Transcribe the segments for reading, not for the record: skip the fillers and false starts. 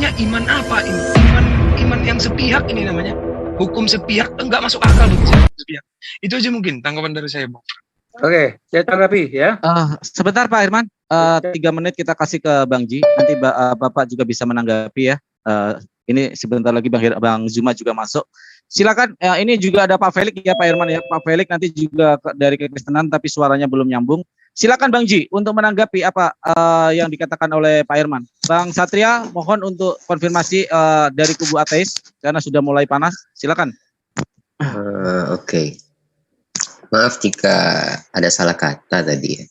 namanya iman apa ini? Iman yang sepihak ini namanya. Hukum sepihak enggak masuk akal bagi saya. Sepihak. Itu aja mungkin tanggapan dari saya, Bang. Oke, saya tanggapi ya. Sebentar Pak Irman, 3 menit kita kasih ke Bang Ji. Nanti Bapak juga bisa menanggapi ya. Ini sebentar lagi Bang Zuma juga masuk. Silakan. Ini juga ada Pak Felix ya Pak Irman ya. Pak Felix nanti juga dari Kekristenan tapi suaranya belum nyambung. Silakan Bang Ji untuk menanggapi apa yang dikatakan oleh Pak Irman. Bang Satria, mohon untuk konfirmasi dari kubu ateis karena sudah mulai panas. Silakan. Oke. Maaf jika ada salah kata tadi ya.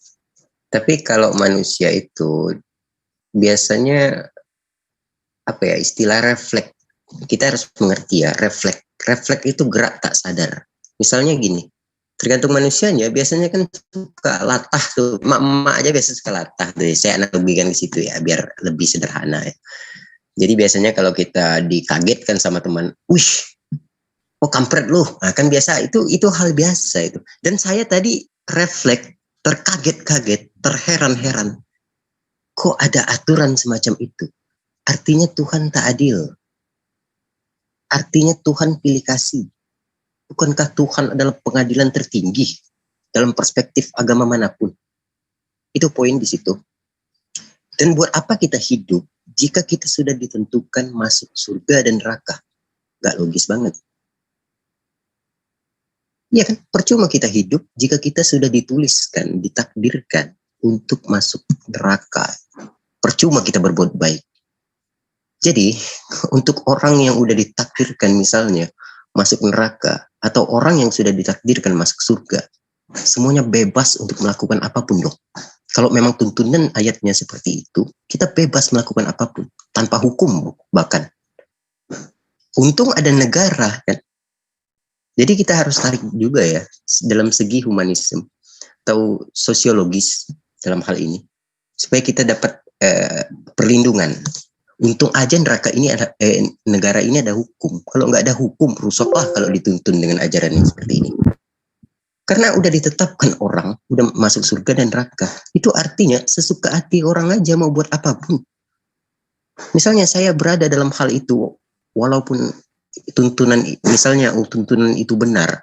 Tapi kalau manusia itu biasanya apa ya, istilah refleks. Kita harus mengerti ya, refleks. Refleks itu gerak tak sadar. Misalnya gini, tergantung manusianya, biasanya kan suka latah tuh. Emak-emak aja biasa suka latah tuh. Saya analogikan ke situ ya, biar lebih sederhana ya. Jadi biasanya kalau kita dikagetkan sama teman, "Wih, oh kampret lu," nah, kan biasa itu hal biasa itu. Dan saya tadi refleks, terkaget-kaget, terheran-heran. Kok ada aturan semacam itu? Artinya Tuhan tak adil. Artinya Tuhan pilih kasih. Bukankah Tuhan adalah pengadilan tertinggi dalam perspektif agama manapun? Itu poin di situ. Dan buat apa kita hidup jika kita sudah ditentukan masuk surga dan neraka? Gak logis banget. Ya kan, percuma kita hidup jika kita sudah dituliskan, ditakdirkan untuk masuk neraka. Percuma kita berbuat baik. Jadi, untuk orang yang udah ditakdirkan misalnya masuk neraka, atau orang yang sudah ditakdirkan masuk surga, semuanya bebas untuk melakukan apapun dong. Kalau memang tuntunan ayatnya seperti itu, kita bebas melakukan apapun, tanpa hukum bahkan. Untung ada negara kan. Jadi kita harus tarik juga ya, dalam segi humanisme atau sosiologis dalam hal ini, supaya kita dapat perlindungan. Untung aja neraka ini ada, negara ini ada hukum. Kalau nggak ada hukum, rusaklah kalau dituntun dengan ajaran yang seperti ini. Karena udah ditetapkan orang, udah masuk surga dan neraka. Itu artinya sesuka hati orang aja mau buat apapun. Misalnya saya berada dalam hal itu, walaupun tuntunan, misalnya tuntunan itu benar,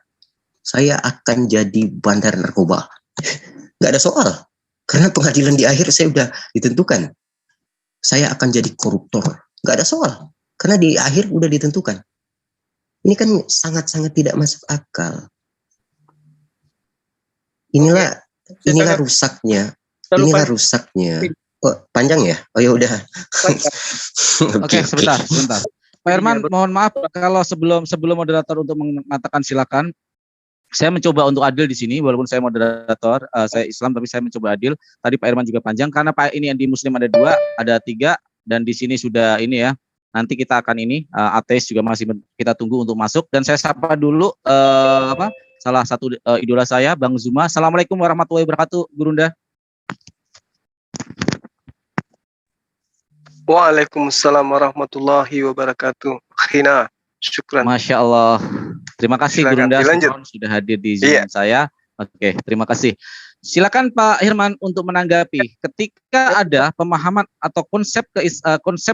saya akan jadi bandar narkoba. Nggak ada soal. Karena pengadilan di akhir saya udah ditentukan. Saya akan jadi koruptor. Nggak ada soal. Karena di akhir udah ditentukan. Ini kan sangat-sangat tidak masuk akal. Inilah rusaknya. Inilah rusaknya. Oh, panjang ya? Oh ya udah. Oke, sebentar. Pak Herman, mohon maaf kalau sebelum moderator untuk mengatakan silakan. Saya mencoba untuk adil di sini, walaupun saya moderator, saya Islam, tapi saya mencoba adil. Tadi Pak Herman juga panjang, karena Pak ini yang di Muslim ada 2, ada 3, dan di sini sudah ini ya. Nanti kita akan ini, ateis juga masih kita tunggu untuk masuk. Dan saya sapa dulu salah satu idola saya, Bang Zuma. Assalamualaikum warahmatullahi wabarakatuh, Gurunda. Waalaikumsalam warahmatullahi wabarakatuh. Khina, syukran. Masya Allah. Terima kasih Gurunda sudah hadir di Zoom saya. Oke, terima kasih. Silakan Pak Hirman untuk menanggapi. Ketika ada pemahaman atau konsep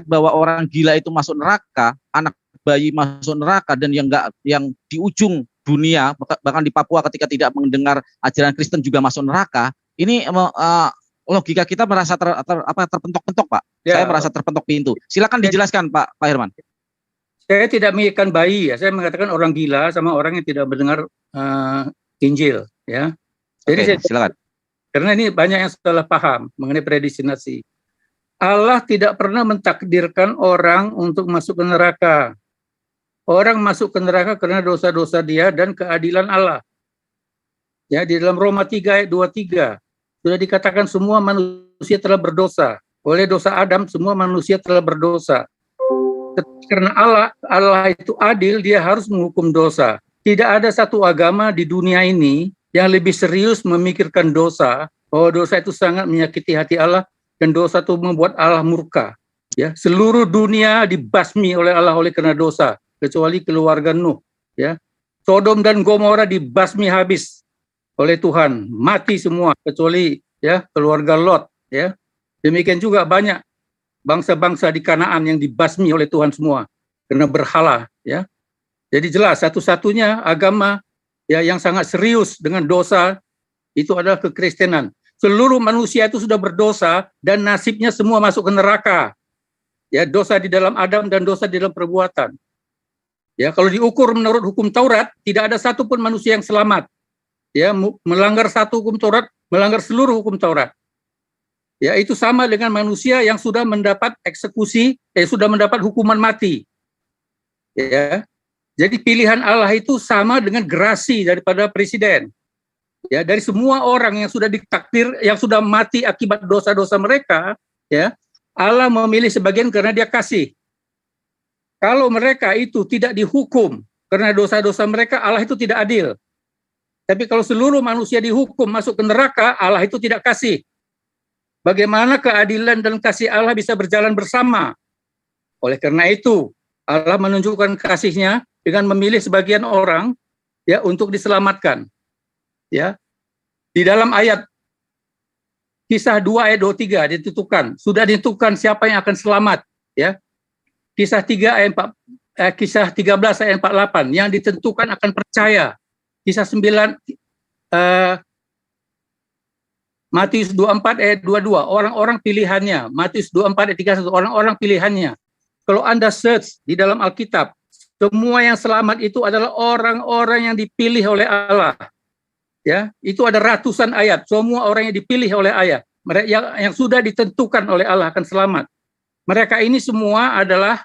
bahwa orang gila itu masuk neraka, anak bayi masuk neraka, dan yang di ujung dunia, bahkan di Papua ketika tidak mendengar ajaran Kristen juga masuk neraka, ini logika kita merasa terpentok-pentok, Pak. Ya. Saya merasa terpentok pintu. Silakan dijelaskan Pak Hirman. Saya tidak mengingatkan bayi ya, saya mengatakan orang gila sama orang yang tidak mendengar Injil ya. Jadi silakan. Karena ini banyak yang salah paham mengenai predestinasi. Allah tidak pernah mentakdirkan orang untuk masuk ke neraka. Orang masuk ke neraka karena dosa-dosa dia dan keadilan Allah. Ya, di dalam Roma 3 ayat 23 sudah dikatakan semua manusia telah berdosa. Oleh dosa Adam semua manusia telah berdosa. Karena Allah itu adil, dia harus menghukum dosa. Tidak ada satu agama di dunia ini yang lebih serius memikirkan dosa, bahwa dosa itu sangat menyakiti hati Allah dan dosa itu membuat Allah murka. Ya, seluruh dunia dibasmi oleh Allah oleh karena dosa, kecuali keluarga Nuh. Ya, Sodom dan Gomora dibasmi habis oleh Tuhan, mati semua kecuali ya keluarga Lot. Ya, demikian juga banyak bangsa-bangsa di Kanaan yang dibasmi oleh Tuhan semua karena berhala, ya. Jadi jelas satu-satunya agama ya yang sangat serius dengan dosa itu adalah kekristenan. Seluruh manusia itu sudah berdosa dan nasibnya semua masuk ke neraka. Ya, dosa di dalam Adam dan dosa di dalam perbuatan. Ya, kalau diukur menurut hukum Taurat, tidak ada satupun manusia yang selamat. Ya, melanggar satu hukum Taurat, melanggar seluruh hukum Taurat. Ya, itu sama dengan manusia yang sudah mendapat eksekusi, sudah mendapat hukuman mati. Ya. Jadi pilihan Allah itu sama dengan gerasi daripada presiden. Ya, dari semua orang yang sudah ditakdir, yang sudah mati akibat dosa-dosa mereka, ya, Allah memilih sebagian karena Dia kasih. Kalau mereka itu tidak dihukum karena dosa-dosa mereka, Allah itu tidak adil. Tapi kalau seluruh manusia dihukum masuk ke neraka, Allah itu tidak kasih. Bagaimana keadilan dan kasih Allah bisa berjalan bersama? Oleh karena itu, Allah menunjukkan kasih-Nya dengan memilih sebagian orang ya untuk diselamatkan. Ya. Di dalam ayat Kisah 2 ayat 23 ditentukan, sudah ditentukan siapa yang akan selamat, ya. Kisah 3 ayat 4 Kisah 13 ayat 48 yang ditentukan akan percaya. Kisah 9 Matius 24 ayat 22, orang-orang pilihannya. Matius 24 ayat 31, orang-orang pilihannya. Kalau Anda search di dalam Alkitab, semua yang selamat itu adalah orang-orang yang dipilih oleh Allah. Ya, itu ada ratusan ayat. Semua orang yang dipilih oleh ayat, mereka yang sudah ditentukan oleh Allah akan selamat. Mereka ini semua adalah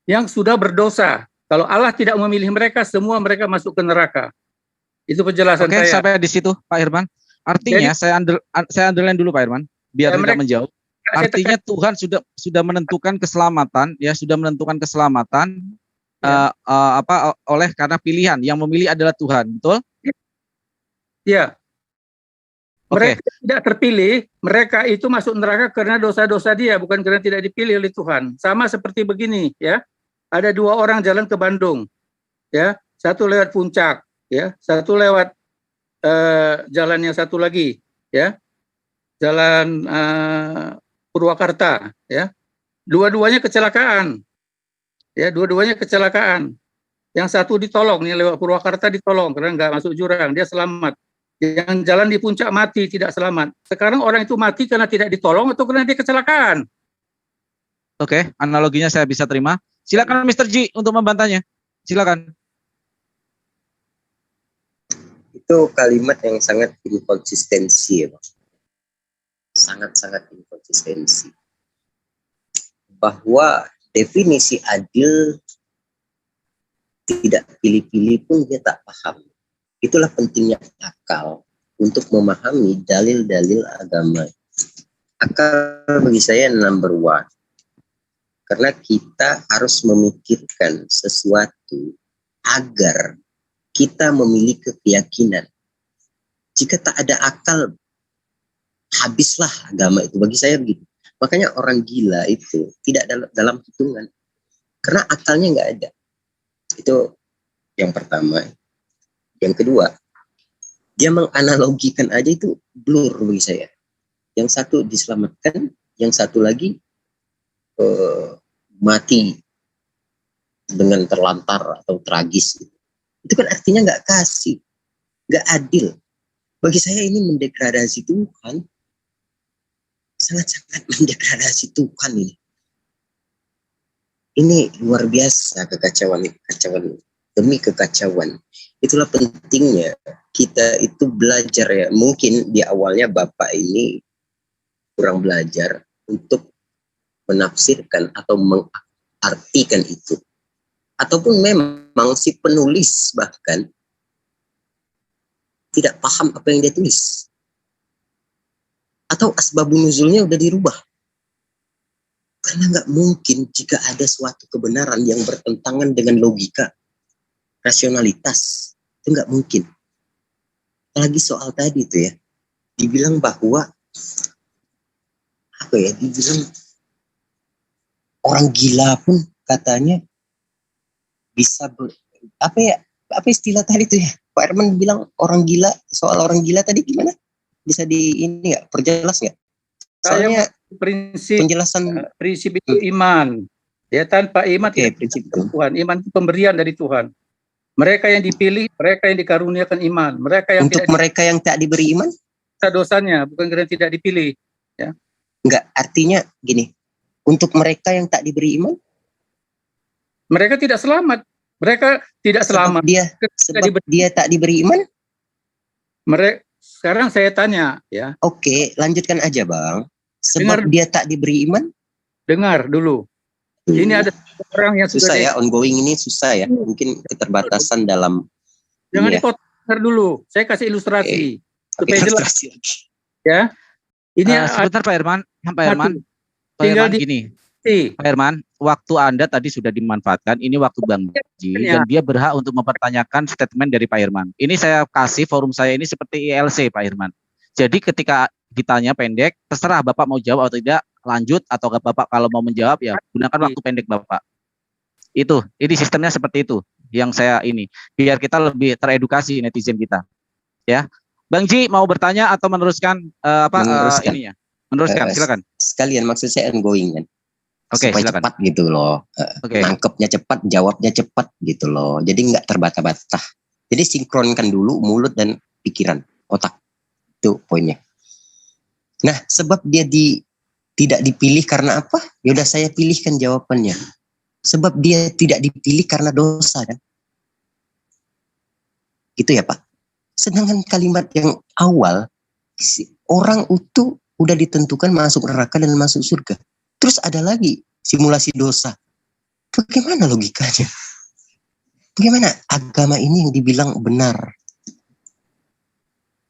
yang sudah berdosa. Kalau Allah tidak memilih mereka, semua mereka masuk ke neraka. Itu penjelasan saya. Oke, sampai di situ, Pak Herman. Artinya jadi, saya underline dulu, Pak Herman, biar tidak menjauh. Artinya Tuhan sudah menentukan keselamatan, ya, sudah menentukan keselamatan. Oleh karena pilihan yang memilih adalah Tuhan, betul? Ya. Mereka tidak terpilih, mereka itu masuk neraka karena dosa-dosa dia, bukan karena tidak dipilih oleh Tuhan. Sama seperti begini, ya. Ada dua orang jalan ke Bandung, ya. Satu lewat Puncak, ya. Satu lewat jalan yang satu lagi, ya. Jalan Purwakarta, ya. Dua-duanya kecelakaan. Ya, dua-duanya kecelakaan. Yang satu ditolong, yang lewat Purwakarta ditolong karena nggak masuk jurang, dia selamat. Yang jalan di Puncak mati, tidak selamat. Sekarang orang itu mati karena tidak ditolong atau karena dia kecelakaan? Oke, analoginya saya bisa terima. Silakan Mr. G untuk membantahnya. Silakan. Itu kalimat yang sangat inkonsistensi, ya, Bang. Sangat-sangat inkonsistensi. Bahwa definisi adil tidak pilih-pilih pun dia tak paham. Itulah pentingnya akal untuk memahami dalil-dalil agama. Akal bagi saya number one. Karena kita harus memikirkan sesuatu agar kita memiliki keyakinan. Jika tak ada akal, habislah agama itu. Bagi saya begitu. Makanya orang gila itu tidak dalam hitungan. Karena akalnya nggak ada. Itu yang pertama. Yang kedua, dia menganalogikan aja itu blur bagi saya. Yang satu diselamatkan, yang satu lagi mati dengan terlantar atau tragis. Itu kan artinya nggak kasih, nggak adil. Bagi saya ini mendegradasi Tuhan. Sangat-sangat mendegradasi Tuhan ini. Ini luar biasa kekacauan demi kekacauan. Itulah pentingnya kita itu belajar, ya. Mungkin di awalnya Bapak ini kurang belajar untuk menafsirkan atau mengartikan itu. Ataupun memang si penulis bahkan tidak paham apa yang dia tulis. Atau asbabun nuzulnya udah dirubah. Karena nggak mungkin jika ada suatu kebenaran yang bertentangan dengan logika, rasionalitas, itu nggak mungkin. Apalagi soal tadi tuh, ya, dibilang bahwa dibilang orang gila pun katanya bisa apa istilah tadi tuh, ya, Pak Herman bilang orang gila, soal orang gila tadi gimana? Bisa ini nggak, perjelas nggak? Soalnya prinsip penjelasan prinsip itu iman. Ya, tanpa iman tidak prinsip ada Tuhan. Iman itu pemberian dari Tuhan. Mereka yang dipilih, mereka yang dikaruniakan iman. Mereka yang untuk mereka yang tak diberi iman, dosanya, bukan karena tidak dipilih. Ya. Enggak, artinya gini. Untuk mereka yang tak diberi iman, mereka tidak selamat. Mereka tidak selamat. Sebab dia tak diberi iman? Sekarang saya tanya, ya. Oke, lanjutkan aja, Bang. Sebab dia tak diberi iman? Dengar dulu. Ini ada orang yang susah ya, ongoing ini susah ya. Mungkin keterbatasan dalam. Jangan dipotong. Dengar dulu. Saya kasih ilustrasi. Supaya jelas. Ya. Ini sebentar Pak Herman. Pak Herman. Tinggal gini. Pak Herman, waktu Anda tadi sudah dimanfaatkan. Ini waktu Bang Ji dan dia berhak untuk mempertanyakan statement dari Pak Herman. Ini saya kasih forum saya ini seperti ILC Pak Herman. Jadi ketika ditanya pendek, terserah Bapak mau jawab atau tidak, lanjut atau Bapak kalau mau menjawab ya gunakan waktu pendek Bapak. Ini sistemnya seperti itu yang saya ini biar kita lebih teredukasi netizen kita. Ya. Bang Ji mau bertanya atau meneruskan ininya? Meneruskan, silakan. Sekalian maksud saya ongoing kan. Oke, supaya silakan. Cepat gitu loh. Nangkepnya cepat, jawabnya cepat gitu loh. Jadi nggak terbata-bata. Jadi sinkronkan dulu mulut dan pikiran, otak. Itu poinnya. Nah, sebab dia tidak dipilih karena apa? Ya udah saya pilihkan jawabannya. Sebab dia tidak dipilih karena dosa kan? Gitu ya Pak. Sedangkan kalimat yang awal, orang itu udah ditentukan masuk neraka dan masuk surga. Terus ada lagi simulasi dosa. Bagaimana logikanya? Bagaimana agama ini yang dibilang benar?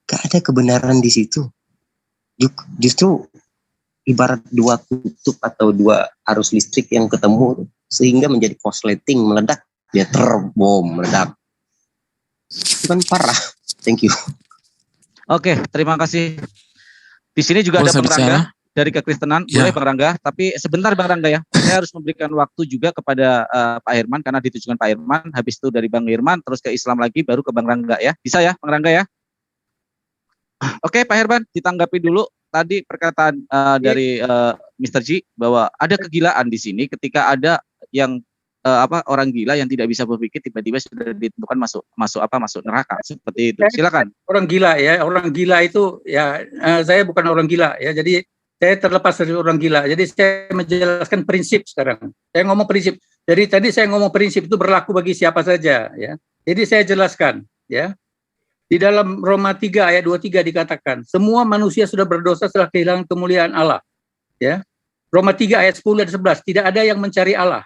Gak ada kebenaran di situ. Justru ibarat dua kutub atau dua arus listrik yang ketemu sehingga menjadi korsleting, meledak, dia terbom, meledak. Itu kan parah. Thank you. Oke, terima kasih. Di sini juga ada Bang Rangga dari Kekristenan. Boleh Bang Rangga, tapi sebentar Bang Rangga ya. Saya harus memberikan waktu juga kepada Pak Herman karena ditujukan Pak Herman, habis itu dari Bang Herman terus ke Islam lagi baru ke Bang Rangga ya. Bisa ya Bang Rangga ya? Oke, Pak Herman, ditanggapi dulu tadi perkataan dari Mr. Ji bahwa ada kegilaan di sini ketika ada yang orang gila yang tidak bisa berpikir tiba-tiba sudah ditentukan masuk neraka seperti itu. Silakan. Orang gila ya, orang gila itu ya saya bukan orang gila ya. Jadi saya terlepas dari orang gila. Jadi saya menjelaskan prinsip sekarang. Saya ngomong prinsip. Jadi tadi saya ngomong prinsip itu berlaku bagi siapa saja ya. Jadi saya jelaskan ya. Di dalam Roma 3 ayat 23 dikatakan, semua manusia sudah berdosa setelah kehilangan kemuliaan Allah. Ya. Roma 3 ayat 10 dan 11, tidak ada yang mencari Allah.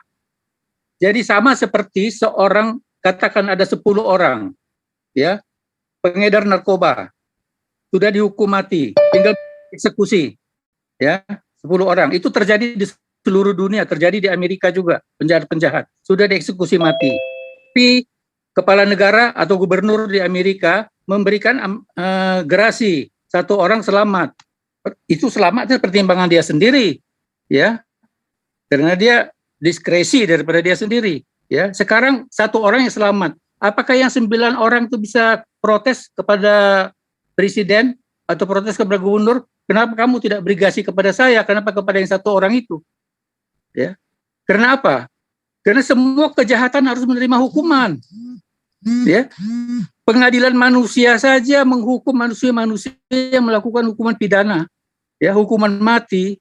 Jadi sama seperti seorang, katakan ada 10 orang, ya, pengedar narkoba, sudah dihukum mati, tinggal eksekusi, ya, 10 orang. Itu terjadi di seluruh dunia, terjadi di Amerika juga, penjahat-penjahat, sudah dieksekusi mati. Tapi kepala negara atau gubernur di Amerika memberikan gerasi, satu orang selamat. Itu selamatnya pertimbangan dia sendiri, ya, karena dia diskresi daripada dia sendiri. Ya, sekarang satu orang yang selamat. Apakah yang 9 orang itu bisa protes kepada presiden atau protes kepada gubernur? Kenapa kamu tidak berigasi kepada saya? Kenapa kepada yang satu orang itu? Ya, karena apa? Karena semua kejahatan harus menerima hukuman. Ya, pengadilan manusia saja menghukum manusia-manusia yang melakukan hukuman pidana, ya, hukuman mati.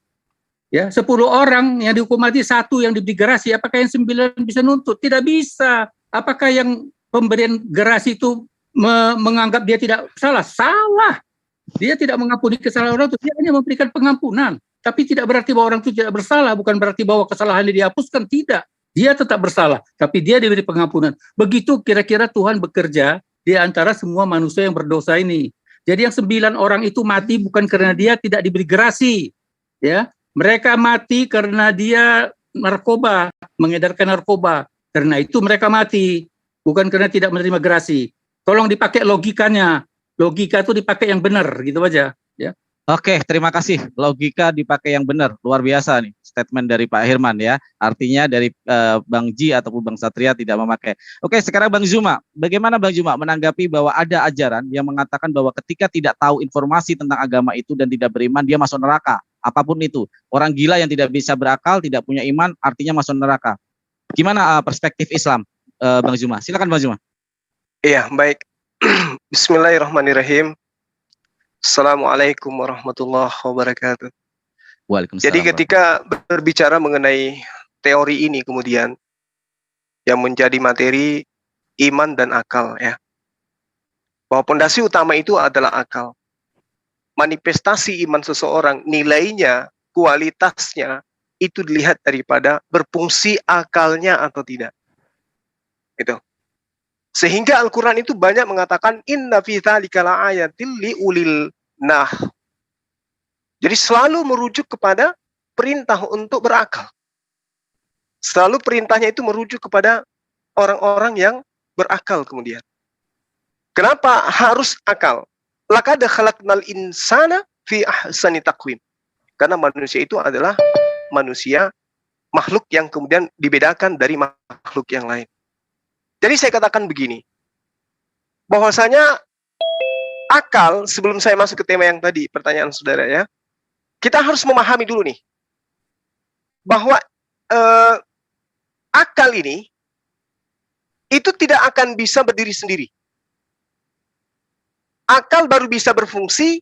Ya, 10 orang yang dihukum mati, 1 yang diberi gerasi, apakah yang 9 bisa nuntut? Tidak bisa. Apakah yang pemberian gerasi itu menganggap dia tidak salah? Salah. Dia tidak mengampuni kesalahan orang itu, dia hanya memberikan pengampunan. Tapi tidak berarti bahwa orang itu tidak bersalah, bukan berarti bahwa kesalahannya dihapuskan, tidak. Dia tetap bersalah, tapi dia diberi pengampunan. Begitu kira-kira Tuhan bekerja di antara semua manusia yang berdosa ini. Jadi yang 9 orang itu mati bukan karena dia tidak diberi gerasi. Ya, mereka mati karena dia narkoba, mengedarkan narkoba. Karena itu mereka mati, bukan karena tidak menerima gerasi. Tolong dipakai logikanya. Logika itu dipakai yang benar, gitu aja. Ya. Oke, terima kasih. Logika dipakai yang benar. Luar biasa nih statement dari Pak Herman ya. Artinya dari Bang Ji ataupun Bang Satria tidak memakai. Oke, sekarang Bang Zuma. Bagaimana Bang Zuma menanggapi bahwa ada ajaran yang mengatakan bahwa ketika tidak tahu informasi tentang agama itu dan tidak beriman, dia masuk neraka. apapun itu. Orang gila yang tidak bisa berakal, tidak punya iman, artinya masuk neraka. Gimana perspektif Islam, Bang Zuma? Silakan Bang Zuma. Iya, baik. Bismillahirrahmanirrahim. Assalamualaikum warahmatullahi wabarakatuh. Waalaikumsalam. Jadi ketika berbicara mengenai teori ini kemudian yang menjadi materi iman dan akal ya. Bahwa pondasi utama itu adalah akal. Manifestasi iman seseorang, nilainya, kualitasnya itu dilihat daripada berfungsi akalnya atau tidak. Gitu. Sehingga Al-Quran itu banyak mengatakan inna fi dzalika laayatil liulil nah. Jadi selalu merujuk kepada perintah untuk berakal. Selalu perintahnya itu merujuk kepada orang-orang yang berakal kemudian. Kenapa harus akal? Laqad khalaqnal insana fi ahsani taqwim. Karena manusia itu adalah manusia, makhluk yang kemudian dibedakan dari makhluk yang lain. Jadi saya katakan begini, bahwasanya akal, sebelum saya masuk ke tema yang tadi, pertanyaan saudara ya, kita harus memahami dulu nih, bahwa akal ini, itu tidak akan bisa berdiri sendiri. Akal baru bisa berfungsi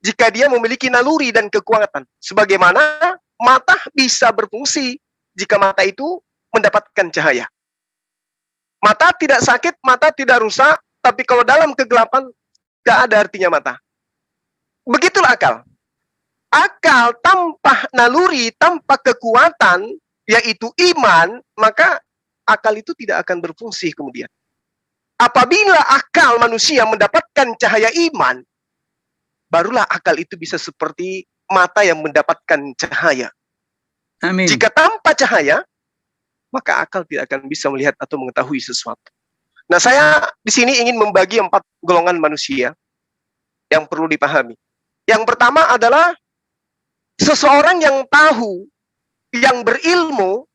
jika dia memiliki naluri dan kekuatan. Sebagaimana mata bisa berfungsi jika mata itu mendapatkan cahaya. Mata tidak sakit, mata tidak rusak, tapi kalau dalam kegelapan, gak ada artinya mata. Begitulah akal. Akal tanpa naluri, tanpa kekuatan, yaitu iman, maka akal itu tidak akan berfungsi kemudian. Apabila akal manusia mendapatkan cahaya iman, barulah akal itu bisa seperti mata yang mendapatkan cahaya. Amin. Jika tanpa cahaya, maka akal tidak akan bisa melihat atau mengetahui sesuatu. Nah, saya di sini ingin membagi 4 golongan manusia yang perlu dipahami. Yang pertama adalah seseorang yang tahu, yang berilmu,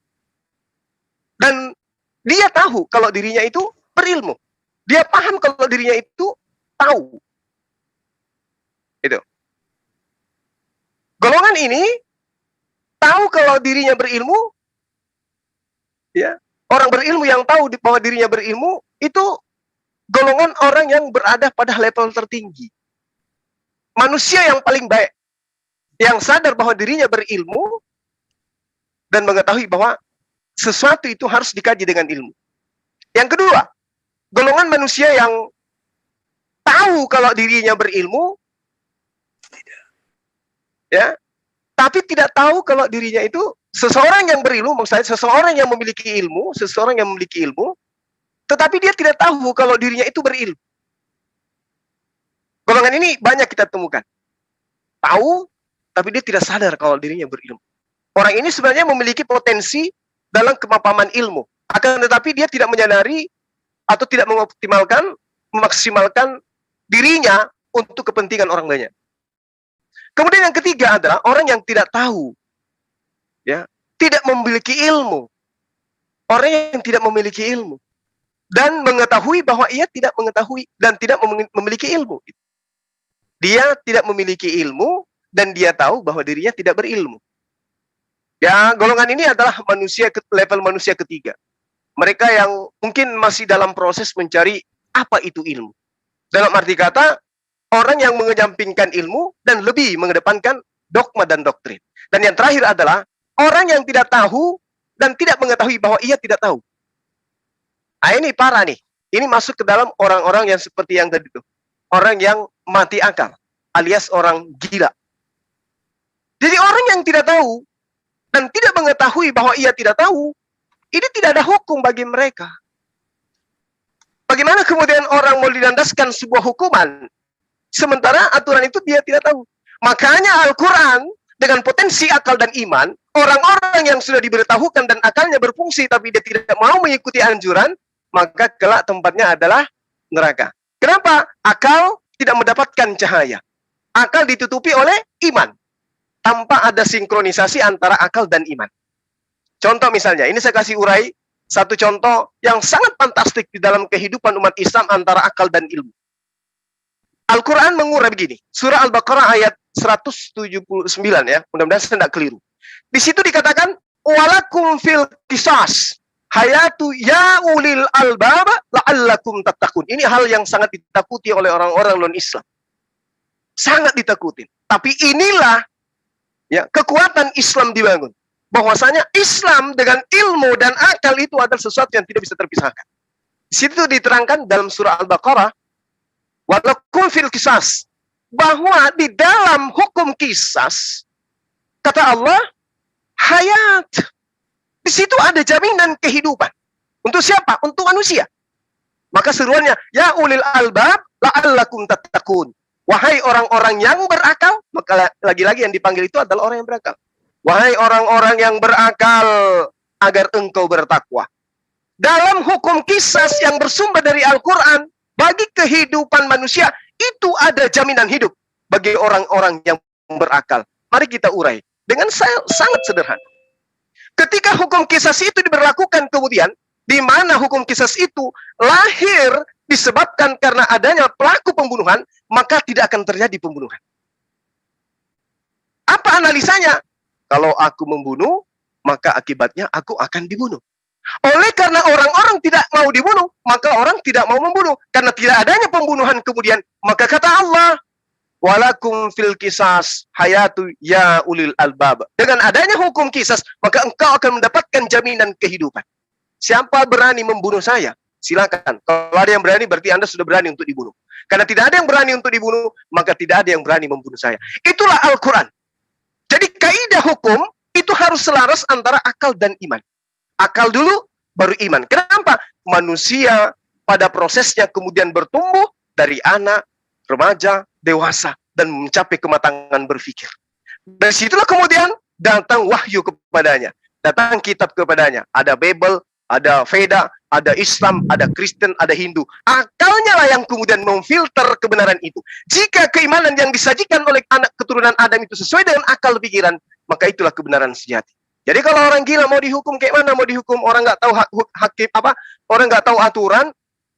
dan dia tahu kalau dirinya itu berilmu. Dia paham kalau dirinya itu tahu. Itu. Golongan ini tahu kalau dirinya berilmu, ya, orang berilmu yang tahu bahwa dirinya berilmu itu golongan orang yang berada pada level tertinggi. Manusia yang paling baik, yang sadar bahwa dirinya berilmu dan mengetahui bahwa sesuatu itu harus dikaji dengan ilmu. Yang kedua, golongan manusia yang tahu kalau dirinya berilmu, ya, tapi tidak tahu kalau dirinya itu seseorang yang berilmu, maksudnya seseorang yang memiliki ilmu, tetapi dia tidak tahu kalau dirinya itu berilmu. Golongan ini banyak kita temukan. Tahu, tapi dia tidak sadar kalau dirinya berilmu. Orang ini sebenarnya memiliki potensi dalam kemapanan ilmu. Akan tetapi dia tidak menyadari atau tidak memaksimalkan dirinya untuk kepentingan orang banyak. Kemudian yang ketiga adalah orang yang tidak tahu, ya, tidak memiliki ilmu. Orang yang tidak memiliki ilmu dan mengetahui bahwa ia tidak mengetahui dan tidak memiliki ilmu. Dia tidak memiliki ilmu dan dia tahu bahwa dirinya tidak berilmu. Ya, golongan ini adalah level manusia ketiga. Mereka yang mungkin masih dalam proses mencari apa itu ilmu. Dalam arti kata, orang yang mengejampingkan ilmu dan lebih mengedepankan dogma dan doktrin. Dan yang terakhir adalah orang yang tidak tahu dan tidak mengetahui bahwa ia tidak tahu. Nah, ini parah nih. Ini masuk ke dalam orang-orang yang seperti yang tadi itu. Orang yang mati akal, alias orang gila. Jadi orang yang tidak tahu dan tidak mengetahui bahwa ia tidak tahu, ini tidak ada hukum bagi mereka. Bagaimana kemudian orang mau dilandaskan sebuah hukuman, sementara aturan itu dia tidak tahu. Makanya Al-Quran dengan potensi akal dan iman, orang-orang yang sudah diberitahukan dan akalnya berfungsi tapi dia tidak mau mengikuti anjuran, maka kelak tempatnya adalah neraka. Kenapa? Akal tidak mendapatkan cahaya. Akal ditutupi oleh iman. Tanpa ada sinkronisasi antara akal dan iman. Contoh misalnya, ini saya kasih urai satu contoh yang sangat fantastik di dalam kehidupan umat Islam antara akal dan ilmu. Al-Quran mengurai begini. Surah Al-Baqarah ayat 179 ya, mudah-mudahan saya tidak keliru. Di situ dikatakan walakum fil qisas hayatu ya ulil albab la'allakum tattaqun. Ini hal yang sangat ditakuti oleh orang-orang non-Islam. Sangat ditakuti. Tapi inilah ya kekuatan Islam dibangun. Bahwasanya Islam dengan ilmu dan akal itu adalah sesuatu yang tidak bisa terpisahkan. Di situ diterangkan dalam surah Al-Baqarah, walakum fil qisas, bahwa di dalam hukum kisas kata Allah hayat. Di situ ada jaminan kehidupan. Untuk siapa? Untuk manusia. Maka seruannya ya ulil albab la'allakum tattaqun. Wahai orang-orang yang berakal, maka lagi-lagi yang dipanggil itu adalah orang yang berakal. Wahai orang-orang yang berakal, agar engkau bertakwa. Dalam hukum kisas yang bersumber dari Al-Quran, bagi kehidupan manusia, itu ada jaminan hidup bagi orang-orang yang berakal. Mari kita urai dengan sangat sederhana. Ketika hukum kisas itu diberlakukan kemudian, di mana hukum kisas itu lahir disebabkan karena adanya pelaku pembunuhan, maka tidak akan terjadi pembunuhan. Apa analisanya? Kalau aku membunuh, maka akibatnya aku akan dibunuh. Oleh karena orang-orang tidak mau dibunuh, maka orang tidak mau membunuh. Karena tidak adanya pembunuhan kemudian, maka kata Allah, walakum fil qisas hayatu ya ulil albab. Dengan adanya hukum kisas, maka engkau akan mendapatkan jaminan kehidupan. Siapa berani membunuh saya? Silakan. Kalau ada yang berani, berarti Anda sudah berani untuk dibunuh. Karena tidak ada yang berani untuk dibunuh, maka tidak ada yang berani membunuh saya. Itulah Al-Quran. Jadi kaidah hukum itu harus selaras antara akal dan iman. Akal dulu, baru iman. Kenapa? Manusia pada prosesnya kemudian bertumbuh dari anak, remaja, dewasa, dan mencapai kematangan berpikir. Dari situlah kemudian datang wahyu kepadanya. Datang kitab kepadanya. Ada Bible, ada Veda, ada Islam, ada Kristen, ada Hindu. Akalnya lah yang kemudian memfilter kebenaran itu. Jika keimanan yang disajikan oleh anak keturunan Adam itu sesuai dengan akal pikiran, maka itulah kebenaran sejati. Jadi kalau orang gila mau dihukum kayak mana? Mau dihukum orang nggak tahu hakim apa? Orang nggak tahu aturan,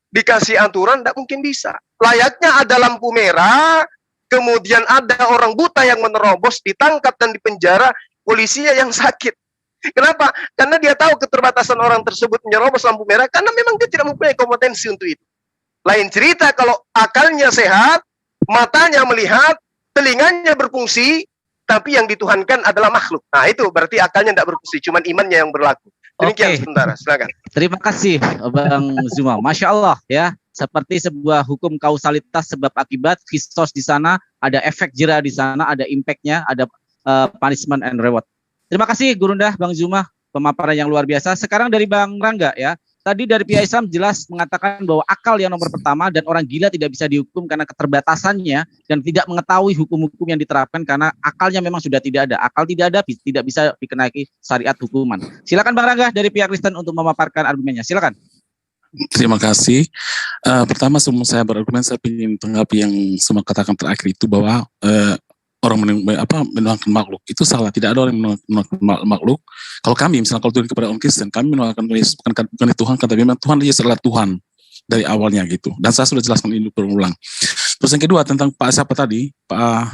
dikasih aturan, tidak mungkin bisa. Layaknya ada lampu merah, kemudian ada orang buta yang menerobos, ditangkap dan dipenjara, polisinya yang sakit. Kenapa? Karena dia tahu keterbatasan orang tersebut menyerobos lampu merah, karena memang dia tidak mempunyai kompetensi untuk itu. Lain cerita kalau akalnya sehat, matanya melihat, telinganya berfungsi, tapi yang dituhankan adalah makhluk. Nah itu berarti akalnya tidak berfungsi, cuman imannya yang berlaku. Demikian sementara, silakan. Terima kasih Bang Zuma. Masya Allah ya, seperti sebuah hukum kausalitas sebab akibat, kisos di sana, ada efek jera di sana, ada impactnya, ada punishment and reward. Terima kasih Gurunda, Bang Zuma, pemaparan yang luar biasa. Sekarang dari Bang Rangga ya. Tadi dari pihak Islam jelas mengatakan bahwa akal yang nomor pertama dan orang gila tidak bisa dihukum karena keterbatasannya dan tidak mengetahui hukum-hukum yang diterapkan karena akalnya memang sudah tidak ada. Akal tidak ada, tidak bisa dikenai syariat hukuman. Silakan Bang Rangga dari pihak Kristen untuk memaparkan argumennya. Silakan. Terima kasih. Pertama sebelum saya berargumen, saya ingin tanggapi yang semua katakan terakhir itu bahwa orang menuhankan makhluk itu salah. Tidak ada orang yang menuhankan makhluk. Kalau kami misalnya kalau turun kepada orang Kristen, kami menuhankan Yesus bukan Tuhan, tapi memang Tuhan Yesus adalah Tuhan dari awalnya gitu. Dan saya sudah jelaskan ini berulang. Terus yang kedua tentang Pak siapa tadi, Pak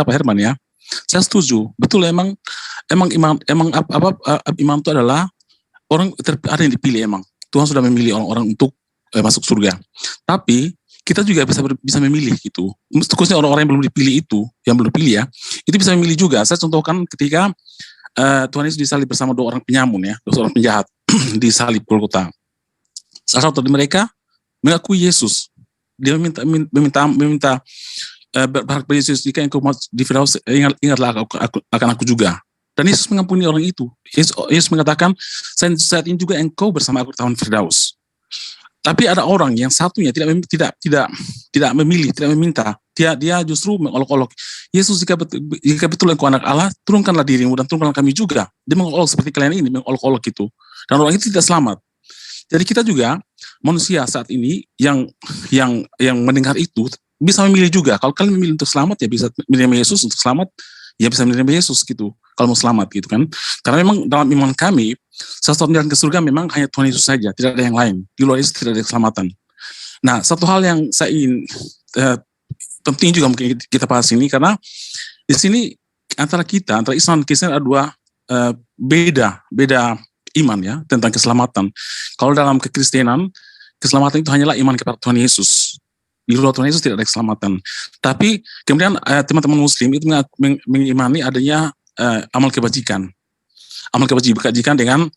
Herman ya. Saya setuju. Betul emang imam itu adalah orang ada yang dipilih emang. Tuhan sudah memilih orang-orang untuk masuk surga. Tapi kita juga bisa memilih gitu. Khususnya orang-orang yang belum dipilih yang belum dipilih ya, itu bisa memilih juga. Saya contohkan ketika Tuhan Yesus disalib bersama dua orang penyamun ya, dua orang penjahat di salib Golgota. Salah satu dari mereka mengakui Yesus. Dia meminta berharap pada Yesus, jika engkau di Firdaus, ingatlah akan aku juga. Dan Yesus mengampuni orang itu. Yesus mengatakan, saat ini juga engkau bersama aku di taman Firdaus. Tapi ada orang yang satunya tidak memilih, tidak meminta. Dia justru mengolok-olok. Yesus, jika betul engkau anak Allah, turunkanlah dirimu dan turunkanlah kami juga. Dia mengolok seperti kalian ini, mengolok-olok itu. Dan orang itu tidak selamat. Jadi kita juga manusia saat ini yang mendengar itu bisa memilih juga. Kalau kalian memilih untuk selamat ya bisa menerima Yesus, untuk selamat ya bisa menerima Yesus gitu. Kalau mau selamat gitu kan. Karena memang dalam iman kami satu-satunya jalan ke surga memang hanya Tuhan Yesus saja, tidak ada yang lain. Di luar Yesus tidak ada keselamatan. Nah, satu hal yang saya ingin penting juga mungkin kita bahas ini karena di sini antara Islam dan Kristen ada dua beda iman ya tentang keselamatan. Kalau dalam kekristenan, keselamatan itu hanyalah iman kepada Tuhan Yesus. Di luar Tuhan Yesus tidak ada keselamatan. Tapi kemudian teman-teman Muslim itu mengimani adanya amal kebajikan. Amal kebajikan dengan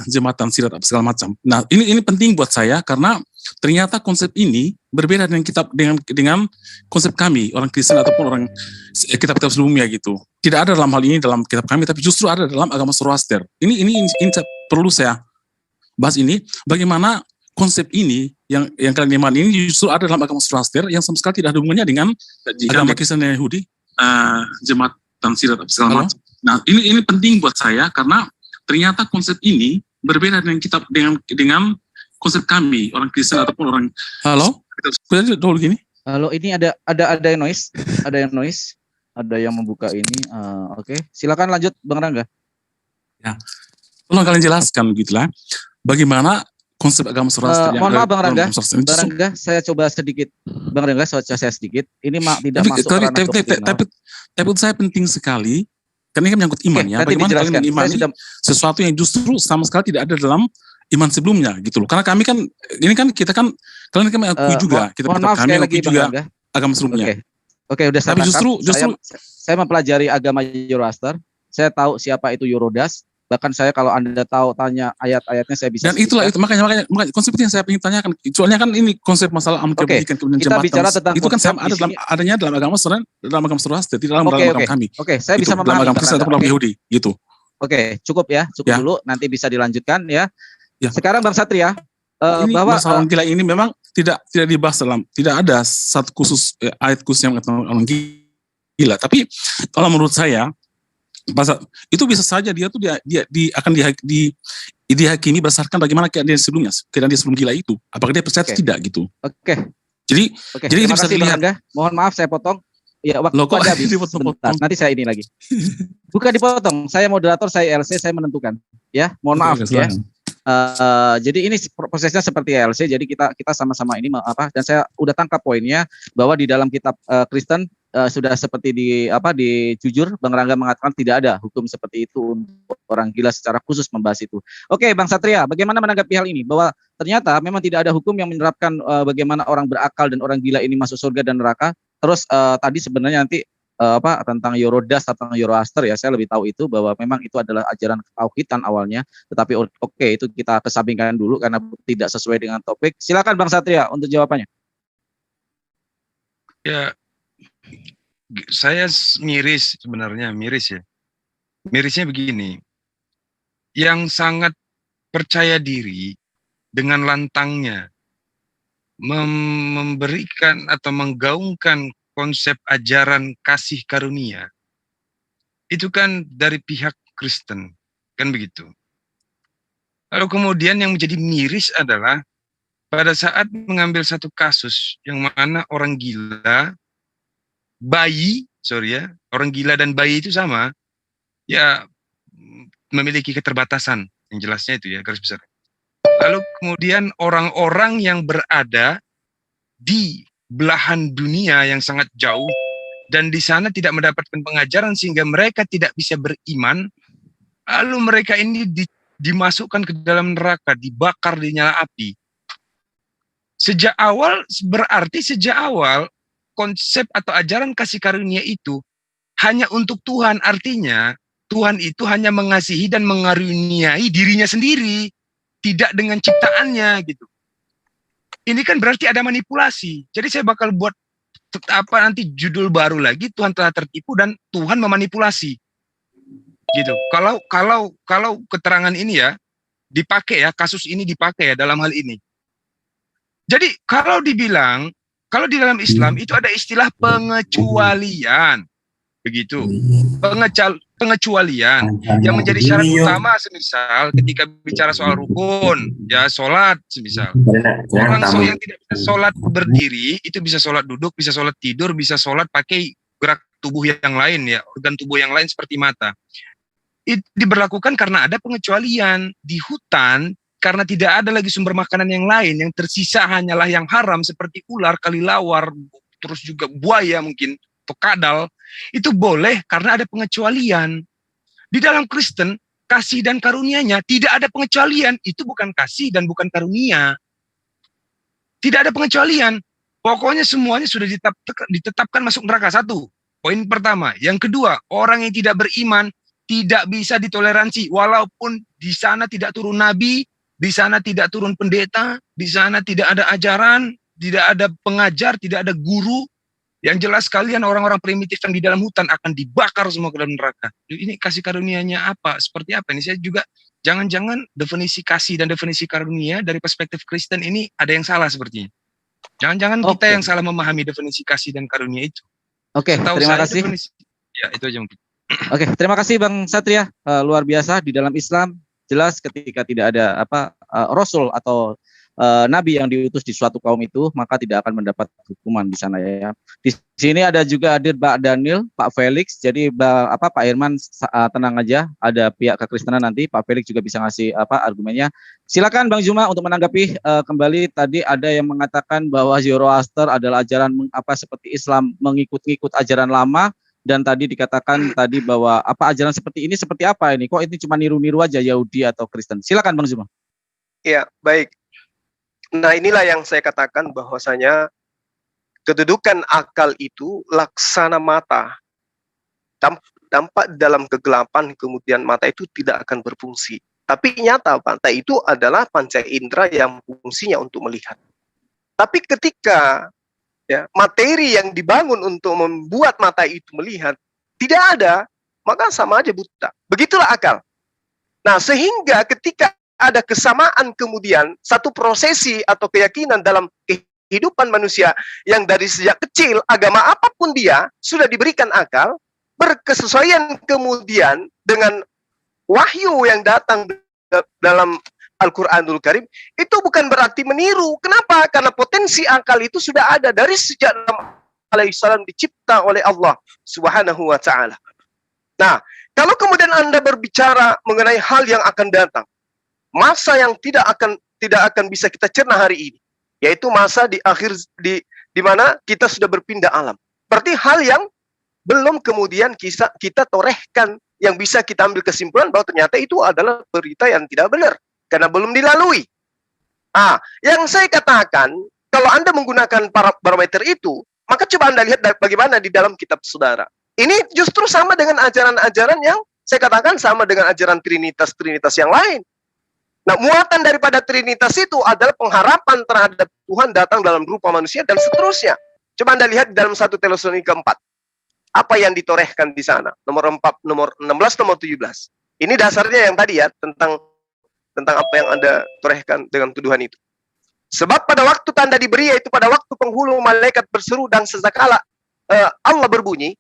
jembatan sirat apa segala macam. Nah, ini penting buat saya karena ternyata konsep ini berbeda dengan konsep kami orang Kristen ataupun orang kitab-kitab sebelumnya gitu. Tidak ada dalam hal ini dalam kitab kami, tapi justru ada dalam agama Zoroaster. Ini perlu saya bahas ini. Bagaimana konsep ini yang kalian imani ini justru ada dalam agama Zoroaster yang sama sekali tidak ada hubungannya dengan agama Kristen dan Yahudi, jembatan sirat apa segala macam. Nah, ini penting buat saya karena ternyata konsep ini berbeda dengan konsep kami orang Kristen ataupun orang. Halo, kita dulu gini. Halo, ini ada yang noise, ada yang membuka ini. Oke. Silakan lanjut, Bang Rangga. Ya, tolong kalian jelaskan gitulah. Bagaimana konsep agama Zoroaster yang mohon maaf, Bang Rangga. Bang Rangga, saya coba sedikit. Bang Rangga, saya sedikit. Ini tidak masuk ranah doktrinal. Tapi saya penting sekali. Karena ini kan menyangkut iman ya. Bagaimana kalian mengimani sesuatu yang justru sama sekali tidak ada dalam iman sebelumnya gitu loh. Karena kami kan kita kan kalian kan mengakui juga kita kami mengakui juga agama sebelumnya. Oke, udah saya. Tapi justru saya mempelajari agama Zoroaster. Saya tahu siapa itu Yorodas. Bahkan saya kalau Anda tanya ayat-ayatnya saya bisa. Dan itulah itu makanya konsep itu yang saya ingin tanyakan. Soalnya kan ini konsep masalah amal kebajikan kemudian jembatan. Kita bicara tentang itu kan sama adanya dalam agama Zoroaster, tidak dalam agama kami. Oke, saya bisa memahami dalam agama Kristen atau agama Yahudi gitu. Oke, cukup dulu, nanti bisa dilanjutkan ya. Ya. Sekarang Bang Satria, ini bahwa masalah orang gila ini memang tidak dibahas tidak ada satu ayat khusus yang mengatakan orang gila. Tapi kalau menurut saya itu bisa saja dia akan dihakimi berdasarkan bagaimana keadaan dia sebelum gila itu. Apakah dia percaya atau tidak gitu. Oke. Jadi itu bisa dilihat. Mohon maaf saya potong. Ya, waktu ada habis. Nanti saya ini lagi. Bukan dipotong. Saya moderator, saya LC, saya menentukan. Ya, mohon maaf ya. Jadi ini prosesnya seperti LC. Jadi kita sama-sama ini dan saya udah tangkap poinnya bahwa di dalam kitab Kristen sudah seperti di Jujur, Bang Rangga mengatakan tidak ada hukum seperti itu untuk orang gila secara khusus membahas itu. Oke, Bang Satria, bagaimana menanggapi hal ini bahwa ternyata memang tidak ada hukum yang menerapkan bagaimana orang berakal dan orang gila ini masuk surga dan neraka. Terus tadi sebenarnya nanti tentang Yorodas atau Zoroaster ya, saya lebih tahu itu bahwa memang itu adalah ajaran ketauhidan awalnya, tetapi oke, itu kita kesampingkan dulu karena tidak sesuai dengan topik. Silakan Bang Satria untuk jawabannya. Ya, saya miris ya. Mirisnya begini, yang sangat percaya diri dengan lantangnya memberikan atau menggaungkan konsep ajaran kasih karunia, itu kan dari pihak Kristen, kan begitu. Lalu kemudian yang menjadi miris adalah pada saat mengambil satu kasus yang mana orang gila, orang gila dan bayi itu sama, ya memiliki keterbatasan, yang jelasnya itu ya, garis besar. Lalu kemudian orang-orang yang berada di belahan dunia yang sangat jauh dan di sana tidak mendapatkan pengajaran sehingga mereka tidak bisa beriman, lalu mereka ini dimasukkan ke dalam neraka, dibakar di nyala api. Sejak awal konsep atau ajaran kasih karunia itu hanya untuk Tuhan, artinya Tuhan itu hanya mengasihi dan mengaruniai dirinya sendiri, tidak dengan ciptaannya gitu. Ini kan berarti ada manipulasi. Jadi saya bakal buat nanti judul baru lagi, Tuhan telah tertipu dan Tuhan memanipulasi. Gitu. Kalau keterangan ini ya dipakai ya, kasus ini dipakai ya dalam hal ini. Jadi kalau di dalam Islam itu ada istilah pengecualian. Begitu. Pengecualian yang menjadi syarat utama, semisal ketika bicara soal rukun, ya sholat, semisal orang yang tidak bisa sholat berdiri itu bisa sholat duduk, bisa sholat tidur, bisa sholat pakai gerak tubuh yang lain ya, organ tubuh yang lain seperti mata. Itu diberlakukan karena ada pengecualian di hutan, karena tidak ada lagi sumber makanan yang lain, yang tersisa hanyalah yang haram seperti ular, kelelawar, terus juga buaya mungkin. atau kadal, itu boleh karena ada pengecualian. Di dalam Kristen, kasih dan karunia-Nya tidak ada pengecualian. Itu bukan kasih dan bukan karunia. Tidak ada pengecualian. Pokoknya semuanya sudah ditetapkan masuk neraka. Satu, poin pertama. Yang kedua, orang yang tidak beriman tidak bisa ditoleransi. Walaupun di sana tidak turun nabi, di sana tidak turun pendeta, di sana tidak ada ajaran, tidak ada pengajar, tidak ada guru. Yang jelas kalian orang-orang primitif yang di dalam hutan akan dibakar semua ke dalam neraka. Ini kasih karunia-Nya apa? Seperti apa? Ini saya juga jangan-jangan definisi kasih dan definisi karunia dari perspektif Kristen ini ada yang salah sepertinya. Jangan-jangan kita yang salah memahami definisi kasih dan karunia itu. Oke, terima kasih. Ya, itu aja mungkin. Oke, terima kasih Bang Satria. Luar biasa di dalam Islam jelas ketika tidak ada rasul atau nabi yang diutus di suatu kaum itu, maka tidak akan mendapat hukuman di sana ya. Di sini ada juga hadir Pak Daniel, Pak Felix. Jadi Pak Irman tenang aja, ada pihak kekristenan nanti Pak Felix juga bisa ngasih argumennya. Silakan Bang Juma untuk menanggapi kembali. Tadi ada yang mengatakan bahwa Zoroaster adalah ajaran seperti Islam mengikut-ngikut ajaran lama, dan tadi dikatakan tadi bahwa ajaran seperti ini seperti apa ini? Kok ini cuma niru-niru aja Yahudi atau Kristen? Silakan Bang Juma. Iya, baik. Nah, inilah yang saya katakan bahwasanya kedudukan akal itu laksana mata. Dampak dalam kegelapan, kemudian mata itu tidak akan berfungsi. Tapi nyata mata itu adalah panca indera yang fungsinya untuk melihat. Tapi ketika materi yang dibangun untuk membuat mata itu melihat tidak ada, maka sama aja buta. Begitulah akal. Nah, sehingga ketika ada kesamaan kemudian satu prosesi atau keyakinan dalam kehidupan manusia yang dari sejak kecil agama apapun dia sudah diberikan akal, berkesesuaian kemudian dengan wahyu yang datang dalam Al-Quranul Karim, itu bukan berarti meniru. Kenapa? Karena potensi akal itu sudah ada dari sejak Adam alaihissalam dicipta oleh Allah Subhanahu wa Ta'ala. Nah, kalau kemudian Anda berbicara mengenai hal yang akan datang, masa yang tidak akan bisa kita cerna hari ini, yaitu masa di akhir di mana kita sudah berpindah alam. Berarti hal yang belum kemudian kita torehkan, yang bisa kita ambil kesimpulan bahwa ternyata itu adalah berita yang tidak benar karena belum dilalui. Yang saya katakan, kalau Anda menggunakan barometer itu, maka coba Anda lihat bagaimana di dalam kitab saudara. Ini justru sama dengan ajaran-ajaran yang saya katakan sama dengan ajaran Trinitas yang lain. Nah, muatan daripada Trinitas itu adalah pengharapan terhadap Tuhan datang dalam rupa manusia dan seterusnya. Coba Anda lihat di dalam 1 Tesalonika 4. Apa yang ditorehkan di sana? Nomor 16, nomor 17. Ini dasarnya yang tadi ya, tentang apa yang Anda torehkan dengan tuduhan itu. Sebab pada waktu tanda diberi, yaitu pada waktu penghulu malaikat berseru dan sesakala Allah berbunyi,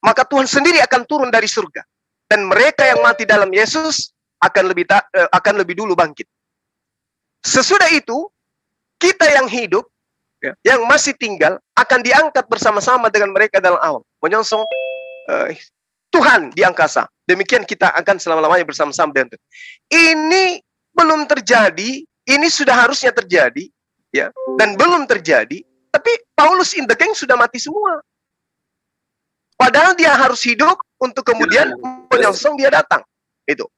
maka Tuhan sendiri akan turun dari surga. Dan mereka yang mati dalam Yesus akan lebih dulu bangkit. Sesudah itu, kita yang hidup, yang masih tinggal, akan diangkat bersama-sama dengan mereka dalam awan, menyongsong Tuhan di angkasa. Demikian kita akan selama-lamanya bersama-sama dengan Tuhan. Ini belum terjadi, ini sudah harusnya terjadi, ya, dan belum terjadi. Tapi Paulus in the gang sudah mati semua. Padahal dia harus hidup untuk kemudian menyongsong dia datang. Itu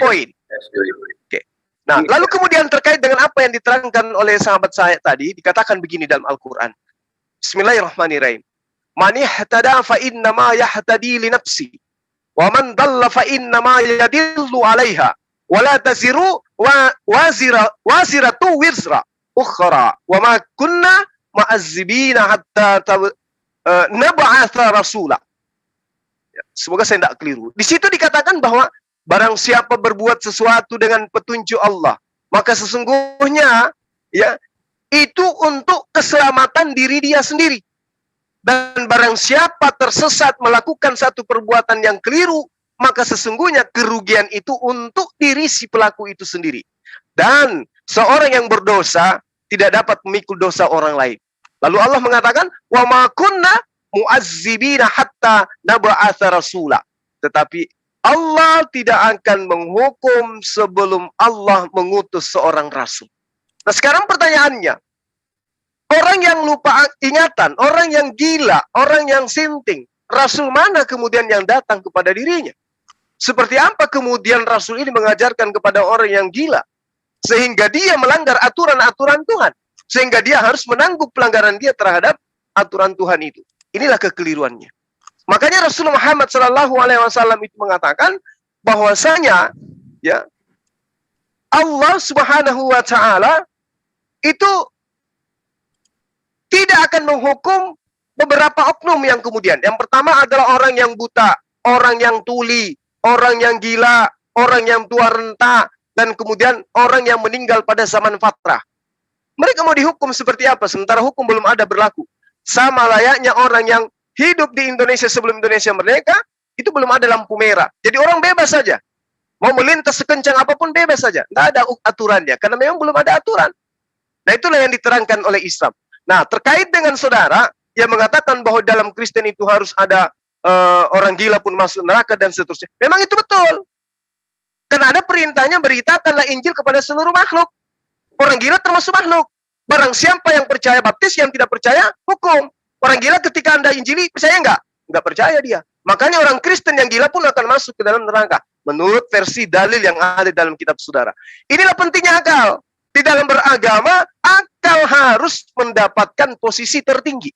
poin. Oke. Nah, lalu kemudian terkait dengan apa yang diterangkan oleh sahabat saya tadi, dikatakan begini dalam Al-Quran. Bismillahirrahmanirrahim. Man ihtada fa innama yahtadi li nafsi. Wa man dalla fa innama yadillu 'alaiha. Wa la taziru waziratu wizra ukhra. Wa ma kunna mu'azzibina hatta nab'atha rasula. Semoga saya tidak keliru. Di situ dikatakan bahwa barang siapa berbuat sesuatu dengan petunjuk Allah, maka sesungguhnya itu untuk keselamatan diri dia sendiri. Dan barang siapa tersesat melakukan satu perbuatan yang keliru, maka sesungguhnya kerugian itu untuk diri si pelaku itu sendiri. Dan seorang yang berdosa tidak dapat memikul dosa orang lain. Lalu Allah mengatakan, wa ma kunna mu'azzibina hatta nab'atha rasula. Tetapi Allah tidak akan menghukum sebelum Allah mengutus seorang rasul. Nah, sekarang pertanyaannya, Orang yang lupa ingatan, orang yang gila, orang yang sinting, Rasul mana kemudian yang datang kepada dirinya? Seperti apa kemudian Rasul ini mengajarkan kepada orang yang gila, sehingga dia melanggar aturan-aturan Tuhan, sehingga dia harus menanggung pelanggaran dia terhadap aturan Tuhan itu. Inilah kekeliruannya. Makanya Rasulullah Muhammad SAW itu mengatakan bahwasanya ya Allah Subhanahu wa Ta'ala itu tidak akan menghukum beberapa oknum yang kemudian. Yang pertama adalah orang yang buta, orang yang tuli, orang yang gila, orang yang tua renta, dan kemudian orang yang meninggal pada zaman fatrah. Mereka mau dihukum seperti apa? Sementara hukum belum ada berlaku. Sama layaknya orang yang hidup di Indonesia sebelum Indonesia merdeka, itu belum ada lampu merah. Jadi orang bebas saja. Mau melintas sekencang apapun bebas saja. Tidak ada aturannya, karena memang belum ada aturan. Nah, itulah yang diterangkan oleh Islam. Nah, terkait dengan saudara yang mengatakan bahwa dalam Kristen itu harus ada orang gila pun masuk neraka dan seterusnya. Memang itu betul. Karena ada perintahnya beritakanlah Injil kepada seluruh makhluk. Orang gila termasuk makhluk. Barang siapa yang percaya baptis, yang tidak percaya hukum. Orang gila ketika Anda injili, percaya enggak? Enggak percaya dia. Makanya orang Kristen yang gila pun akan masuk ke dalam neraka. Menurut versi dalil yang ada dalam kitab saudara. Inilah pentingnya akal. Di dalam beragama, akal harus mendapatkan posisi tertinggi.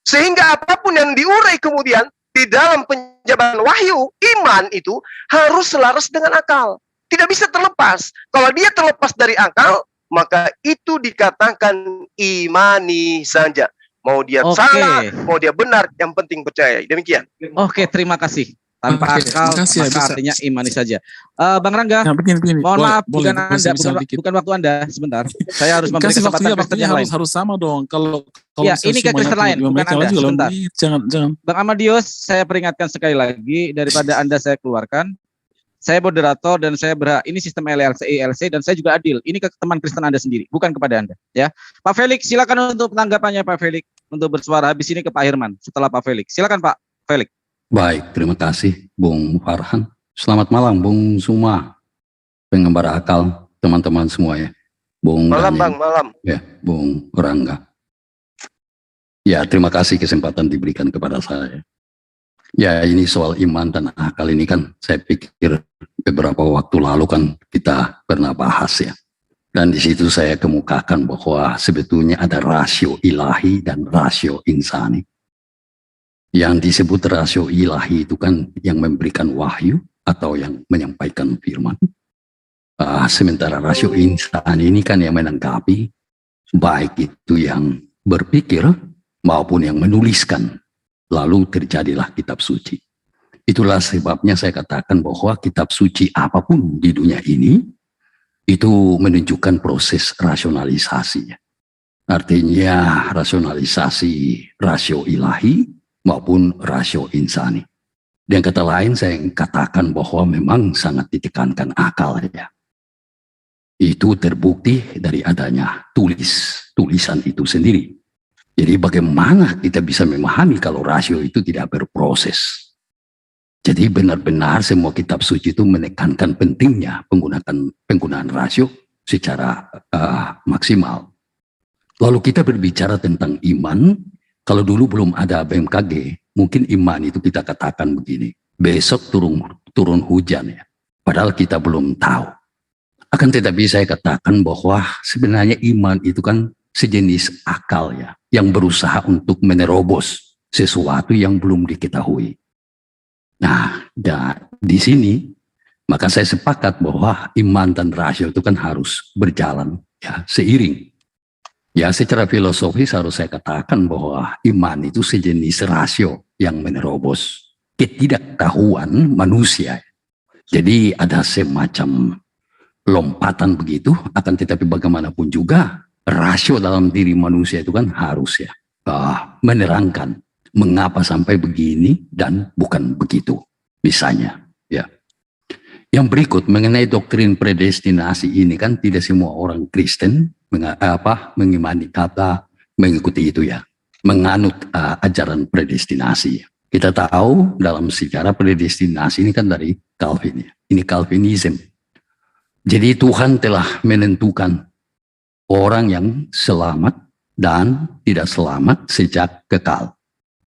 Sehingga apapun yang diurai kemudian, di dalam penjabaran wahyu, iman itu harus selaras dengan akal. Tidak bisa terlepas. Kalau dia terlepas dari akal, maka itu dikatakan imani saja. Mau dia salah, mau dia benar, yang penting percaya. Demikian. Oke, terima kasih. Tanpa akal, maka artinya imani saja. Bang Rangga, begini. Mohon maaf, bukan waktu Anda. Sebentar, saya harus memberi kesempatan Kristen yang lain. Harus sama dong. Kalau ya, ini ke Kristen lain, bukan Anda. Sebentar. Jangan. Bang Amadius, saya peringatkan sekali lagi, daripada Anda saya keluarkan. Saya moderator dan saya berhak. Ini sistem ILC dan saya juga adil. Ini ke teman Kristen Anda sendiri, bukan kepada Anda. Ya, Pak Felix, silakan untuk tanggapannya Pak Felix untuk bersuara. Habis ini ke Pak Hirman. Setelah Pak Felix, silakan Pak Felix. Baik, terima kasih Bung Farhan. Selamat malam Bung Suma, pengembara akal, teman-teman semua ya. Bung malam Daniel, Bang, malam. Ya, Bung Rangga. Ya, terima kasih kesempatan diberikan kepada saya. Ya, ini soal iman dan akal ini kan saya pikir beberapa waktu lalu kan kita pernah bahas ya. Dan di situ saya kemukakan bahwa sebetulnya ada rasio ilahi dan rasio insani. Yang disebut rasio ilahi itu kan yang memberikan wahyu atau yang menyampaikan firman. Sementara rasio insani ini kan yang menanggapi, baik itu yang berpikir maupun yang menuliskan. Lalu terjadilah kitab suci. Itulah sebabnya saya katakan bahwa kitab suci apapun di dunia ini itu menunjukkan proses rasionalisasi. Artinya rasionalisasi rasio ilahi maupun rasio insani. Dengan kata lain saya katakan bahwa memang sangat ditekankan akal ya. Itu terbukti dari adanya tulisan itu sendiri. Jadi bagaimana kita bisa memahami kalau rasio itu tidak berproses. Jadi benar-benar semua kitab suci itu menekankan pentingnya penggunaan rasio secara maksimal. Lalu kita berbicara tentang iman. Kalau dulu belum ada BMKG, mungkin iman itu kita katakan begini, besok turun hujan ya. Padahal kita belum tahu. Akan tetapi saya katakan bahwa sebenarnya iman itu kan sejenis akal ya, yang berusaha untuk menerobos sesuatu yang belum diketahui. Nah, di sini maka saya sepakat bahwa iman dan rasio itu kan harus berjalan ya, seiring. Ya, secara filosofis harus saya katakan bahwa iman itu sejenis rasio yang menerobos ketidaktahuan manusia. Jadi ada semacam lompatan begitu, akan tetapi bagaimanapun juga rasio dalam diri manusia itu kan harus ya menerangkan mengapa sampai begini dan bukan begitu. Misalnya, ya. Yang berikut mengenai doktrin predestinasi ini kan tidak semua orang Kristen mengimani kata mengikuti itu ya, menganut ajaran predestinasi. Kita tahu dalam sejarah predestinasi ini kan dari Calvin ya. Ini Calvinism. Jadi Tuhan telah menentukan orang yang selamat dan tidak selamat sejak kekal.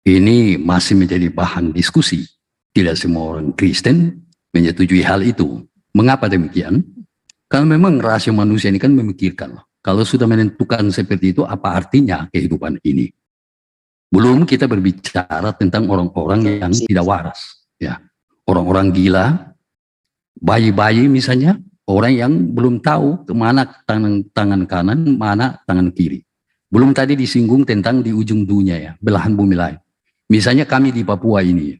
Ini masih menjadi bahan diskusi. Tidak semua orang Kristen menyetujui hal itu. Mengapa demikian? Karena memang rasio manusia ini kan memikirkan, kalau sudah menentukan seperti itu, apa artinya kehidupan ini? Belum kita berbicara tentang orang-orang yang tidak waras, ya, orang-orang gila, bayi-bayi misalnya, orang yang belum tahu kemana tangan kanan, mana tangan kiri. Belum tadi disinggung tentang di ujung dunia ya, belahan bumi lain. Misalnya kami di Papua ini,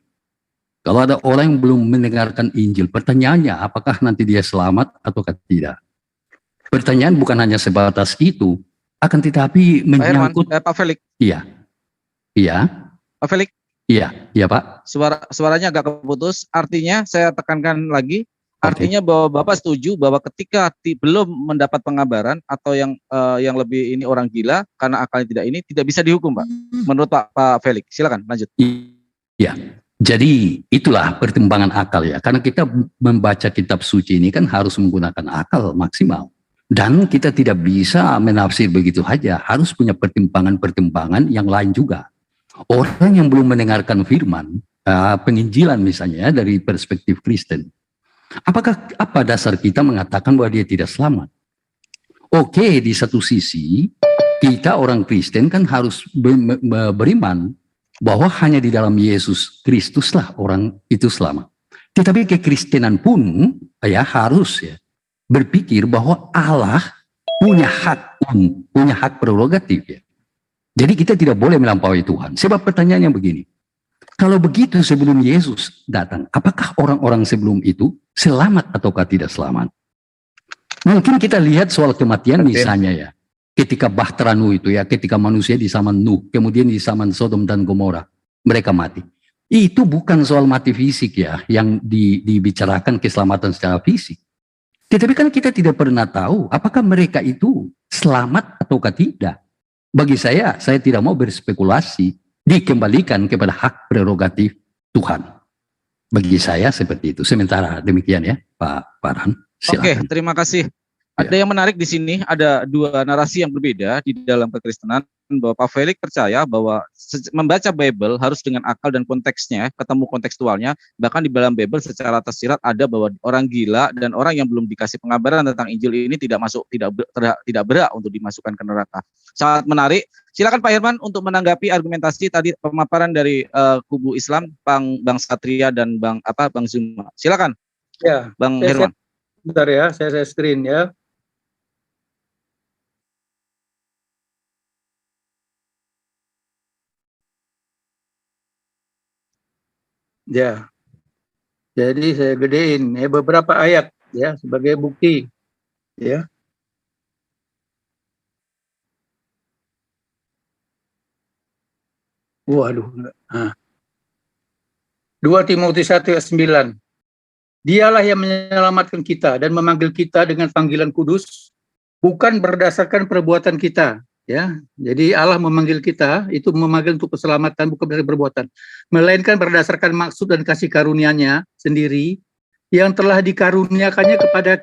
kalau ada orang yang belum mendengarkan Injil, pertanyaannya apakah nanti dia selamat atau tidak? Pertanyaan bukan hanya sebatas itu, akan tetapi menyangkut Pak Felix. Iya. Iya. Pak Felix. Iya, iya Pak. Suaranya agak keputus, artinya saya tekankan lagi, artinya bahwa Bapak setuju bahwa ketika belum mendapat pengabaran atau yang lebih ini orang gila karena akalnya tidak bisa dihukum, Pak. Menurut Pak Felix, silakan lanjut. Iya. Jadi itulah pertimbangan akal ya. Karena kita membaca kitab suci ini kan harus menggunakan akal maksimal. Dan kita tidak bisa menafsir begitu saja, harus punya pertimbangan-pertimbangan yang lain juga. Orang yang belum mendengarkan firman, penginjilan misalnya dari perspektif Kristen, apa dasar kita mengatakan bahwa dia tidak selamat? Oke, di satu sisi kita orang Kristen kan harus beriman bahwa hanya di dalam Yesus Kristuslah orang itu selamat. Tetapi kekristenan pun ya harus ya berpikir bahwa Allah punya hak prerogatif ya. Jadi kita tidak boleh melampaui Tuhan. Sebab pertanyaannya begini, kalau begitu sebelum Yesus datang, apakah orang-orang sebelum itu selamat ataukah tidak selamat? Mungkin kita lihat soal kematian misalnya ya, ketika Bahtera Nuh itu ya, ketika manusia di zaman Nuh, kemudian di zaman Sodom dan Gomora, mereka mati. Itu bukan soal mati fisik ya, yang dibicarakan keselamatan secara fisik. Tetapi kan kita tidak pernah tahu apakah mereka itu selamat ataukah tidak. Bagi saya tidak mau berspekulasi, dikembalikan kepada hak prerogatif Tuhan. Bagi saya seperti itu. Sementara demikian ya, Pak Farhan. Oke, terima kasih. Ada yang menarik di sini, ada dua narasi yang berbeda di dalam kekristenan, bahwa Pak Felix percaya bahwa membaca Bible harus dengan akal dan konteksnya, ketemu kontekstualnya. Bahkan di dalam Bible secara tersirat ada bahwa orang gila dan orang yang belum dikasih pengabaran tentang Injil ini tidak berhak untuk dimasukkan ke neraka. Sangat menarik. Silakan Pak Herman untuk menanggapi argumentasi tadi pemaparan dari kubu Islam, Bang Satria dan Bang Zuma. Silakan. Ya, Bang Herman. Bentar ya, saya screen ya. Ya, jadi saya gedein ya beberapa ayat ya sebagai bukti ya. Waduh. 2 Timotius 1 ayat 9. Dialah yang menyelamatkan kita dan memanggil kita dengan panggilan kudus, bukan berdasarkan perbuatan kita. Ya, jadi Allah memanggil kita itu memanggil untuk keselamatan bukan berdasarkan perbuatan, melainkan berdasarkan maksud dan kasih karunia-Nya sendiri yang telah dikaruniakannya kepada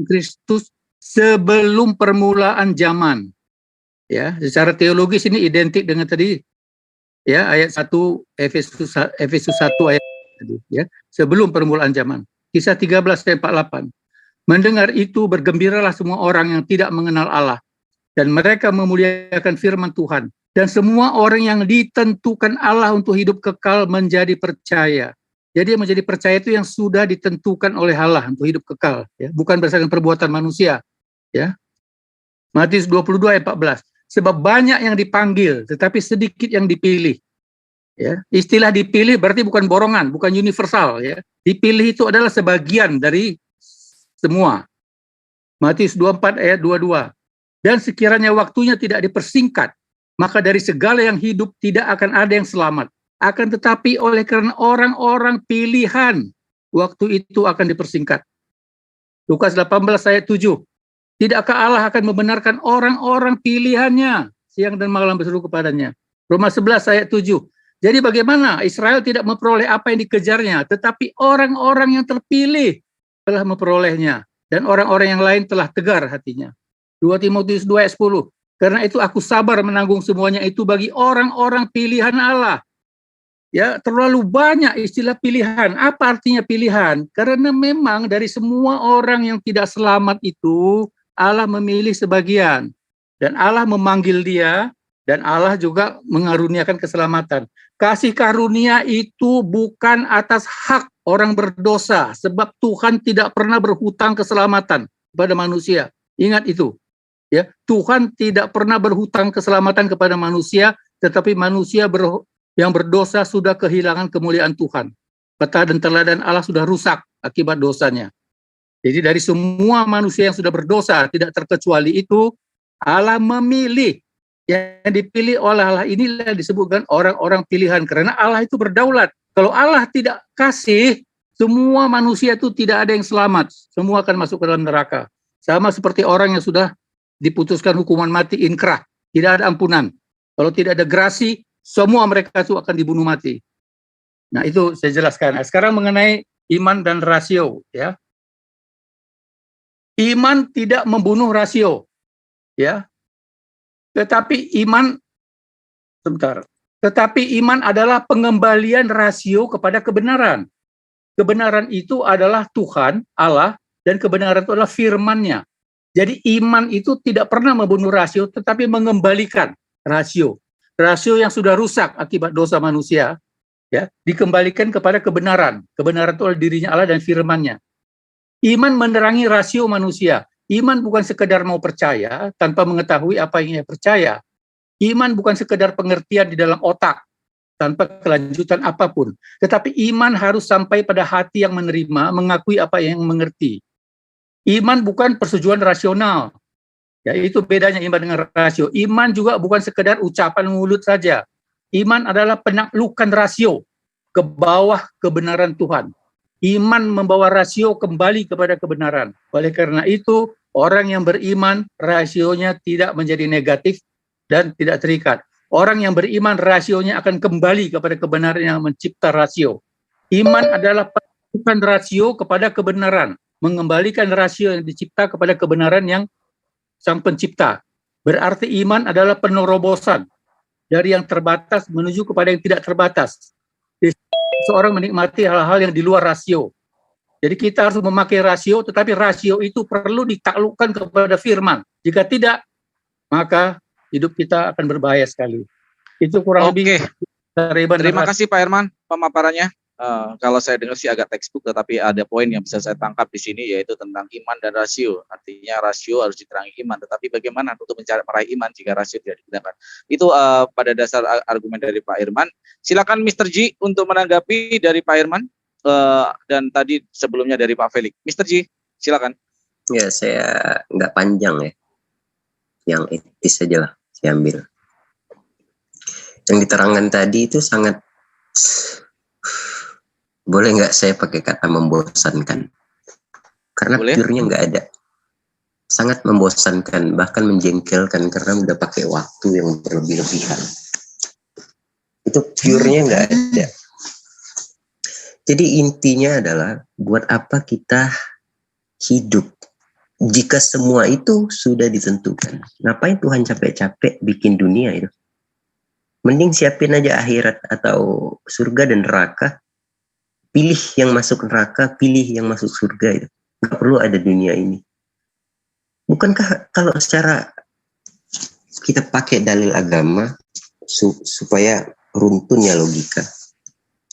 Kristus sebelum permulaan zaman. Ya, secara teologis ini identik dengan tadi ya ayat 1 Efesus 1 ayat tadi ya, sebelum permulaan zaman. Kisah 13 ayat 48. Mendengar itu bergembiralah semua orang yang tidak mengenal Allah, dan mereka memuliakan firman Tuhan. Dan semua orang yang ditentukan Allah untuk hidup kekal menjadi percaya. Jadi yang menjadi percaya itu yang sudah ditentukan oleh Allah untuk hidup kekal, ya, bukan berdasarkan perbuatan manusia. Ya. Matius 22 ayat 14. Sebab banyak yang dipanggil, tetapi sedikit yang dipilih. Ya. Istilah dipilih berarti bukan borongan, bukan universal. Ya. Dipilih itu adalah sebagian dari semua. Matius 24 ayat 22. Dan sekiranya waktunya tidak dipersingkat, maka dari segala yang hidup tidak akan ada yang selamat. Akan tetapi oleh karena orang-orang pilihan, waktu itu akan dipersingkat. Lukas 18 ayat 7. Tidakkah Allah akan membenarkan orang-orang pilihannya siang dan malam berseru kepadanya? Roma 11 ayat 7. Jadi bagaimana Israel tidak memperoleh apa yang dikejarnya, tetapi orang-orang yang terpilih telah memperolehnya, dan orang-orang yang lain telah tegar hatinya. 2 Timotius 2 ayat 10. Karena itu aku sabar menanggung semuanya itu bagi orang-orang pilihan Allah. Ya, terlalu banyak istilah pilihan. Apa artinya pilihan? Karena memang dari semua orang yang tidak selamat itu, Allah memilih sebagian. Dan Allah memanggil dia, dan Allah juga mengaruniakan keselamatan. Kasih karunia itu bukan atas hak orang berdosa, sebab Tuhan tidak pernah berhutang keselamatan kepada manusia. Ingat itu. Ya, Tuhan tidak pernah berhutang keselamatan kepada manusia, tetapi manusia yang berdosa sudah kehilangan kemuliaan Tuhan. Peta dan teladan Allah sudah rusak akibat dosanya. Jadi dari semua manusia yang sudah berdosa, tidak terkecuali itu, Allah memilih. Yang dipilih oleh Allah inilah disebutkan orang-orang pilihan, karena Allah itu berdaulat. Kalau Allah tidak kasih, semua manusia itu tidak ada yang selamat. Semua akan masuk ke dalam neraka. Sama seperti orang yang sudah diputuskan hukuman mati inkrah, tidak ada ampunan. Kalau tidak ada gerasi, semua mereka itu akan dibunuh mati. Nah, itu saya jelaskan. Nah, sekarang mengenai iman dan rasio, ya. Iman tidak membunuh rasio, ya. Tetapi iman adalah pengembalian rasio kepada kebenaran. Kebenaran itu adalah Tuhan, Allah, dan kebenaran itu adalah firman-Nya. Jadi iman itu tidak pernah membunuh rasio, tetapi mengembalikan rasio. Rasio yang sudah rusak akibat dosa manusia, ya, dikembalikan kepada kebenaran. Kebenaran itu adalah dirinya Allah dan firman-Nya. Iman menerangi rasio manusia. Iman bukan sekedar mau percaya tanpa mengetahui apa yang ia percaya. Iman bukan sekedar pengertian di dalam otak tanpa kelanjutan apapun. Tetapi iman harus sampai pada hati yang menerima, mengakui apa yang mengerti. Iman bukan persetujuan rasional. Ya, itu bedanya iman dengan rasio. Iman juga bukan sekedar ucapan mulut saja. Iman adalah penaklukan rasio ke bawah kebenaran Tuhan. Iman membawa rasio kembali kepada kebenaran. Oleh karena itu, orang yang beriman, rasionya tidak menjadi negatif dan tidak terikat. Orang yang beriman, rasionya akan kembali kepada kebenaran yang mencipta rasio. Iman adalah penaklukan rasio kepada kebenaran. Mengembalikan rasio yang dicipta kepada kebenaran yang Sang Pencipta. Berarti iman adalah penerobosan dari yang terbatas menuju kepada yang tidak terbatas. Seorang menikmati hal-hal yang di luar rasio. Jadi kita harus memakai rasio, tetapi rasio itu perlu ditaklukkan kepada firman. Jika tidak, maka hidup kita akan berbahaya sekali. Itu kurang lebih. Terima kasih Pak Herman pemaparannya. Kalau saya dengar sih agak textbook, tetapi ada poin yang bisa saya tangkap di sini, yaitu tentang iman dan rasio. Artinya rasio harus diterangi iman, tetapi bagaimana untuk meraih iman jika rasio tidak digunakan? Itu pada dasar argumen dari Pak Herman. Silakan Mr. G untuk menanggapi dari Pak Herman dan tadi sebelumnya dari Pak Felix. Mr. G, silakan. Ya, saya nggak panjang ya. Yang etis saja lah saya ambil. Yang diterangkan tadi itu sangat, boleh nggak saya pakai kata membosankan? Karena pure-nya nggak ada. Sangat membosankan, bahkan menjengkelkan karena udah pakai waktu yang berlebih-lebihan. Itu pure-nya nggak ada. Jadi intinya adalah, buat apa kita hidup jika semua itu sudah ditentukan? Ngapain Tuhan capek-capek bikin dunia itu? Mending siapin aja akhirat atau surga dan neraka. Pilih yang masuk neraka, pilih yang masuk surga itu. Nggak perlu ada dunia ini. Bukankah kalau secara kita pakai dalil agama supaya runtunnya logika,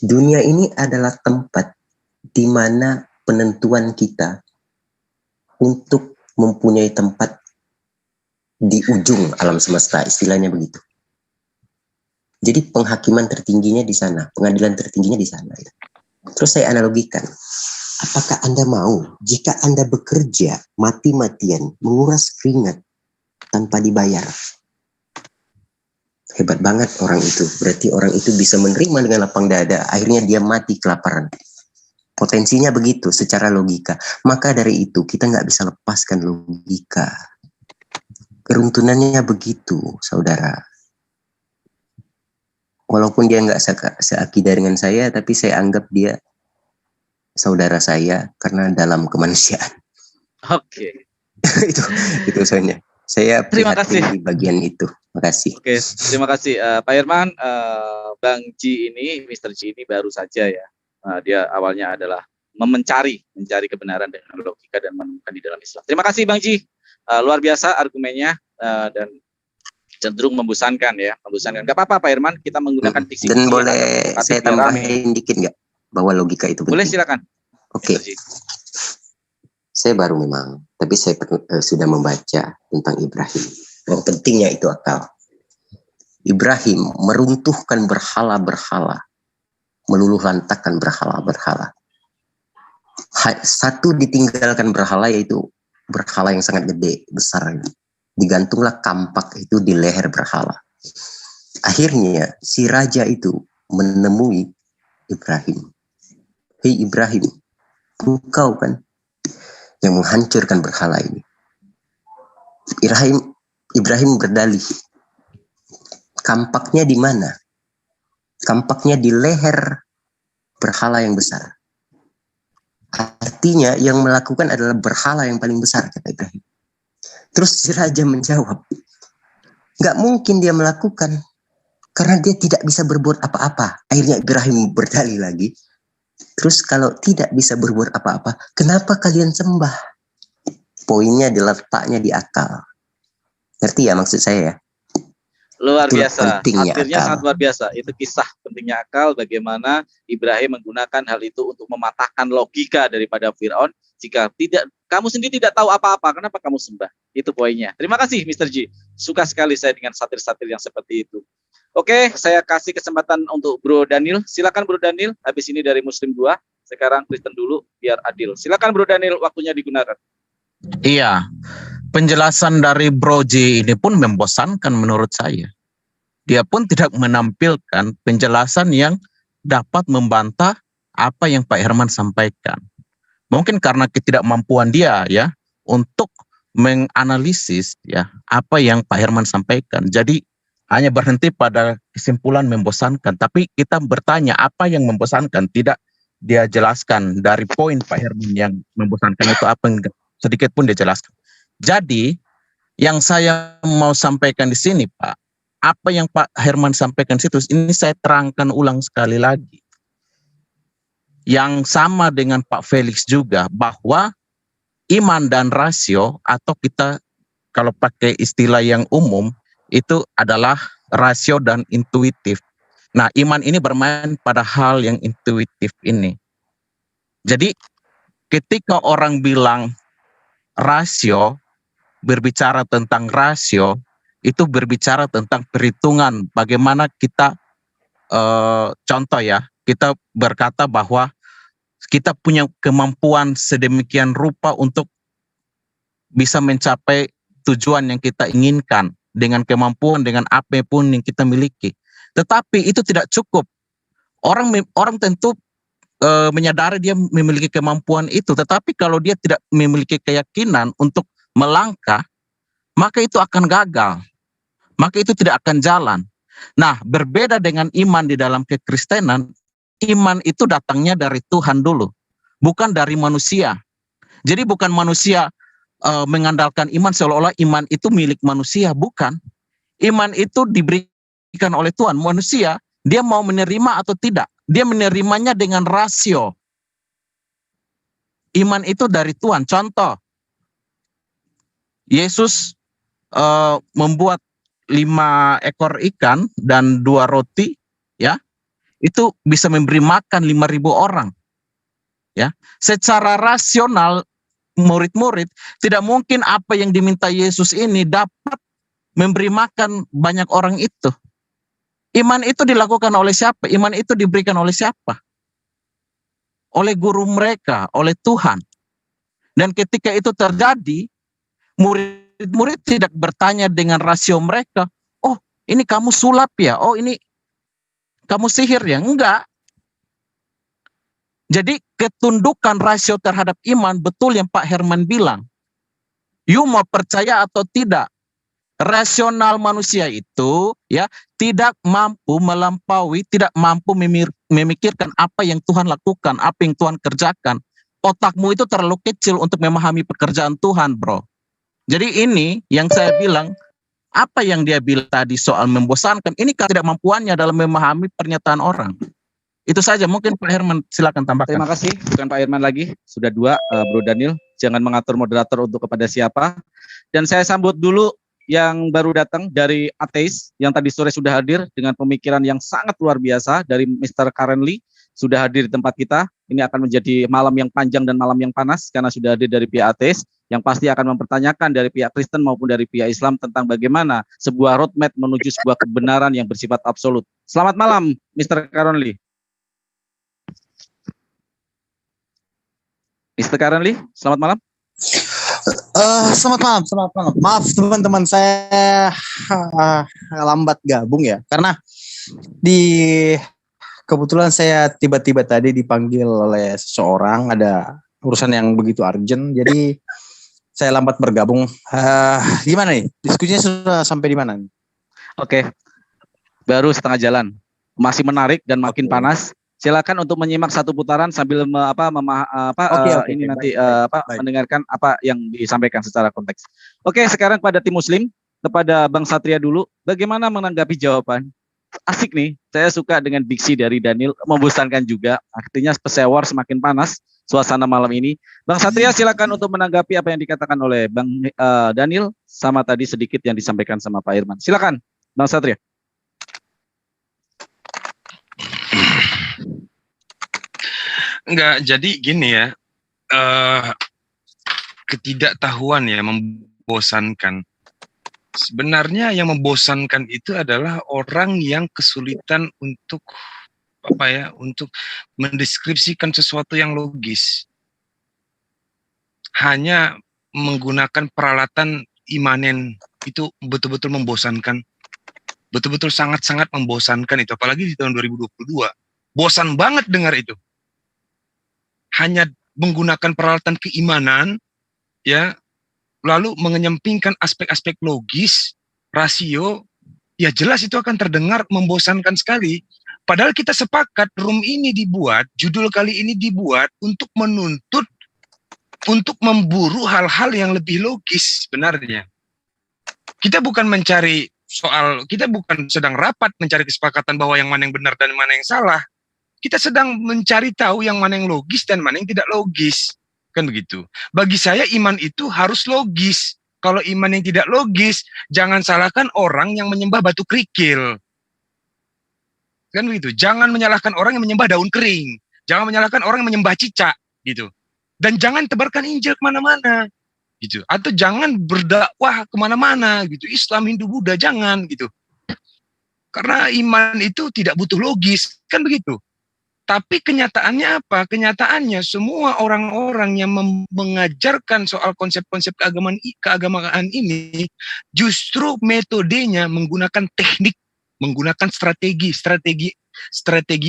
dunia ini adalah tempat di mana penentuan kita untuk mempunyai tempat di ujung alam semesta, istilahnya begitu. Jadi penghakiman tertingginya di sana, pengadilan tertingginya di sana. Terus saya analogikan, apakah Anda mau jika Anda bekerja mati-matian, menguras keringat tanpa dibayar? Hebat banget orang itu. Berarti orang itu bisa menerima dengan lapang dada. Akhirnya dia mati kelaparan. Potensinya begitu secara logika. Maka dari itu kita nggak bisa lepaskan logika. Keruntunannya begitu, saudara. Walaupun dia nggak seakidah dengan saya, tapi saya anggap dia saudara saya karena dalam kemanusiaan. Oke. itu soalnya. Saya terima kasih di bagian itu. Terima kasih. Oke, terima kasih Pak Herman. Bang Ji ini, Mr. Ji ini baru saja ya. Dia awalnya adalah mencari kebenaran dengan logika dan menemukan di dalam Islam. Terima kasih Bang Ji. Luar biasa argumennya dan cenderung membosankan ya, membosankan. Gak apa-apa Pak Herman, kita menggunakan diksi. Dan boleh saya tambahin dikit nggak bahwa logika itu penting? Boleh, silakan. Oke. Saya baru memang, tapi saya sudah membaca tentang Ibrahim. Yang pentingnya itu akal. Ibrahim meruntuhkan berhala-berhala, meluluh lantakkan berhala-berhala. Satu ditinggalkan berhala, yaitu berhala yang sangat gede, besar. Digantunglah kampak itu di leher berhala. Akhirnya si raja itu menemui Ibrahim. Hei Ibrahim, engkau kan yang menghancurkan berhala ini. Ibrahim berdalih. Kampaknya di mana? Kampaknya di leher berhala yang besar. Artinya yang melakukan adalah berhala yang paling besar, kata Ibrahim. Terus si raja menjawab, nggak mungkin dia melakukan, karena dia tidak bisa berbuat apa-apa. Akhirnya Ibrahim berdalih lagi. Terus kalau tidak bisa berbuat apa-apa, kenapa kalian sembah? Poinnya letaknya di akal. Ngerti ya maksud saya ya? Luar Itulah biasa, pentingnya akhirnya akal. sangat luar biasa. Itu kisah pentingnya akal, bagaimana Ibrahim menggunakan hal itu untuk mematahkan logika daripada Fir'aun. Jika tidak, kamu sendiri tidak tahu apa-apa, kenapa kamu sembah? Itu poinnya. Terima kasih Mr. Ji. Suka sekali saya dengan satir-satir yang seperti itu. Oke, saya kasih kesempatan untuk Bro Daniel. Silakan Bro Daniel, habis ini dari Muslim 2. Sekarang Kristen dulu, biar adil. Silakan Bro Daniel, waktunya digunakan. Iya, penjelasan dari Bro J ini pun membosankan menurut saya. Dia pun tidak menampilkan penjelasan yang dapat membantah apa yang Pak Herman sampaikan. Mungkin karena ketidakmampuan dia ya untuk menganalisis ya apa yang Pak Herman sampaikan. Jadi hanya berhenti pada kesimpulan membosankan. Tapi kita bertanya apa yang membosankan, tidak dia jelaskan dari poin Pak Herman yang membosankan itu apa, sedikit pun dia jelaskan. Jadi yang saya mau sampaikan di sini Pak, apa yang Pak Herman sampaikan situ, ini saya terangkan ulang sekali lagi. Yang sama dengan Pak Felix juga, bahwa iman dan rasio, atau kita kalau pakai istilah yang umum, itu adalah rasio dan intuitif. Nah, iman ini bermain pada hal yang intuitif ini. Jadi, ketika orang bilang rasio, berbicara tentang rasio, itu berbicara tentang perhitungan. Bagaimana kita, contoh ya, kita berkata bahwa kita punya kemampuan sedemikian rupa untuk bisa mencapai tujuan yang kita inginkan dengan kemampuan, dengan apapun yang kita miliki. Tetapi itu tidak cukup. Orang tentu menyadari dia memiliki kemampuan itu, tetapi kalau dia tidak memiliki keyakinan untuk melangkah, maka itu akan gagal. Maka itu tidak akan jalan. Nah, berbeda dengan iman di dalam kekristenan, iman itu datangnya dari Tuhan dulu, bukan dari manusia. Jadi bukan manusia mengandalkan iman seolah-olah iman itu milik manusia, bukan. Iman itu diberikan oleh Tuhan. Manusia, dia mau menerima atau tidak. Dia menerimanya dengan rasio. Iman itu dari Tuhan. Contoh, Yesus membuat 5 ekor ikan dan 2 roti, ya, itu bisa memberi makan 5.000 orang. Ya, secara rasional murid-murid tidak mungkin apa yang diminta Yesus ini dapat memberi makan banyak orang itu. Iman itu dilakukan oleh siapa? Iman itu diberikan oleh siapa? Oleh guru mereka, oleh Tuhan. Dan ketika itu terjadi, murid-murid tidak bertanya dengan rasio mereka, oh ini kamu sulap ya, oh ini kamu sihir ya, enggak. Jadi ketundukan rasio terhadap iman, betul yang Pak Herman bilang. You mau percaya atau tidak, rasional manusia itu ya tidak mampu melampaui, tidak mampu memikirkan apa yang Tuhan lakukan, apa yang Tuhan kerjakan. Otakmu itu terlalu kecil untuk memahami pekerjaan Tuhan, bro. Jadi ini yang saya bilang, apa yang dia bilang tadi soal membosankan, ini ketidakmampuannya dalam memahami pernyataan orang. Itu saja, mungkin Pak Herman silakan tambahkan. Terima kasih, bukan Pak Herman lagi, sudah dua, Bro Daniel. Jangan mengatur moderator untuk kepada siapa. Dan saya sambut dulu yang baru datang dari ateis, yang tadi sore sudah hadir dengan pemikiran yang sangat luar biasa dari Mr. Karen Lee, sudah hadir di tempat kita. Ini akan menjadi malam yang panjang dan malam yang panas, karena sudah hadir dari pihak ateis, yang pasti akan mempertanyakan dari pihak Kristen maupun dari pihak Islam tentang bagaimana sebuah roadmap menuju sebuah kebenaran yang bersifat absolut. Selamat malam, Mr. Karen Lee. Mr. Karen Lee, selamat malam. Selamat malam. Maaf teman-teman, saya lambat gabung ya, karena kebetulan saya tiba-tiba tadi dipanggil oleh seseorang, ada urusan yang begitu urgent, jadi saya lambat bergabung. Gimana nih? Diskusinya sudah sampai di mana? Oke, baru setengah jalan, masih menarik dan makin panas. Silakan untuk menyimak satu putaran sambil mendengarkan apa yang disampaikan secara konteks. Oke, sekarang pada tim Muslim, kepada Bang Satria dulu, bagaimana menanggapi jawaban? Asik nih, saya suka dengan diksi dari Daniel, membosankan juga, artinya pesewar semakin panas suasana malam ini. Bang Satria silakan untuk menanggapi apa yang dikatakan oleh Bang Daniel, sama tadi sedikit yang disampaikan sama Pak Irman. Silakan, Bang Satria. Enggak, jadi gini ya, ketidaktahuan ya membosankan. Sebenarnya yang membosankan itu adalah orang yang kesulitan untuk untuk mendeskripsikan sesuatu yang logis. Hanya menggunakan peralatan imanen itu betul-betul membosankan. Betul-betul sangat-sangat membosankan itu, apalagi di tahun 2022. Bosan banget dengar itu. Hanya menggunakan peralatan keimanan, ya, lalu mengenyampingkan aspek-aspek logis, rasio, ya jelas itu akan terdengar membosankan sekali. Padahal kita sepakat room ini dibuat, judul kali ini dibuat untuk menuntut, untuk memburu hal-hal yang lebih logis sebenarnya. Kita bukan mencari kita bukan sedang rapat mencari kesepakatan bahwa yang mana yang benar dan mana yang salah. Kita sedang mencari tahu yang mana yang logis dan mana yang tidak logis. Kan begitu. Bagi saya iman itu harus logis. Kalau iman yang tidak logis, jangan salahkan orang yang menyembah batu kerikil. Kan begitu. Jangan menyalahkan orang yang menyembah daun kering. Jangan menyalahkan orang yang menyembah cicak. Gitu. Dan jangan tebarkan Injil kemana-mana. Gitu. Atau jangan berdakwah kemana-mana. Gitu. Islam, Hindu, Buddha, jangan. Gitu. Karena iman itu tidak butuh logis. Kan begitu. Tapi kenyataannya apa? Kenyataannya semua orang-orang yang mengajarkan soal konsep-konsep keagamaan ini justru metodenya menggunakan teknik, menggunakan strategi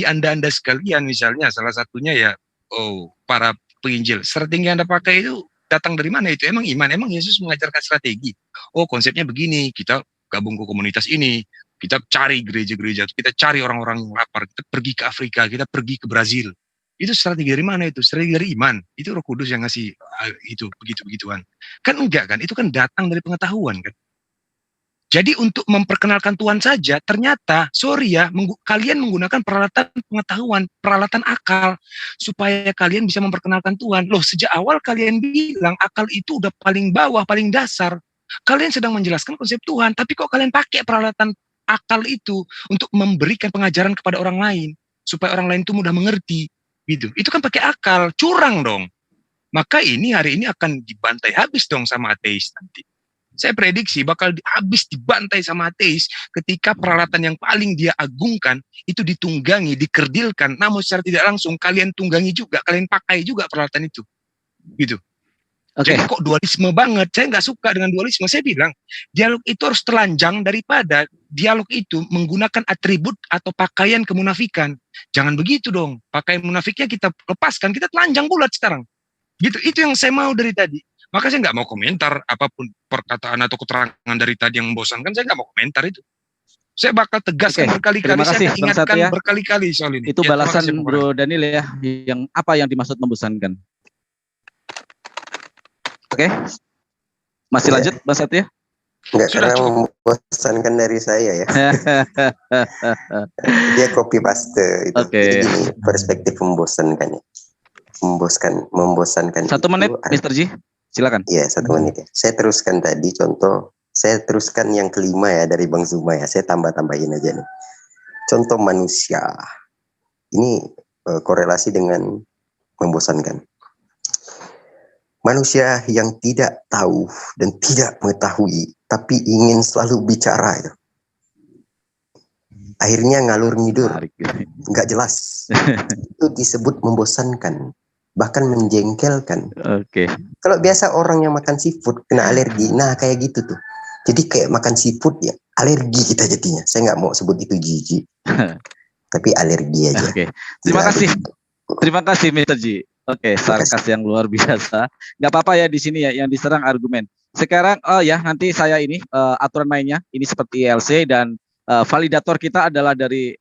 Anda sekalian. Misalnya salah satunya ya, para penginjil. Strategi yang Anda pakai itu datang dari mana itu? Emang iman? Emang Yesus mengajarkan strategi? Oh, konsepnya begini, kita gabung ke komunitas ini. Kita cari gereja-gereja, kita cari orang-orang yang lapar, kita pergi ke Afrika, kita pergi ke Brazil. Itu strategi dari mana itu? Strategi dari iman. Itu Roh Kudus yang ngasih itu, begitu-begituan. Kan enggak kan? Itu kan datang dari pengetahuan kan? Jadi untuk memperkenalkan Tuhan saja, ternyata, sorry ya, kalian menggunakan peralatan pengetahuan, peralatan akal, supaya kalian bisa memperkenalkan Tuhan. Loh, sejak awal kalian bilang akal itu udah paling bawah, paling dasar. Kalian sedang menjelaskan konsep Tuhan, tapi kok kalian pakai peralatan akal itu untuk memberikan pengajaran kepada orang lain supaya orang lain itu mudah mengerti gitu. Itu kan pakai akal, curang dong. Maka ini hari ini akan dibantai habis dong sama ateis nanti. Saya prediksi bakal habis dibantai sama ateis ketika peralatan yang paling dia agungkan itu ditunggangi, dikerdilkan, namun secara tidak langsung kalian tunggangi juga, kalian pakai juga peralatan itu. Gitu. Okay. Jadi kok dualisme banget, saya nggak suka dengan dualisme. Saya bilang, dialog itu harus telanjang daripada dialog itu menggunakan atribut atau pakaian kemunafikan. Jangan begitu dong, pakaian munafiknya kita lepaskan, kita telanjang bulat sekarang. Gitu, itu yang saya mau dari tadi. Maka saya nggak mau komentar apapun perkataan atau keterangan dari tadi yang membosankan, saya nggak mau komentar itu. Saya bakal tegaskan berkali-kali, saya akan ingatkan berkali-kali soal ini. Itu ya, balasan Bro Daniel ya, yang apa yang dimaksud membosankan. Oke. Masih lanjut, Mas Satya? Enggak, karena membosankan dari saya ya. Dia copy paste itu. Jadi gini, perspektif membosankan ya. Membosankan. 1 menit, Mr. G. Silakan. Iya, 1 menit ya. Saya teruskan tadi contoh. Saya teruskan yang kelima ya dari Bang Zuma ya. Saya tambah-tambahin aja nih. Contoh manusia. Ini korelasi dengan membosankan. Manusia yang tidak tahu dan tidak mengetahui, tapi ingin selalu bicara itu. Akhirnya ngalur ngidur, nggak jelas. Itu disebut membosankan, bahkan menjengkelkan. Kalau biasa orang yang makan seafood kena alergi, nah kayak gitu tuh. Jadi kayak makan seafood ya, alergi kita jadinya. Saya nggak mau sebut itu jijik, tapi alergi aja. Terima kasih Mr. G. Sarkas yang luar biasa. Nggak apa-apa ya di sini ya yang diserang argumen. Sekarang nanti saya ini aturan mainnya ini seperti ILC dan validator kita adalah dari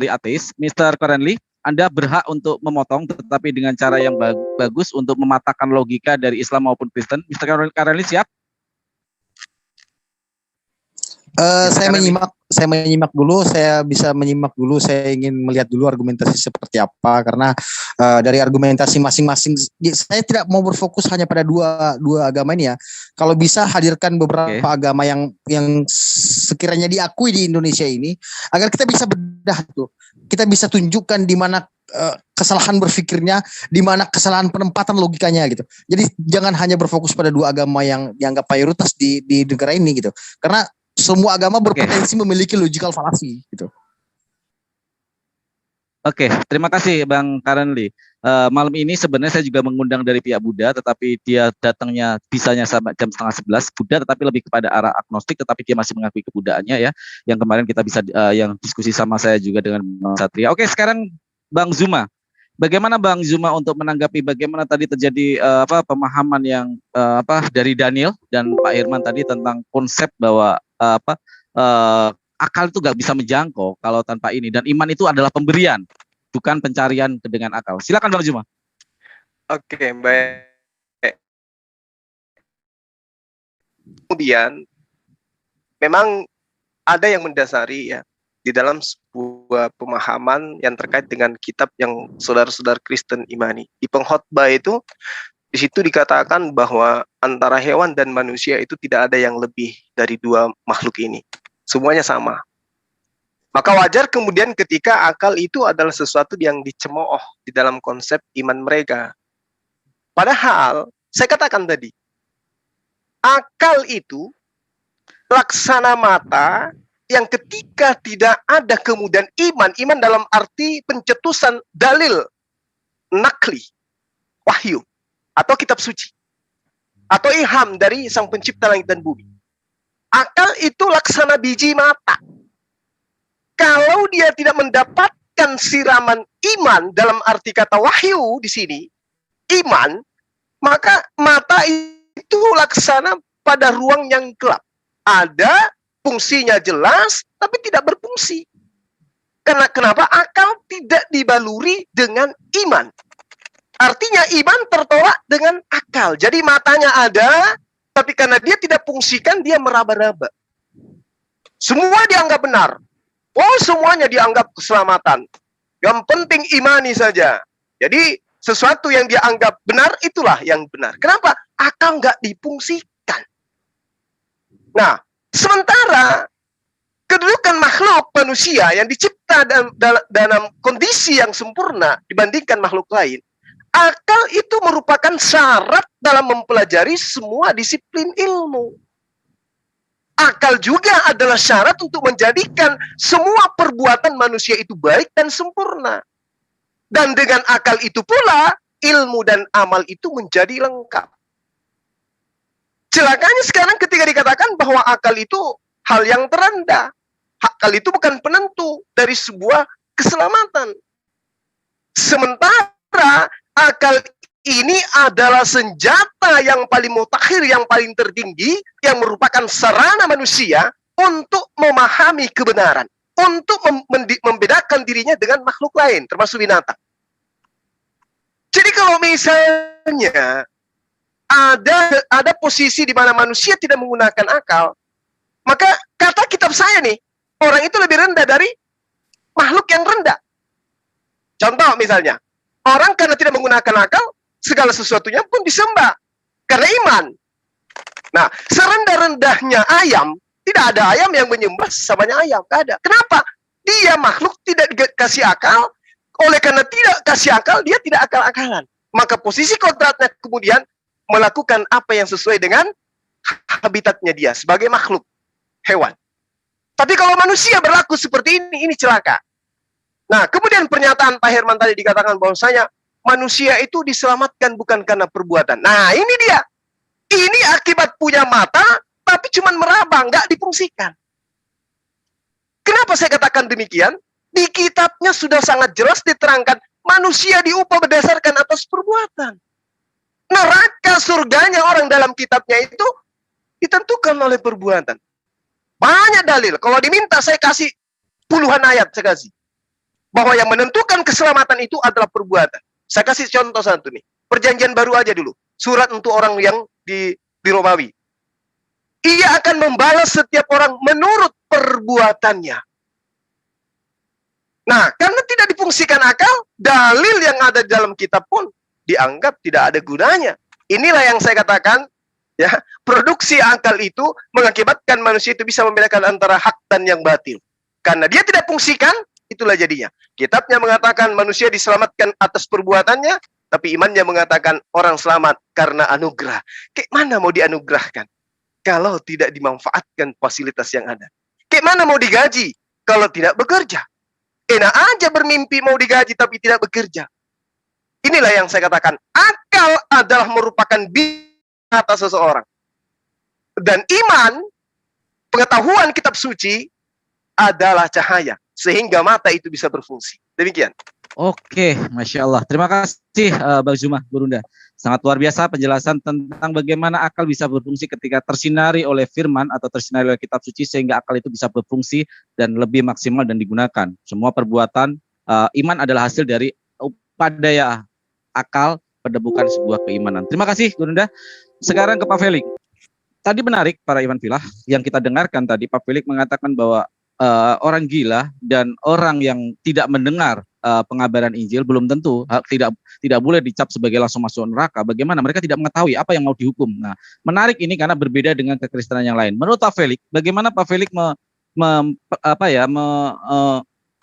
ateis. Mr. Karenli, Anda berhak untuk memotong tetapi dengan cara yang bagus untuk mematahkan logika dari Islam maupun Kristen. Mr. Karenli siap? Saya menyimak dulu, saya bisa menyimak dulu, saya ingin melihat dulu argumentasi seperti apa karena dari argumentasi masing-masing saya tidak mau berfokus hanya pada dua agama ini ya. Kalau bisa hadirkan beberapa agama yang sekiranya diakui di Indonesia ini agar kita bisa bedah tuh. Kita bisa tunjukkan di mana kesalahan berpikirnya, di mana kesalahan penempatan logikanya gitu. Jadi jangan hanya berfokus pada 2 agama yang dianggap mayoritas di negara ini gitu. Karena semua agama berpotensi memiliki logical fallacy gitu. Terima kasih Bang Karenli. Malam ini sebenarnya saya juga mengundang dari pihak Buddha, tetapi dia datangnya bisanya sampai jam 10:30 Buddha, tetapi lebih kepada arah agnostik, tetapi dia masih mengakui kebudaannya ya. Yang kemarin kita bisa yang diskusi sama saya juga dengan Bang Satria. Sekarang Bang Zuma. Bagaimana Bang Zuma untuk menanggapi bagaimana tadi terjadi pemahaman yang dari Daniel dan Pak Herman tadi tentang konsep bahwa akal itu nggak bisa menjangkau kalau tanpa ini, dan iman itu adalah pemberian bukan pencarian dengan akal. Silakan Bang Zuma. Baik. Kemudian memang ada yang mendasari ya di dalam sebuah pemahaman yang terkait dengan kitab yang saudara-saudara Kristen imani. Di pengkhotbah itu di situ dikatakan bahwa antara hewan dan manusia itu tidak ada yang lebih dari 2 makhluk ini. Semuanya sama. Maka wajar kemudian ketika akal itu adalah sesuatu yang dicemooh di dalam konsep iman mereka. Padahal, saya katakan tadi, akal itu laksana mata yang ketika tidak ada kemudian iman dalam arti pencetusan dalil, nakli, wahyu, atau kitab suci, atau ilham dari sang pencipta langit dan bumi. Akal itu laksana biji mata. Kalau dia tidak mendapatkan siraman iman dalam arti kata wahyu di sini, iman, maka mata itu laksana pada ruang yang gelap. Ada fungsinya jelas, tapi tidak berfungsi. Kenapa? Akal tidak dibaluri dengan iman. Artinya iman tertolak dengan akal. Jadi matanya ada, tapi karena dia tidak fungsikan, dia meraba-raba. Semua dianggap benar. Semuanya dianggap keselamatan. Yang penting imani saja. Jadi sesuatu yang dia anggap benar, itulah yang benar. Kenapa? Akal nggak difungsikan. Nah, sementara kedudukan makhluk manusia yang dicipta dalam kondisi yang sempurna dibandingkan makhluk lain, akal itu merupakan syarat dalam mempelajari semua disiplin ilmu. Akal juga adalah syarat untuk menjadikan semua perbuatan manusia itu baik dan sempurna. Dan dengan akal itu pula, ilmu dan amal itu menjadi lengkap. Celakanya sekarang ketika dikatakan bahwa akal itu hal yang terendah. Akal itu bukan penentu dari sebuah keselamatan. Sementara akal ini adalah senjata yang paling mutakhir, yang paling tertinggi, yang merupakan sarana manusia untuk memahami kebenaran, untuk membedakan dirinya dengan makhluk lain, termasuk binatang. Jadi kalau misalnya ada posisi di mana manusia tidak menggunakan akal, maka kata kitab saya nih, orang itu lebih rendah dari makhluk yang rendah. Contoh misalnya, orang karena tidak menggunakan akal, segala sesuatunya pun disembah karena iman. Nah, serendah-rendahnya ayam, tidak ada ayam yang menyembah sesamanya ayam, tidak ada. Kenapa? Dia makhluk tidak dikasih akal, oleh karena tidak kasih akal, dia tidak akal-akalan. Maka posisi kodratnya kemudian melakukan apa yang sesuai dengan habitatnya dia sebagai makhluk hewan. Tapi kalau manusia berlaku seperti ini celaka. Nah, kemudian pernyataan Pak Herman tadi dikatakan bahwasanya manusia itu diselamatkan bukan karena perbuatan. Nah, ini dia. Ini akibat punya mata, tapi cuma meraba, nggak difungsikan. Kenapa saya katakan demikian? Di kitabnya sudah sangat jelas diterangkan, manusia diupah berdasarkan atas perbuatan. Neraka surganya orang dalam kitabnya itu ditentukan oleh perbuatan. Banyak dalil. Kalau diminta saya kasih puluhan ayat, saya kasih. Bahwa yang menentukan keselamatan itu adalah perbuatan. Saya kasih contoh satu nih. Perjanjian baru aja dulu. Surat untuk orang yang di Romawi. Ia akan membalas setiap orang menurut perbuatannya. Nah, karena tidak difungsikan akal, dalil yang ada di dalam kitab pun dianggap tidak ada gunanya. Inilah yang saya katakan, ya, produksi akal itu mengakibatkan manusia itu bisa membedakan antara hak dan yang batil. Karena dia tidak fungsikan, itulah jadinya. Kitabnya mengatakan manusia diselamatkan atas perbuatannya, tapi imannya mengatakan orang selamat karena anugerah. Kayak mana mau dianugerahkan kalau tidak dimanfaatkan fasilitas yang ada? Kayak mana mau digaji kalau tidak bekerja? Enak aja bermimpi mau digaji tapi tidak bekerja. Inilah yang saya katakan, akal adalah merupakan mata seseorang. Dan iman, pengetahuan kitab suci adalah cahaya. Sehingga mata itu bisa berfungsi. Demikian. Oke, Masya Allah. Terima kasih Bang Zuma, Burunda. Sangat luar biasa penjelasan tentang bagaimana akal bisa berfungsi ketika tersinari oleh firman atau tersinari oleh kitab suci sehingga akal itu bisa berfungsi dan lebih maksimal dan digunakan. Semua perbuatan iman adalah hasil dari upadaya akal pada bukan sebuah keimanan. Terima kasih Burunda. Sekarang ke Pak Felix. Tadi menarik para Iwan Filah yang kita dengarkan tadi Pak Felix mengatakan bahwa orang gila dan orang yang tidak mendengar pengabaran Injil belum tentu tidak boleh dicap sebagai langsung masuk neraka. Bagaimana mereka tidak mengetahui apa yang mau dihukum. Nah, menarik ini karena berbeda dengan kekristenan yang lain. Menurut Pak Felix, bagaimana Pak Felix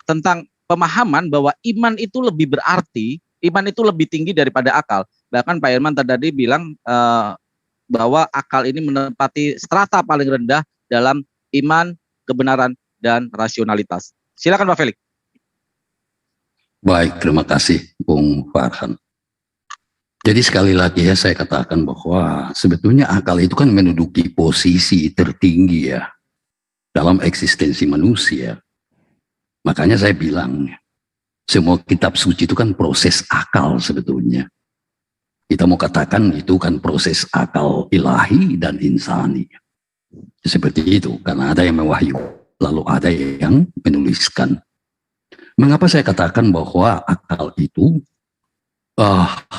tentang pemahaman bahwa iman itu lebih berarti, iman itu lebih tinggi daripada akal. Bahkan Pak Herman tadi bilang bahwa akal ini menempati strata paling rendah dalam iman, kebenaran, dan rasionalitas. Silakan Pak Felix. Baik, terima kasih Bung Farhan. Jadi sekali lagi ya saya katakan bahwa sebetulnya akal itu kan menduduki posisi tertinggi ya dalam eksistensi manusia. Makanya saya bilang semua kitab suci itu kan proses akal sebetulnya. Kita mau katakan itu kan proses akal ilahi dan insani. Seperti itu, karena ada yang mewahyu, lalu ada yang menuliskan. Mengapa saya katakan bahwa akal itu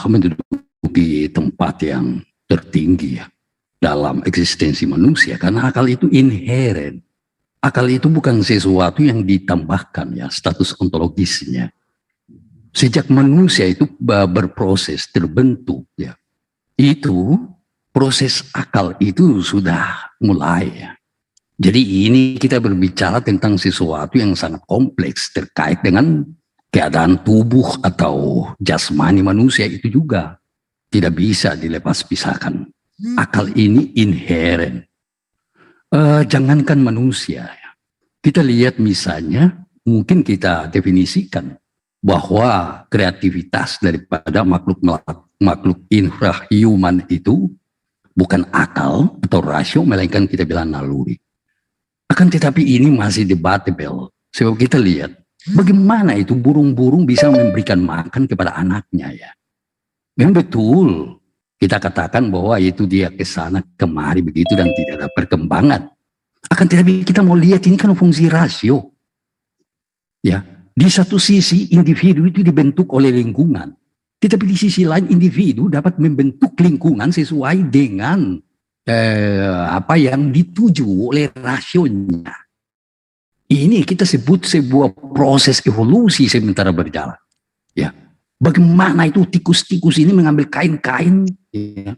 menduduki tempat yang tertinggi ya, dalam eksistensi manusia? Karena akal itu inheren. Akal itu bukan sesuatu yang ditambahkan ya, status ontologisnya. Sejak manusia itu berproses, terbentuk ya, itu proses akal itu sudah mulai ya. Jadi ini kita berbicara tentang sesuatu yang sangat kompleks terkait dengan keadaan tubuh atau jasmani manusia itu juga tidak bisa dilepas pisahkan. Akal ini inheren. Jangankan manusia, ya. Kita lihat misalnya, mungkin kita definisikan bahwa kreativitas daripada makhluk infrahuman itu bukan akal atau rasio, melainkan kita bilang naluri. Akan tetapi ini masih debatable. Sebab kita lihat bagaimana itu burung-burung bisa memberikan makan kepada anaknya ya. Memang betul kita katakan bahwa itu dia ke sana kemari begitu dan tidak ada perkembangan. Akan tetapi kita mau lihat ini kan fungsi rasio. Ya, di satu sisi individu itu dibentuk oleh lingkungan. Tetapi di sisi lain individu dapat membentuk lingkungan sesuai dengan apa yang dituju oleh rasionya. Ini kita sebut sebuah proses evolusi sementara berjalan. Ya, bagaimana itu tikus-tikus ini mengambil kain-kain, ya.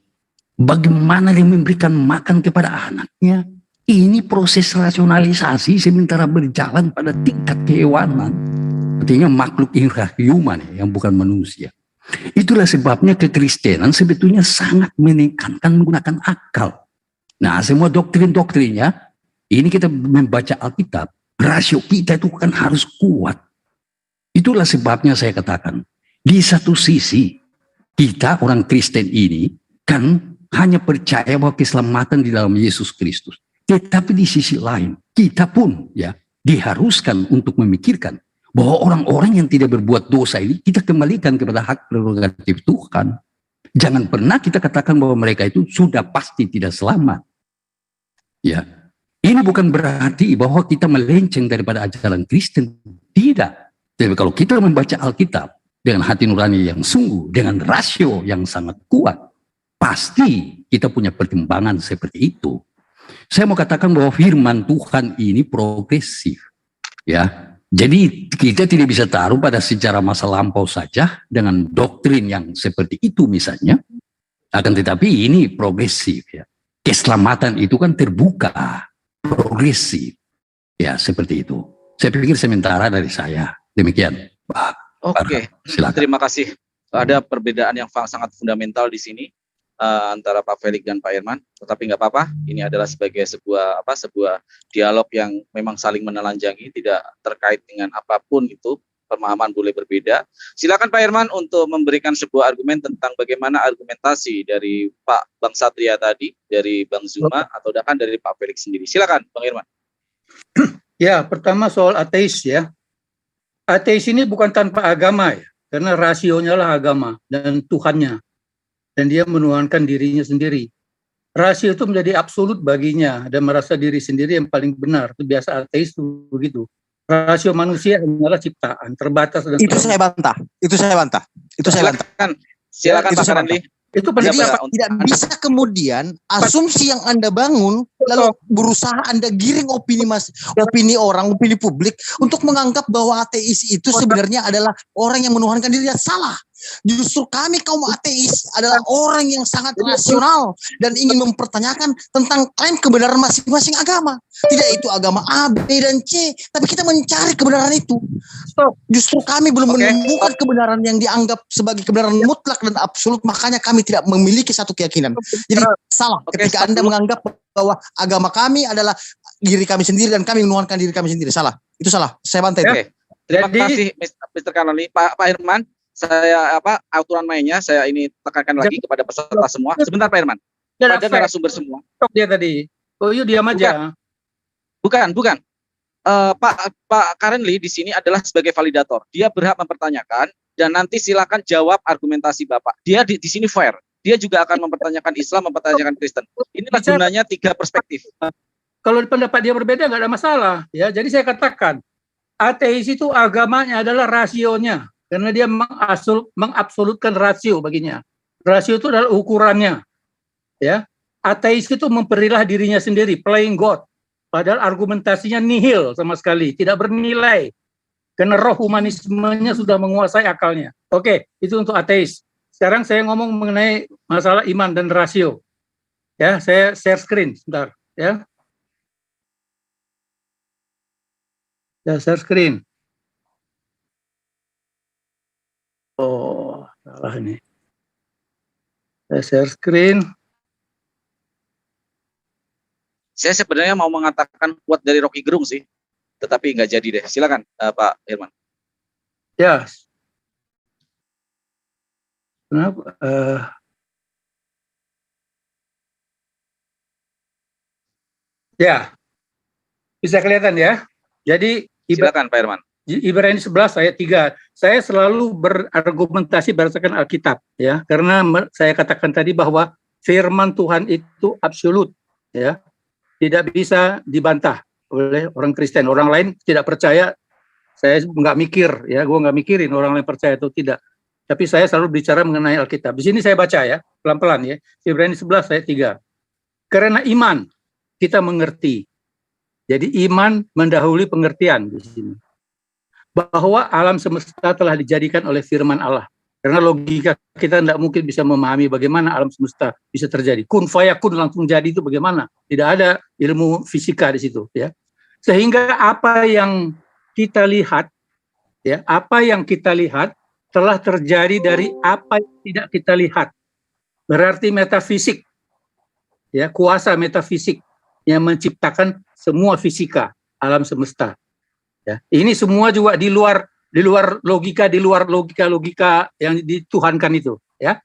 Bagaimana dia memberikan makan kepada anaknya. Ini proses rasionalisasi sementara berjalan pada tingkat kehewanan. Artinya makhluk intrahuman yang bukan manusia. Itulah sebabnya kekristenan sebetulnya sangat menekankan menggunakan akal. Nah, semua doktrin-doktrinnya, ini kita membaca Alkitab, rasio kita itu kan harus kuat. Itulah sebabnya saya katakan, di satu sisi, kita orang Kristen ini kan hanya percaya bahwa keselamatan di dalam Yesus Kristus. Tetapi di sisi lain, kita pun ya diharuskan untuk memikirkan bahwa orang-orang yang tidak berbuat dosa ini kita kembalikan kepada hak prerogatif Tuhan. Jangan pernah kita katakan bahwa mereka itu sudah pasti tidak selamat. Ya, ini bukan berarti bahwa kita melenceng daripada ajaran Kristen. Tidak. Tapi kalau kita membaca Alkitab dengan hati nurani yang sungguh, dengan rasio yang sangat kuat, pasti kita punya pertimbangan seperti itu. Saya mau katakan bahwa firman Tuhan ini progresif. Ya. Jadi kita tidak bisa taruh pada sejarah masa lampau saja dengan doktrin yang seperti itu misalnya. Akan tetapi ini progresif ya. Keselamatan itu kan terbuka, progresif. Ya seperti itu. Saya pikir sementara dari saya. Demikian Pak. Oke, silakan. Terima kasih. Ada perbedaan yang sangat fundamental di sini antara Pak Felix dan Pak Herman, tetapi nggak apa-apa. Ini adalah sebagai sebuah dialog yang memang saling menelanjangi, tidak terkait dengan apapun itu. Pemahaman boleh berbeda. Silakan Pak Herman untuk memberikan sebuah argumen tentang bagaimana argumentasi dari Pak Bang Satria tadi, dari Bang Zuma, atau bahkan dari Pak Felix sendiri. Silakan Bang Herman. Ya, pertama soal ateis ya. Ateis ini bukan tanpa agama ya, karena rasionya lah agama dan Tuhannya. Dan dia menuhankan dirinya sendiri. Rasio itu menjadi absolut baginya dan merasa diri sendiri yang paling benar. Itu biasa ateis itu begitu. Rasio manusia adalah ciptaan, terbatas. Dan itu saya bantah. Itu saya bantah. Itu saya bantah. Silakan Pak Randy. Itu jadi tidak bisa kemudian asumsi yang Anda bangun lalu berusaha Anda giring opini orang, opini publik untuk menganggap bahwa ateis itu sebenarnya adalah orang yang menuhankan dirinya. Salah. Justru kami kaum ateis adalah orang yang sangat rasional dan ingin mempertanyakan tentang klaim kebenaran masing-masing agama. Tidak itu agama A, B, dan C, tapi kita mencari kebenaran itu. Justru kami belum menemukan kebenaran yang dianggap sebagai kebenaran mutlak dan absolut, makanya kami tidak memiliki satu keyakinan. Jadi salah ketika Anda menganggap bahwa agama kami adalah diri kami sendiri dan kami menuhankan diri kami sendiri. Salah. Itu salah. Saya bantai. Terima kasih Mr. Kanali. Pak Herman, saya aturan mainnya saya ini tekankan lagi kepada peserta semua. Sebentar Pak Herman. Pada narasumber semua. Dia tadi. Oh iya diam aja. Bukan. Pak Karenli di sini adalah sebagai validator. Dia berhak mempertanyakan dan nanti silakan jawab argumentasi Bapak. Dia di sini fair. Dia juga akan mempertanyakan Islam, mempertanyakan Kristen. Inilah gunanya 3 perspektif. Kalau pendapat dia berbeda nggak ada masalah. Ya, jadi saya katakan ateis itu agamanya adalah rasionya. Karena dia mengabsolutkan rasio baginya. Rasio itu adalah ukurannya. Ya, ateis itu memperilah dirinya sendiri, playing God. Padahal argumentasinya nihil sama sekali, tidak bernilai. Karena roh humanismenya sudah menguasai akalnya. Oke, itu untuk ateis. Sekarang saya ngomong mengenai masalah iman dan rasio. Ya, saya share screen sebentar. Ya, share screen. Oh, salah ini. Saya share screen. Saya sebenarnya mau mengatakan quote dari Rocky Gerung sih, tetapi nggak jadi deh. Silakan Pak Herman. Ya. Kenapa? Ya. Bisa kelihatan ya. Jadi silakan Pak Herman. Ibrani 11 ayat 3. Saya selalu berargumentasi berdasarkan Alkitab ya, karena saya katakan tadi bahwa firman Tuhan itu absolut ya. Tidak bisa dibantah oleh orang Kristen. Orang lain tidak percaya, saya nggak mikir ya, gue nggak mikirin orang lain percaya atau tidak. Tapi saya selalu bicara mengenai Alkitab. Di sini saya baca ya, pelan-pelan ya. Ibrani 11 ayat 3. Karena iman kita mengerti. Jadi iman mendahului pengertian di sini. Bahwa alam semesta telah dijadikan oleh firman Allah. Karena logika kita tidak mungkin bisa memahami bagaimana alam semesta bisa terjadi. Kun fayakun langsung jadi itu bagaimana? Tidak ada ilmu fisika di situ, ya. Sehingga apa yang kita lihat, ya, apa yang kita lihat telah terjadi dari apa yang tidak kita lihat. Berarti metafisik, ya, kuasa metafisik yang menciptakan semua fisika alam semesta. Ya, ini semua juga di luar logika, di luar logika yang dituhankan itu, ya.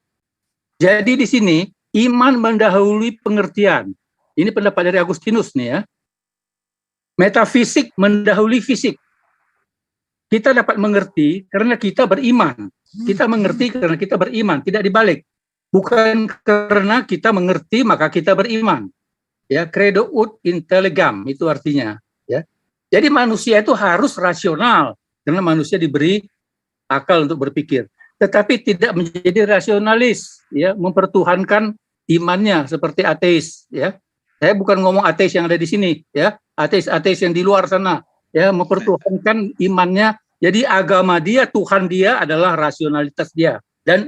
Jadi di sini iman mendahului pengertian. Ini pendapat dari Agustinus nih, ya. Metafisik mendahului fisik. Kita dapat mengerti karena kita beriman. Kita mengerti karena kita beriman, tidak dibalik. Bukan karena kita mengerti maka kita beriman. Ya, credo ut intelligam itu artinya, ya. Jadi manusia itu harus rasional. Karena manusia diberi akal untuk berpikir, tetapi tidak menjadi rasionalis, ya, mempertuhankan imannya seperti ateis, ya. Saya bukan ngomong ateis yang ada di sini, ya, ateis yang di luar sana, ya, mempertuhankan imannya. Jadi agama dia, Tuhan dia adalah rasionalitas dia dan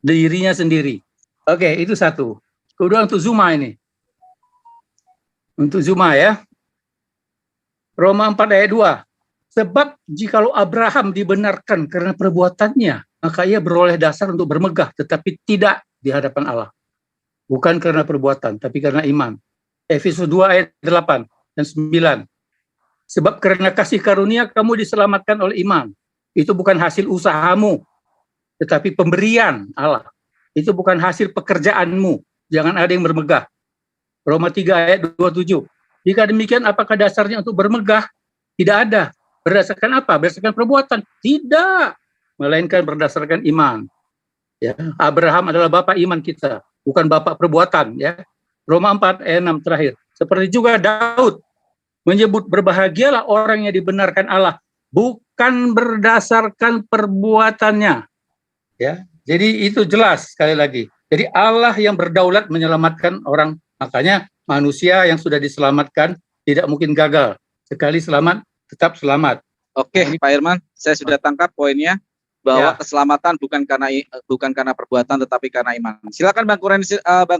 dirinya sendiri. Oke, itu satu. Kedua untuk Zuma ini, untuk Zuma, ya, Roma 4 ayat 2. Sebab jikalau Abraham dibenarkan karena perbuatannya, maka ia beroleh dasar untuk bermegah, tetapi tidak di hadapan Allah. Bukan karena perbuatan, tapi karena iman. Efesus 2 ayat 8 dan 9. Sebab karena kasih karunia kamu diselamatkan oleh iman. Itu bukan hasil usahamu, tetapi pemberian Allah. Itu bukan hasil pekerjaanmu. Jangan ada yang bermegah. Roma 3 ayat 27. Jika demikian, apakah dasarnya untuk bermegah? Tidak ada. Berdasarkan apa? Berdasarkan perbuatan? Tidak, melainkan berdasarkan iman. Ya, Abraham adalah bapak iman kita, bukan bapak perbuatan. Ya, Roma 4 ayat 6 terakhir. Seperti juga Daud menyebut berbahagialah orang yang dibenarkan Allah, bukan berdasarkan perbuatannya. Ya, jadi itu jelas sekali lagi. Jadi Allah yang berdaulat menyelamatkan orang. Makanya manusia yang sudah diselamatkan tidak mungkin gagal. Sekali selamat, tetap selamat. Oke, Pak Herman, saya sudah tangkap poinnya bahwa keselamatan bukan karena perbuatan tetapi karena iman. Silakan Bang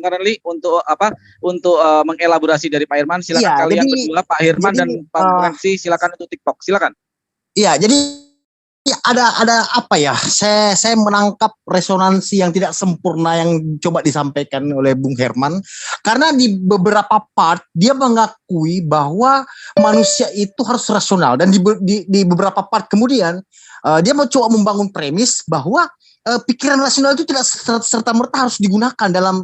Renli untuk mengelaborasi dari Pak Herman. Silakan kalian berdua, Pak Herman dan Bang Renli, silakan untuk TikTok. Silakan. Iya, jadi ada apa ya? Saya menangkap resonansi yang tidak sempurna yang coba disampaikan oleh Bung Herman, karena di beberapa part dia mengakui bahwa manusia itu harus rasional, dan di beberapa part kemudian dia mau coba membangun premis bahwa pikiran rasional itu tidak serta-merta harus digunakan dalam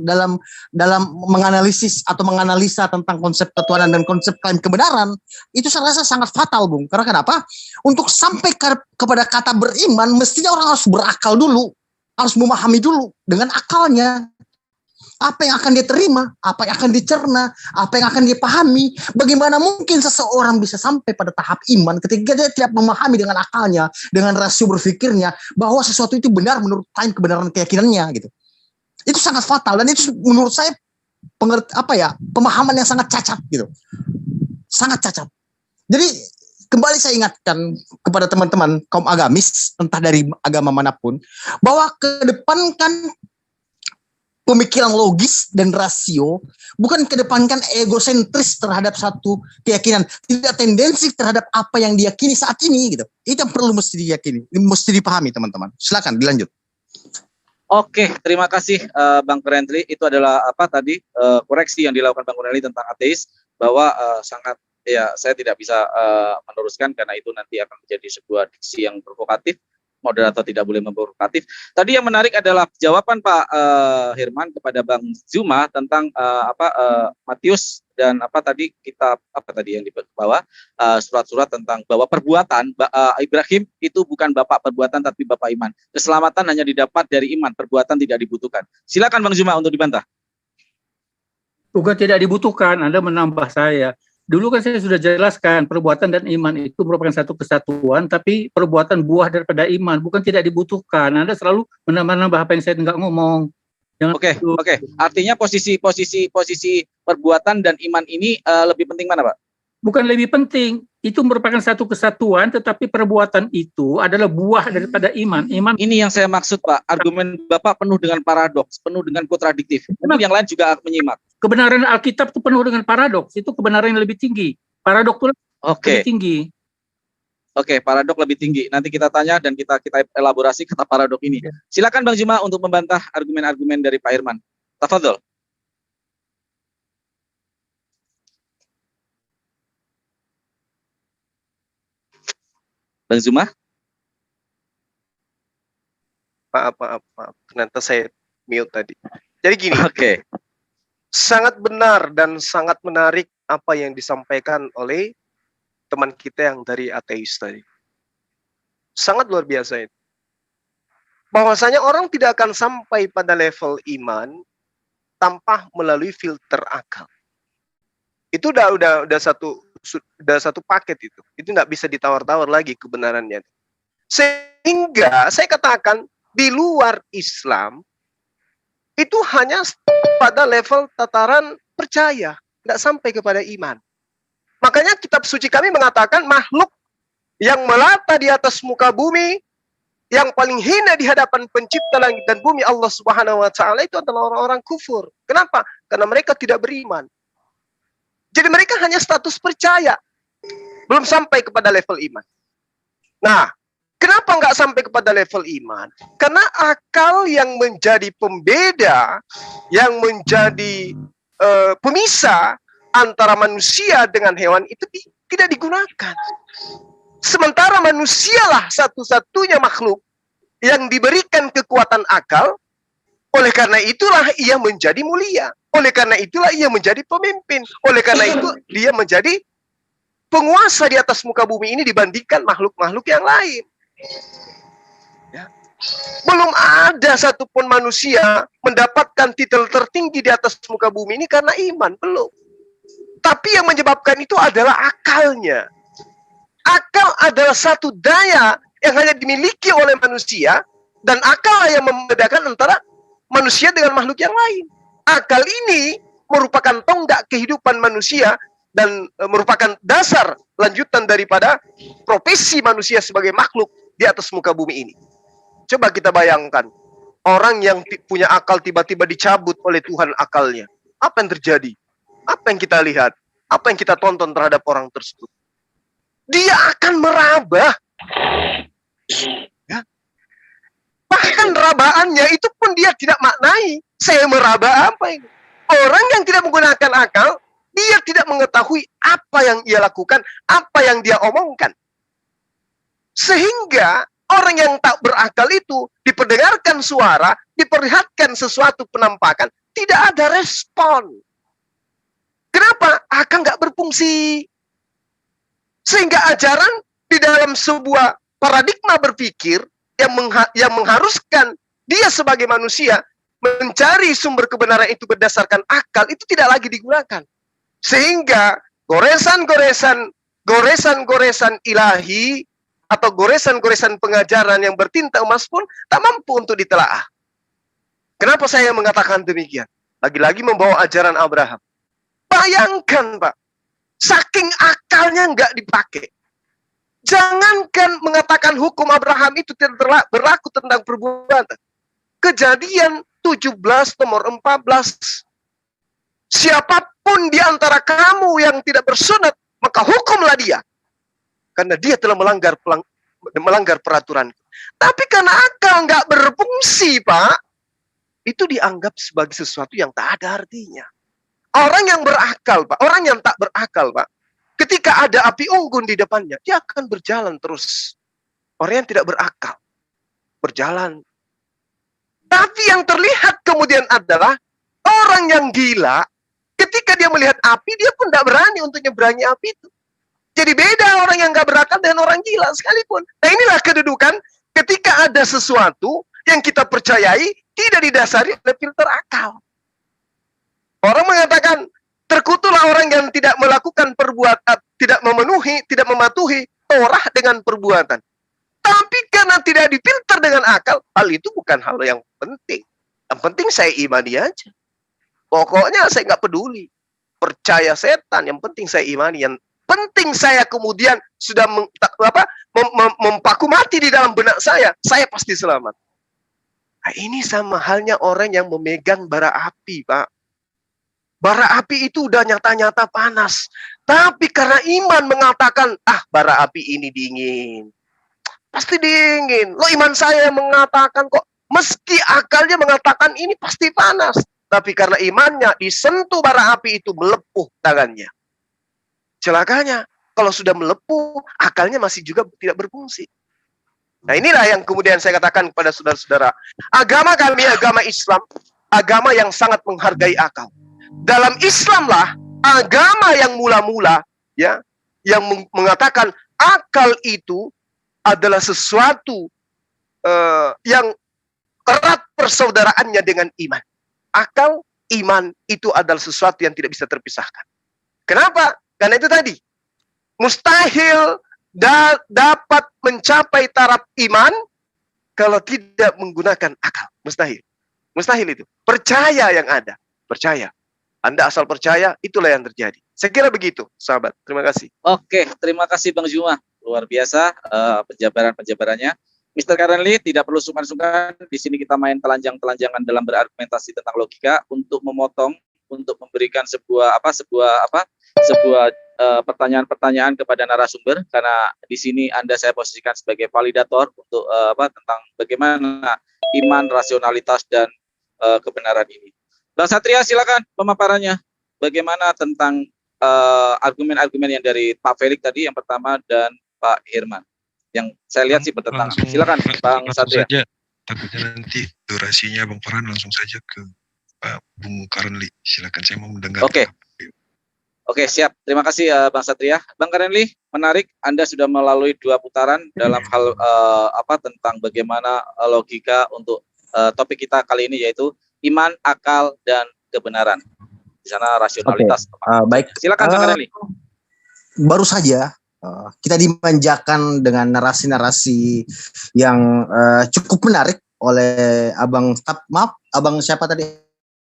menganalisis atau menganalisa tentang konsep ketuhanan dan konsep klaim kebenaran. Itu saya rasa sangat fatal, Bung. Karena kenapa? Untuk sampai kepada kata beriman, mestinya orang harus berakal dulu, harus memahami dulu dengan akalnya. Apa yang akan dia terima, apa yang akan dicerna, apa yang akan dia pahami. Bagaimana mungkin seseorang bisa sampai pada tahap iman ketika dia tidak memahami dengan akalnya, dengan rasio berpikirnya, bahwa sesuatu itu benar menurut klaim kebenaran keyakinannya gitu. Itu sangat fatal, dan itu menurut saya pemahaman yang sangat cacat gitu. Sangat cacat. Jadi kembali saya ingatkan kepada teman-teman kaum agamis, entah dari agama manapun, bahwa kedepankan pemikiran logis dan rasio, bukan kedepankan egosentris terhadap satu keyakinan, tidak tendensi terhadap apa yang diyakini saat ini gitu. Itu yang perlu mesti diyakini, mesti dipahami teman-teman. Silakan dilanjut. Oke, terima kasih Bang Renli. Itu adalah koreksi yang dilakukan Bang Renli tentang ateis, bahwa saya tidak bisa meneruskan karena itu nanti akan menjadi sebuah diksi yang provokatif. Moderator tidak boleh memprovokatif. Tadi yang menarik adalah jawaban Pak Herman kepada Bang Zuma tentang Matius dan yang di bawah surat-surat tentang bahwa perbuatan Ibrahim itu bukan bapak perbuatan tapi bapak iman. Keselamatan hanya didapat dari iman, perbuatan tidak dibutuhkan. Silakan Bang Zuma untuk dibantah. Bukan tidak dibutuhkan, Anda menambah saya. Dulu kan saya sudah jelaskan, perbuatan dan iman itu merupakan satu kesatuan, tapi perbuatan buah daripada iman, bukan tidak dibutuhkan. Anda selalu menambah-nambah apa yang saya nggak ngomong. Oke. Artinya posisi perbuatan dan iman ini lebih penting mana, Pak? Bukan lebih penting, itu merupakan satu kesatuan, tetapi perbuatan itu adalah buah daripada iman. Ini yang saya maksud, Pak. Argumen Bapak penuh dengan paradoks, penuh dengan kontradiktif. Yang lain juga menyimak. Kebenaran Alkitab itu penuh dengan paradoks, itu kebenaran yang lebih tinggi. Paradoks itu lebih tinggi. Oke, paradok lebih tinggi. Nanti kita tanya dan kita elaborasi kata paradok ini. Silakan Bang Juma untuk membantah argumen-argumen dari Pak Herman. Tafadhol. Bang Zuma? Maaf. Ternyata saya mute tadi. Jadi gini. Sangat benar dan sangat menarik apa yang disampaikan oleh teman kita yang dari ateis tadi. Sangat luar biasa itu. Bahwasanya orang tidak akan sampai pada level iman tanpa melalui filter akal. Itu udah satu paket itu. Itu nggak bisa ditawar-tawar lagi kebenarannya. Sehingga saya katakan di luar Islam itu hanya pada level tataran percaya, nggak sampai kepada iman. Makanya kitab suci kami mengatakan makhluk yang melata di atas muka bumi, yang paling hina di hadapan pencipta langit dan bumi Allah Subhanahu wa taala itu adalah orang-orang kufur. Kenapa? Karena mereka tidak beriman. Jadi mereka hanya status percaya, belum sampai kepada level iman. Nah, kenapa nggak sampai kepada level iman? Karena akal yang menjadi pembeda, yang menjadi pemisah antara manusia dengan hewan itu tidak digunakan. Sementara manusialah satu-satunya makhluk yang diberikan kekuatan akal, oleh karena itulah ia menjadi mulia. Oleh karena itulah ia menjadi pemimpin. Oleh karena itu dia menjadi penguasa di atas muka bumi ini dibandingkan makhluk-makhluk yang lain. Ya. Belum ada satupun manusia mendapatkan titel tertinggi di atas muka bumi ini karena iman, belum. Tapi yang menyebabkan itu adalah akalnya. Akal adalah satu daya yang hanya dimiliki oleh manusia, dan akal yang membedakan antara manusia dengan makhluk yang lain. Akal ini merupakan tonggak kehidupan manusia dan merupakan dasar lanjutan daripada profesi manusia sebagai makhluk di atas muka bumi ini. Coba kita bayangkan, orang yang punya akal tiba-tiba dicabut oleh Tuhan akalnya. Apa yang terjadi? Apa yang kita lihat? Apa yang kita tonton terhadap orang tersebut? Dia akan meraba. Ya. Bahkan rabaannya itu pun dia tidak maknai. Saya meraba apa ini? Orang yang tidak menggunakan akal, dia tidak mengetahui apa yang ia lakukan, apa yang dia omongkan. Sehingga orang yang tak berakal itu diperdengarkan suara, diperlihatkan sesuatu penampakan, tidak ada respon. Kenapa? Akal nggak berfungsi. Sehingga ajaran di dalam sebuah paradigma berpikir yang mengharuskan dia sebagai manusia mencari sumber kebenaran itu berdasarkan akal itu tidak lagi digunakan. Sehingga goresan-goresan ilahi atau goresan-goresan pengajaran yang bertinta emas pun tak mampu untuk ditelaah. Kenapa saya mengatakan demikian? Lagi-lagi membawa ajaran Abraham. Bayangkan, Pak, saking akalnya nggak dipakai. Jangankan mengatakan hukum Abraham itu tidak berlaku tentang perbuatan. Kejadian 17 nomor 14. Siapapun di antara kamu yang tidak bersunat, maka hukumlah dia. Karena dia telah melanggar peraturan. Tapi karena akal nggak berfungsi, Pak, itu dianggap sebagai sesuatu yang tak ada artinya. Orang yang berakal, Pak, orang yang tak berakal, Pak, ketika ada api unggun di depannya, dia akan berjalan terus. Orang yang tidak berakal, berjalan. Tapi yang terlihat kemudian adalah orang yang gila, ketika dia melihat api, dia pun tidak berani untuk nyeberangi api itu. Jadi beda orang yang nggak berakal dengan orang gila sekalipun. Nah inilah kedudukan ketika ada sesuatu yang kita percayai tidak didasari oleh filter akal. Orang mengatakan, Terkutuklah orang yang tidak melakukan perbuatan, tidak memenuhi, tidak mematuhi Torah dengan perbuatan. Tapi karena tidak difilter dengan akal, hal itu bukan hal yang penting. Yang penting saya imani aja. Pokoknya saya nggak peduli. Percaya setan, yang penting saya imani. Yang penting saya kemudian sudah mempaku mati di dalam benak saya pasti selamat. Nah, ini sama halnya orang yang memegang bara api, Pak. Bara api itu udah nyata-nyata panas. Tapi karena iman mengatakan, bara api ini dingin. Pasti dingin. Loh, iman saya mengatakan kok, meski akalnya mengatakan ini pasti panas. Tapi karena imannya disentuh bara api itu, melepuh tangannya. Celakanya, kalau sudah melepuh, akalnya masih juga tidak berfungsi. Nah, inilah yang kemudian saya katakan kepada saudara-saudara. Agama kami, agama Islam, agama yang sangat menghargai akal. Dalam Islamlah agama yang mula-mula, ya, yang mengatakan akal itu adalah sesuatu yang erat persaudaraannya dengan iman. Akal, iman itu adalah sesuatu yang tidak bisa terpisahkan. Kenapa? Karena itu tadi, mustahil dapat mencapai taraf iman kalau tidak menggunakan akal. Mustahil. Mustahil itu. Percaya yang ada. Percaya. Anda asal percaya, itulah yang terjadi. Saya kira begitu, sahabat. Terima kasih. Oke, terima kasih Bang Juma. Luar biasa penjabaran-penjabarannya. Mr. Karenli, tidak perlu sungkan-sungkan. Di sini kita main telanjang-telanjangan dalam berargumentasi tentang logika untuk memotong, untuk memberikan sebuah pertanyaan-pertanyaan kepada narasumber, karena di sini saya posisikan sebagai validator untuk tentang bagaimana iman, rasionalitas dan kebenaran ini. Bang Satria, silakan pemaparannya. Bagaimana tentang argumen-argumen yang dari Pak Felix tadi yang pertama dan Pak Herman. Yang saya lihat sih bertentangan. Silakan Bang Satria. Saja. Takutnya nanti durasinya Bang Farhan langsung saja ke Pak Bung Karenli. Silakan, saya mau mendengar. Oke, siap. Terima kasih Bang Satria. Bang Karenli, menarik. Anda sudah melalui 2 putaran dalam hal tentang bagaimana logika untuk topik kita kali ini, yaitu iman, akal, dan kebenaran. Di sana rasionalitas. Baik. Silakan Bang Karenli. Baru saja kita dimanjakan dengan narasi-narasi yang cukup menarik oleh Abang siapa tadi?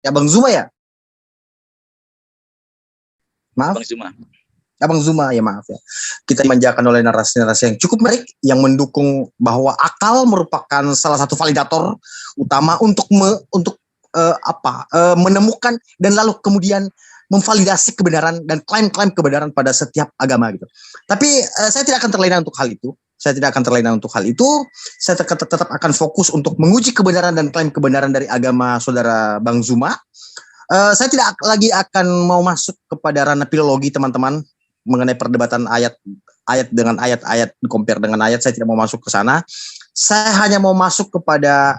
Abang Zuma ya? Maaf. Abang Zuma, ya maaf ya. Kita dimanjakan oleh narasi-narasi yang cukup menarik yang mendukung bahwa akal merupakan salah satu validator utama untuk menemukan dan lalu kemudian memvalidasi kebenaran dan klaim-klaim kebenaran pada setiap agama gitu. Tapi saya tidak akan terlena untuk hal itu. Saya tetap akan fokus untuk menguji kebenaran dan klaim kebenaran dari agama saudara Bang Zuma. Saya tidak lagi akan mau masuk kepada ranah filologi teman-teman mengenai perdebatan ayat dengan ayat, compare dengan ayat. Saya tidak mau masuk ke sana. Saya hanya mau masuk kepada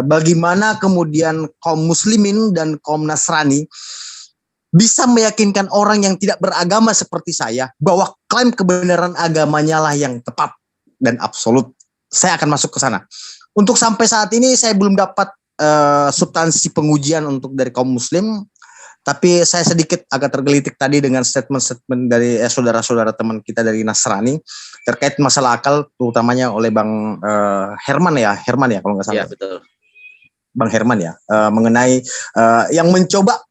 bagaimana kemudian kaum muslimin dan kaum Nasrani bisa meyakinkan orang yang tidak beragama seperti saya bahwa klaim kebenaran agamanya lah yang tepat dan absolut. Saya akan masuk ke sana. Untuk sampai saat ini saya belum dapat substansi pengujian untuk dari kaum muslim, tapi saya sedikit agak tergelitik tadi dengan statement-statement dari saudara-saudara teman kita dari Nasrani terkait masalah akal, terutamanya oleh Bang Herman ya kalau nggak salah. Iya, betul. Bang Herman ya, mengenai yang mencoba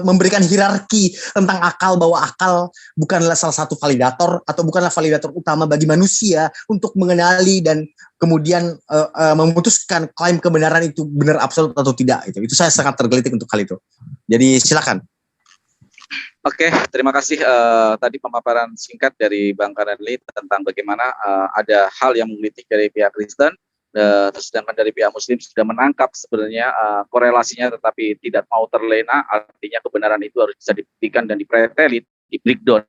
memberikan hierarki tentang akal, bahwa akal bukanlah salah satu validator atau bukanlah validator utama bagi manusia untuk mengenali dan kemudian memutuskan klaim kebenaran itu benar absolut atau tidak. Itu saya sangat tergelitik untuk hal itu. Jadi silakan. Oke, terima kasih tadi pemaparan singkat dari Bang Karenli tentang bagaimana ada hal yang menggelitik dari pihak Kristen. Sedangkan dari pihak Muslim sudah menangkap sebenarnya korelasinya, tetapi tidak mau terlena. Artinya kebenaran itu harus bisa dibuktikan dan dipreteli, di breakdown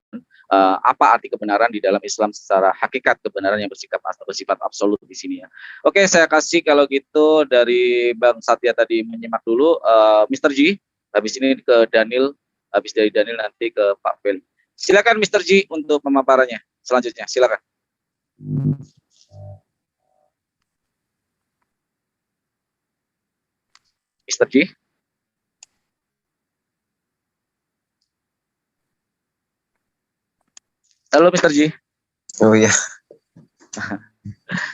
apa arti kebenaran di dalam Islam secara hakikat, kebenaran yang bersifat absolut di sini ya. Oke, saya kasih kalau gitu dari Bang Satya tadi menyimak dulu, Mr. G, habis ini ke Daniel, habis dari Daniel nanti ke Pak Fel. Silakan Mr. G untuk pemaparannya selanjutnya, silakan. Mr. G. Halo Mr. Ji. Oh iya.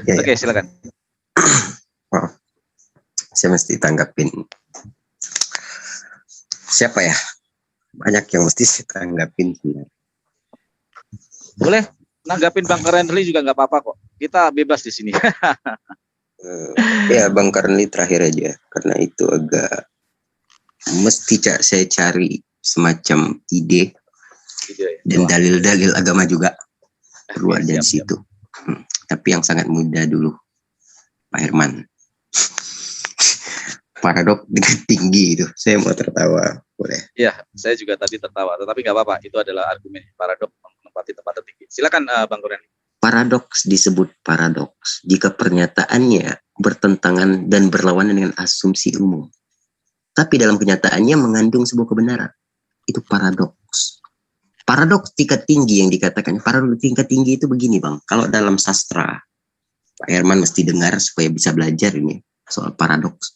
Ya, Oke, silakan. Oh, saya mesti tanggapin. Siapa ya? Banyak yang mesti saya tanggapin. Boleh nanggapin Bang Renly juga nggak apa-apa kok. Kita bebas di sini. Ya Bang Karli terakhir aja, karena itu agak mesti saya cari semacam ide dan dalil-dalil agama juga perlu ada di situ. Tapi yang sangat mudah dulu, Pak Herman. Paradok dengan tinggi itu, saya mau tertawa, boleh? Ya, saya juga tadi tertawa, tetapi nggak apa-apa. Itu adalah argumen paradok menempati tempat tertinggi. Silakan Bang Renly. Paradoks disebut paradoks jika pernyataannya bertentangan dan berlawanan dengan asumsi umum. Tapi dalam kenyataannya mengandung sebuah kebenaran. Itu paradoks. Paradoks tingkat tinggi yang dikatakan. Paradoks tingkat tinggi itu begini Bang. Kalau dalam sastra, Pak Herman mesti dengar supaya bisa belajar ini soal paradoks.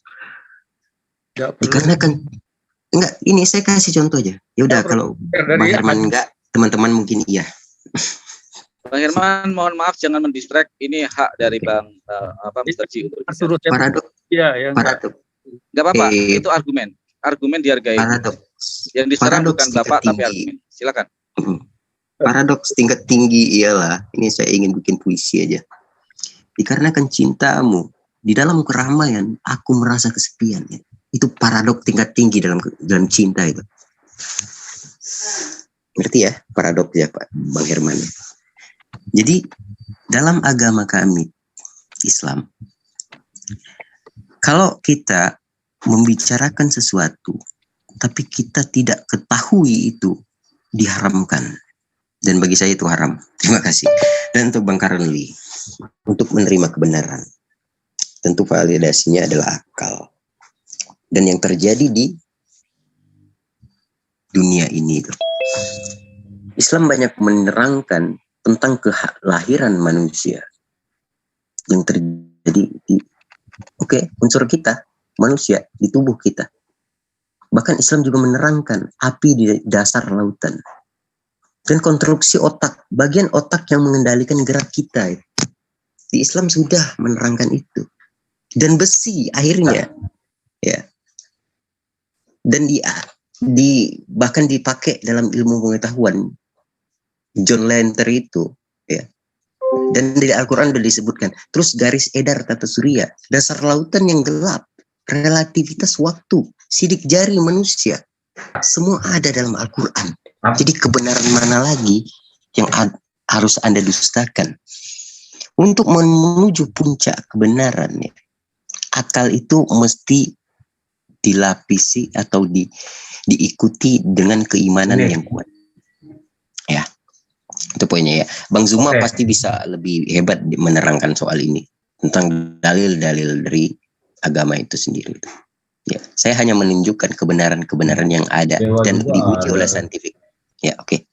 Dikarenakan, enggak, ini saya kasih contoh aja. Ya udah kalau Bang Herman enggak, teman-teman mungkin iya. Bang Herman, mohon maaf jangan mendistract. Ini hak dari Bang Mr. Ji untuk paradoks. Iya, paradoks. Enggak apa-apa, itu argumen. Argumen dihargai. Paradoks. Yang diserang bukan Bapak tapi argumen. Silakan. Paradoks tingkat tinggi ialah, ini saya ingin bikin puisi aja. Dikarenakan cintamu, di dalam keramaian aku merasa kesepian. Ya. Itu paradoks tingkat tinggi dalam cinta itu. Ngerti ya paradoks ya Pak Bang Herman. Jadi dalam agama kami Islam, kalau kita membicarakan sesuatu tapi kita tidak ketahui itu diharamkan, dan bagi saya itu haram. Terima kasih. Dan untuk Bang Karli, untuk menerima kebenaran, tentu validasinya adalah akal. Dan yang terjadi di dunia ini itu, Islam banyak menerangkan tentang kelahiran manusia yang terjadi di unsur kita, manusia di tubuh kita. Bahkan Islam juga menerangkan api di dasar lautan dan konstruksi otak, bagian otak yang mengendalikan gerak kita. Di Islam sudah menerangkan itu. Dan besi akhirnya, ya. Dan bahkan dipakai dalam ilmu pengetahuan. John Lenter itu, ya. Dan di Al-Quran sudah disebutkan. Terus garis edar tata surya, dasar lautan yang gelap, relativitas waktu, sidik jari manusia, semua ada dalam Al-Quran. Jadi kebenaran mana lagi yang harus Anda dustakan? Untuk menuju puncak kebenaran, ya, akal itu mesti dilapisi atau diikuti dengan keimanan yang kuat. Ya, itu poinnya ya. Bang Zuma pasti bisa lebih hebat menerangkan soal ini tentang dalil-dalil dari agama itu sendiri. Ya, saya hanya menunjukkan kebenaran-kebenaran yang ada dan diuji oleh saintifik. Ya, oke.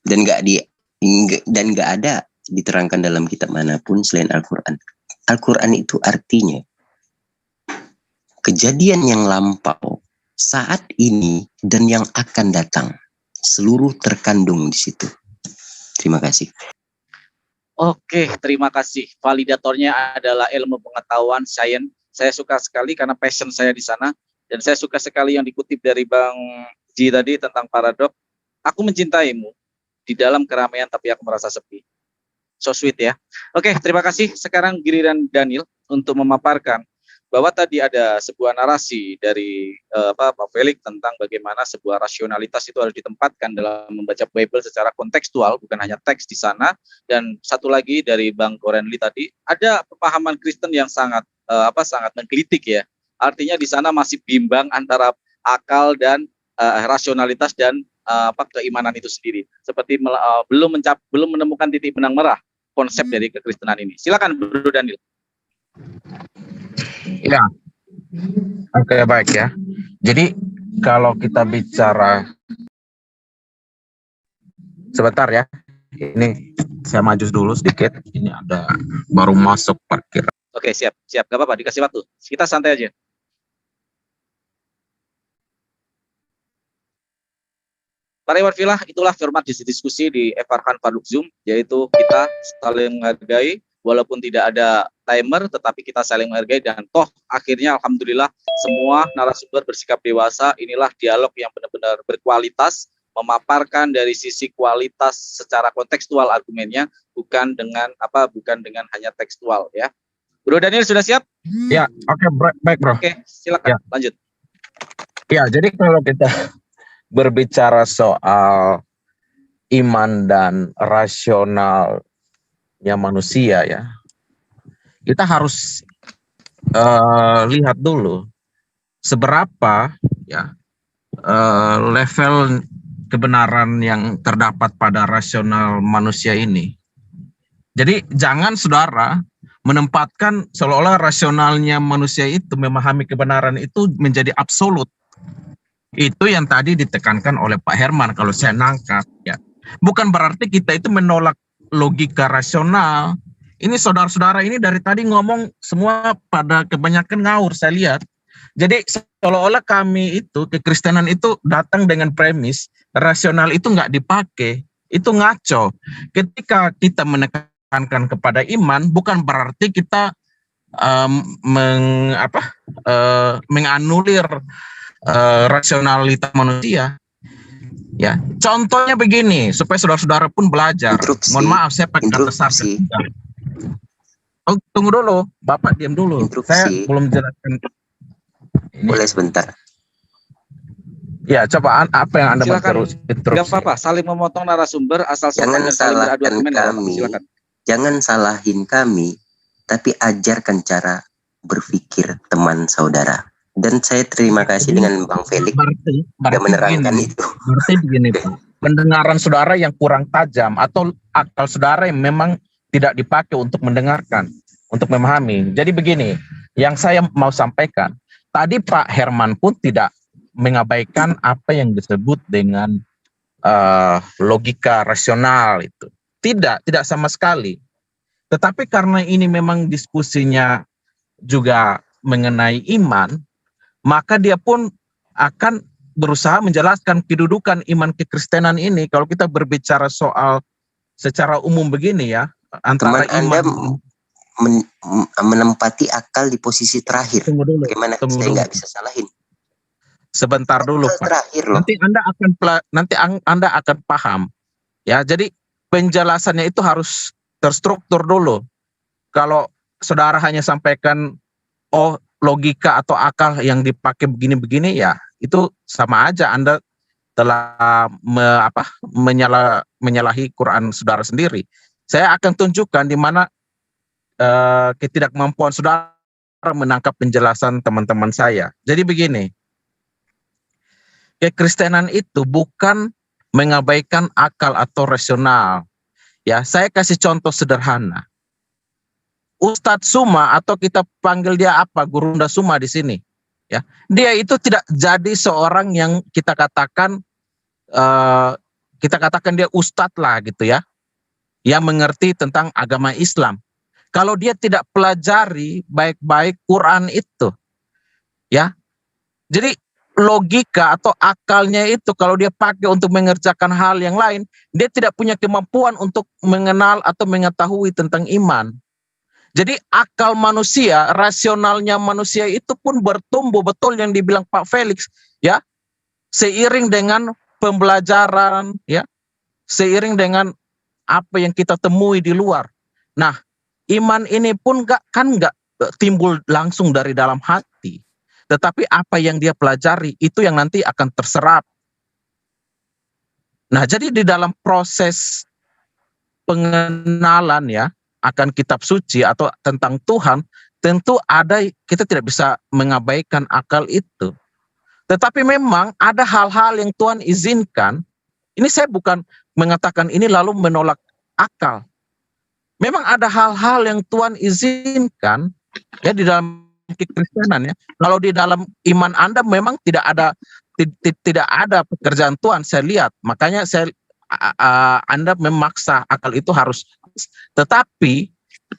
Dan nggak ada diterangkan dalam kitab manapun selain Al-Quran. Al-Quran itu artinya kejadian yang lampau, saat ini, dan yang akan datang. Seluruh terkandung di situ. Terima kasih. Oke, terima kasih. Validatornya adalah ilmu pengetahuan, sains. Saya suka sekali karena passion saya di sana. Dan saya suka sekali yang dikutip dari Bang Ji tadi tentang paradok. Aku mencintaimu di dalam keramaian tapi aku merasa sepi. So sweet ya. Oke, terima kasih. Sekarang giliran Daniel untuk memaparkan bahwa tadi ada sebuah narasi dari Pak Felix tentang bagaimana sebuah rasionalitas itu harus ditempatkan dalam membaca Bible secara kontekstual, bukan hanya teks di sana. Dan satu lagi dari Bang Renly tadi, ada pemahaman Kristen yang sangat sangat menggelitik ya. Artinya di sana masih bimbang antara akal dan rasionalitas dan keimanan itu sendiri. Seperti belum menemukan titik benang merah konsep dari kekristenan ini. Silakan Bro Daniel. Ya, oke, baik ya. Jadi kalau kita bicara, sebentar ya, ini saya maju dulu sedikit. Ini ada baru masuk parkir. Oke, siap, gak apa-apa, dikasih waktu. Kita santai aja. para Iwan Filah, itulah format diskusi di Evarkan Paduk Zoom, yaitu kita saling menghargai, walaupun tidak ada timer, tetapi kita saling menghargai, dan toh akhirnya alhamdulillah semua narasumber bersikap dewasa. Inilah dialog yang benar-benar berkualitas, memaparkan dari sisi kualitas secara kontekstual argumennya, bukan dengan hanya tekstual ya. Bro Daniel sudah siap? Ya, oke, baik bro. Oke, silakan ya. Lanjut. Ya, jadi kalau kita berbicara soal iman dan rasionalnya manusia ya, kita harus lihat dulu seberapa ya level kebenaran yang terdapat pada rasional manusia ini. Jadi jangan saudara menempatkan seolah-olah rasionalnya manusia itu memahami kebenaran itu menjadi absolut. Itu yang tadi ditekankan oleh Pak Herman kalau saya nangkap ya. Bukan berarti kita itu menolak logika rasional. Ini saudara-saudara ini dari tadi ngomong semua pada kebanyakan ngaur saya lihat. Jadi seolah-olah kami itu kekristenan itu datang dengan premis rasional itu nggak dipakai, itu ngaco. Ketika kita menekankan kepada iman, bukan berarti kita menganulir rasionalitas manusia. Ya, contohnya begini supaya saudara-saudara pun belajar. Mohon maaf saya pakai kata sarkas. Oh, tunggu dulu, Bapak diam dulu. Saya belum jelaskan. Boleh sebentar. Ya, coba apa yang Anda mau terus? Tidak apa-apa, saling memotong narasumber asal jangan salahkan kami. Jangan salahin kami, tapi ajarkan cara berpikir teman saudara. Dan saya terima kasih dengan Bang Felix sudah menerangkan itu. Berarti begini, Pak. Pendengaran saudara yang kurang tajam atau akal saudara yang memang tidak dipakai untuk mendengarkan, untuk memahami. Jadi begini, yang saya mau sampaikan, tadi Pak Herman pun tidak mengabaikan apa yang disebut dengan logika rasional itu. Tidak sama sekali. Tetapi karena ini memang diskusinya juga mengenai iman, maka dia pun akan berusaha menjelaskan kedudukan iman kekristenan ini. Kalau kita berbicara soal secara umum begini ya, antara Anda menempati akal di posisi terakhir. Bagaimana saya nggak bisa salahin? Sebentar dulu, Pak. Terakhir loh. Nanti Anda akan paham. Ya, jadi penjelasannya itu harus terstruktur dulu. Kalau saudara hanya sampaikan logika atau akal yang dipakai begini-begini ya itu sama aja Anda telah menyalahi Quran saudara sendiri. Saya akan tunjukkan di mana ketidakmampuan saudara menangkap penjelasan teman-teman saya. Jadi begini, kekristenan itu bukan mengabaikan akal atau rasional. Ya, saya kasih contoh sederhana. Ustadz Suma atau kita panggil dia apa, Gurunda Suma di sini, ya, dia itu tidak jadi seorang yang kita katakan dia ustadz lah gitu ya, yang mengerti tentang agama Islam. Kalau dia tidak pelajari baik-baik Quran itu, ya, jadi logika atau akalnya itu kalau dia pakai untuk mengerjakan hal yang lain, dia tidak punya kemampuan untuk mengenal atau mengetahui tentang iman. Jadi akal manusia, rasionalnya manusia itu pun bertumbuh betul yang dibilang Pak Felix, ya, seiring dengan pembelajaran, ya, seiring dengan apa yang kita temui di luar. Nah, iman ini pun nggak timbul langsung dari dalam hati, tetapi apa yang dia pelajari itu yang nanti akan terserap. Nah, jadi di dalam proses pengenalan ya akan kitab suci atau tentang Tuhan, tentu kita tidak bisa mengabaikan akal itu. Tetapi memang ada hal-hal yang Tuhan izinkan. Ini saya bukan mengatakan ini lalu menolak akal. Memang ada hal-hal yang Tuhan izinkan ya di dalam kekristenan ya. Kalau di dalam iman Anda memang tidak ada pekerjaan Tuhan, saya lihat. Makanya Anda memaksa akal itu harus. Tetapi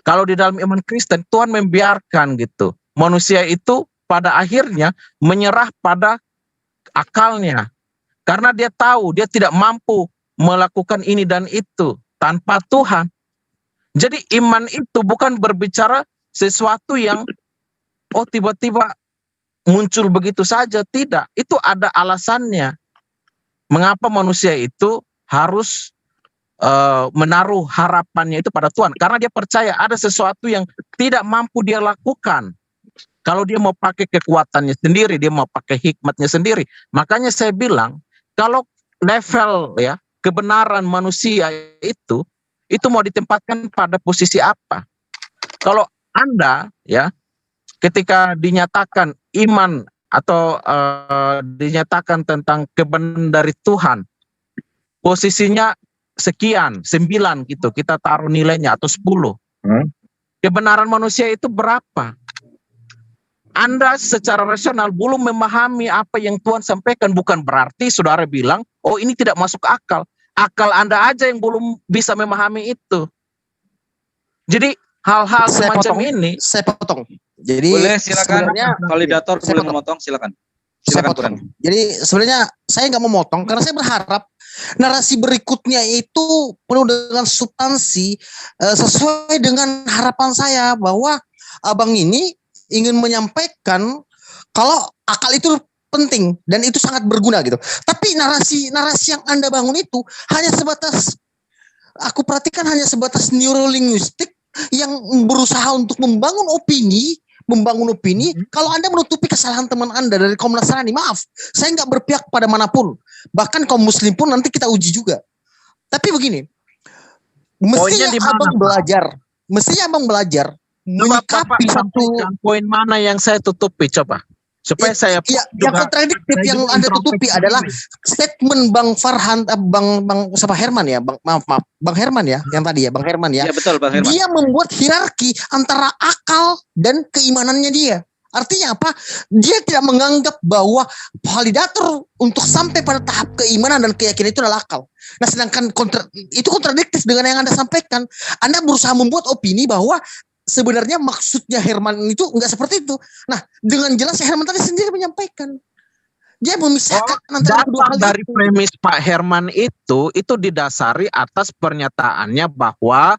kalau di dalam iman Kristen Tuhan membiarkan gitu manusia itu pada akhirnya menyerah pada akalnya. Karena dia tahu dia tidak mampu melakukan ini dan itu tanpa Tuhan. Jadi iman itu bukan berbicara sesuatu yang tiba-tiba muncul begitu saja, tidak. Itu ada alasannya. Mengapa manusia itu harus menaruh harapannya itu pada Tuhan? Karena dia percaya ada sesuatu yang tidak mampu dia lakukan. Kalau dia mau pakai kekuatannya sendiri, dia mau pakai hikmatnya sendiri. Makanya saya bilang, kalau level ya kebenaran manusia itu mau ditempatkan pada posisi apa? Kalau Anda ya ketika dinyatakan iman atau dinyatakan tentang kebenaran dari Tuhan, posisinya sekian, 9 gitu, kita taruh nilainya atau 10. Kebenaran manusia itu berapa? Anda secara rasional belum memahami apa yang Tuhan sampaikan, bukan berarti saudara bilang, oh ini tidak masuk akal. Akal Anda aja yang belum bisa memahami itu. Jadi hal-hal semacam ini. Saya potong. Jadi boleh, silakan validator boleh memotong, silakan. Silakan. Jadi sebenarnya saya nggak mau motong karena saya berharap narasi berikutnya itu penuh dengan substansi sesuai dengan harapan saya bahwa abang ini ingin menyampaikan kalau akal itu penting dan itu sangat berguna gitu. Tapi narasi yang Anda bangun itu hanya sebatas, aku perhatikan hanya sebatas neurolinguistik yang berusaha untuk membangun opini. Kalau Anda menutupi kesalahan teman Anda dari kaum Nasrani, maaf, saya nggak berpihak pada manapun, bahkan kaum Muslim pun nanti kita uji juga. Tapi begini, mestinya abang belajar menyikapi satu poin mana yang saya tutupi, coba supaya saya yang kontradiktif yang Anda tutupi adalah statement Bang Farhan, Bang Herman ya, Bang Herman ya, yang tadi ya, Bang Herman ya. Ya betul, Bang Herman. Dia membuat hierarki antara akal dan keimanannya dia. Artinya apa? Dia tidak menganggap bahwa validator untuk sampai pada tahap keimanan dan keyakinan itu adalah akal. Nah, sedangkan itu kontradiktif dengan yang Anda sampaikan. Anda berusaha membuat opini bahwa sebenarnya maksudnya Herman itu enggak seperti itu. Nah, dengan jelas Herman tadi sendiri menyampaikan. Dia memisahkan antara kedua hal dari itu. Premis Pak Herman itu didasari atas pernyataannya bahwa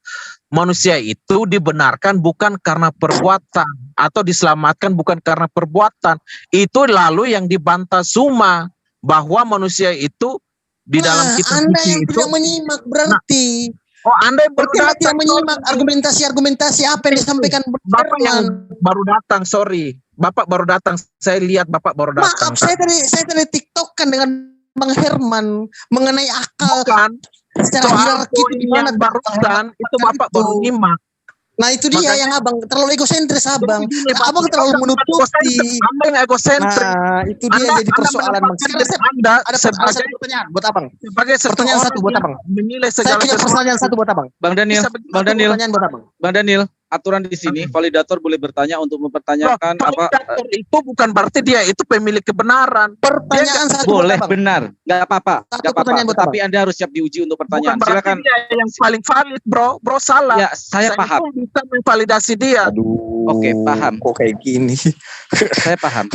manusia itu dibenarkan bukan karena perbuatan atau diselamatkan bukan karena perbuatan. Itu lalu yang dibantah Zuma bahwa manusia itu di dalam kitab Anda yang itu tidak menyimak berarti. Anda yang baru datang, tidak menyimak argumentasi apa yang disampaikan Bapak yang baru datang, sorry. Bapak baru datang, saya lihat Bapak baru datang. Maaf, saya tadi TikTok kan dengan Bang Herman mengenai akal. Bukan. Secara hierarki itu gimana barusan itu Bapak baru nyimak. Nah itu dia. Makanya, yang abang terlalu egosentris abang. Abang terlalu menutupi. Anda yang egosentris. Nah itu dia jadi persoalan. Anda ada satu pertanyaan buat abang. Pertanyaan satu buat abang. Menilai saya punya pertanyaan satu buat abang. Bang Daniel, aturan di sini validator boleh bertanya untuk mempertanyakan validator itu bukan berarti dia itu pemilik kebenaran. Pertanyaan satu boleh benar, nggak apa-apa, tapi Anda harus siap diuji untuk pertanyaan. Bukan silakan. Dia yang paling valid, bro salah. Ya, saya paham. Bisa memvalidasi dia. Oke, paham. Kok kayak gini? Saya paham.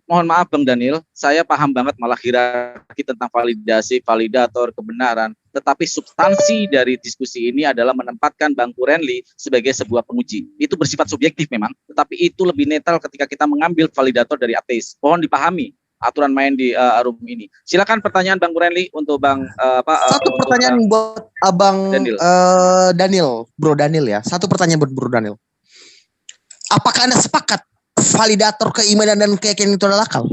Mohon maaf Bang Daniel, saya paham banget malah hierarki tentang validasi, validator, kebenaran. Tetapi substansi dari diskusi ini adalah menempatkan Bang Kurenli sebagai sebuah penguji. Itu bersifat subjektif memang, tetapi itu lebih netral ketika kita mengambil validator dari ateis. Mohon dipahami aturan main di room ini. Silakan pertanyaan Bang Kurenli untuk Bang satu pertanyaan buat Abang Daniel, Bro Daniel ya. Satu pertanyaan buat Bro Daniel. Apakah Anda sepakat validator keimanan dan keyakinan itu adalah akal?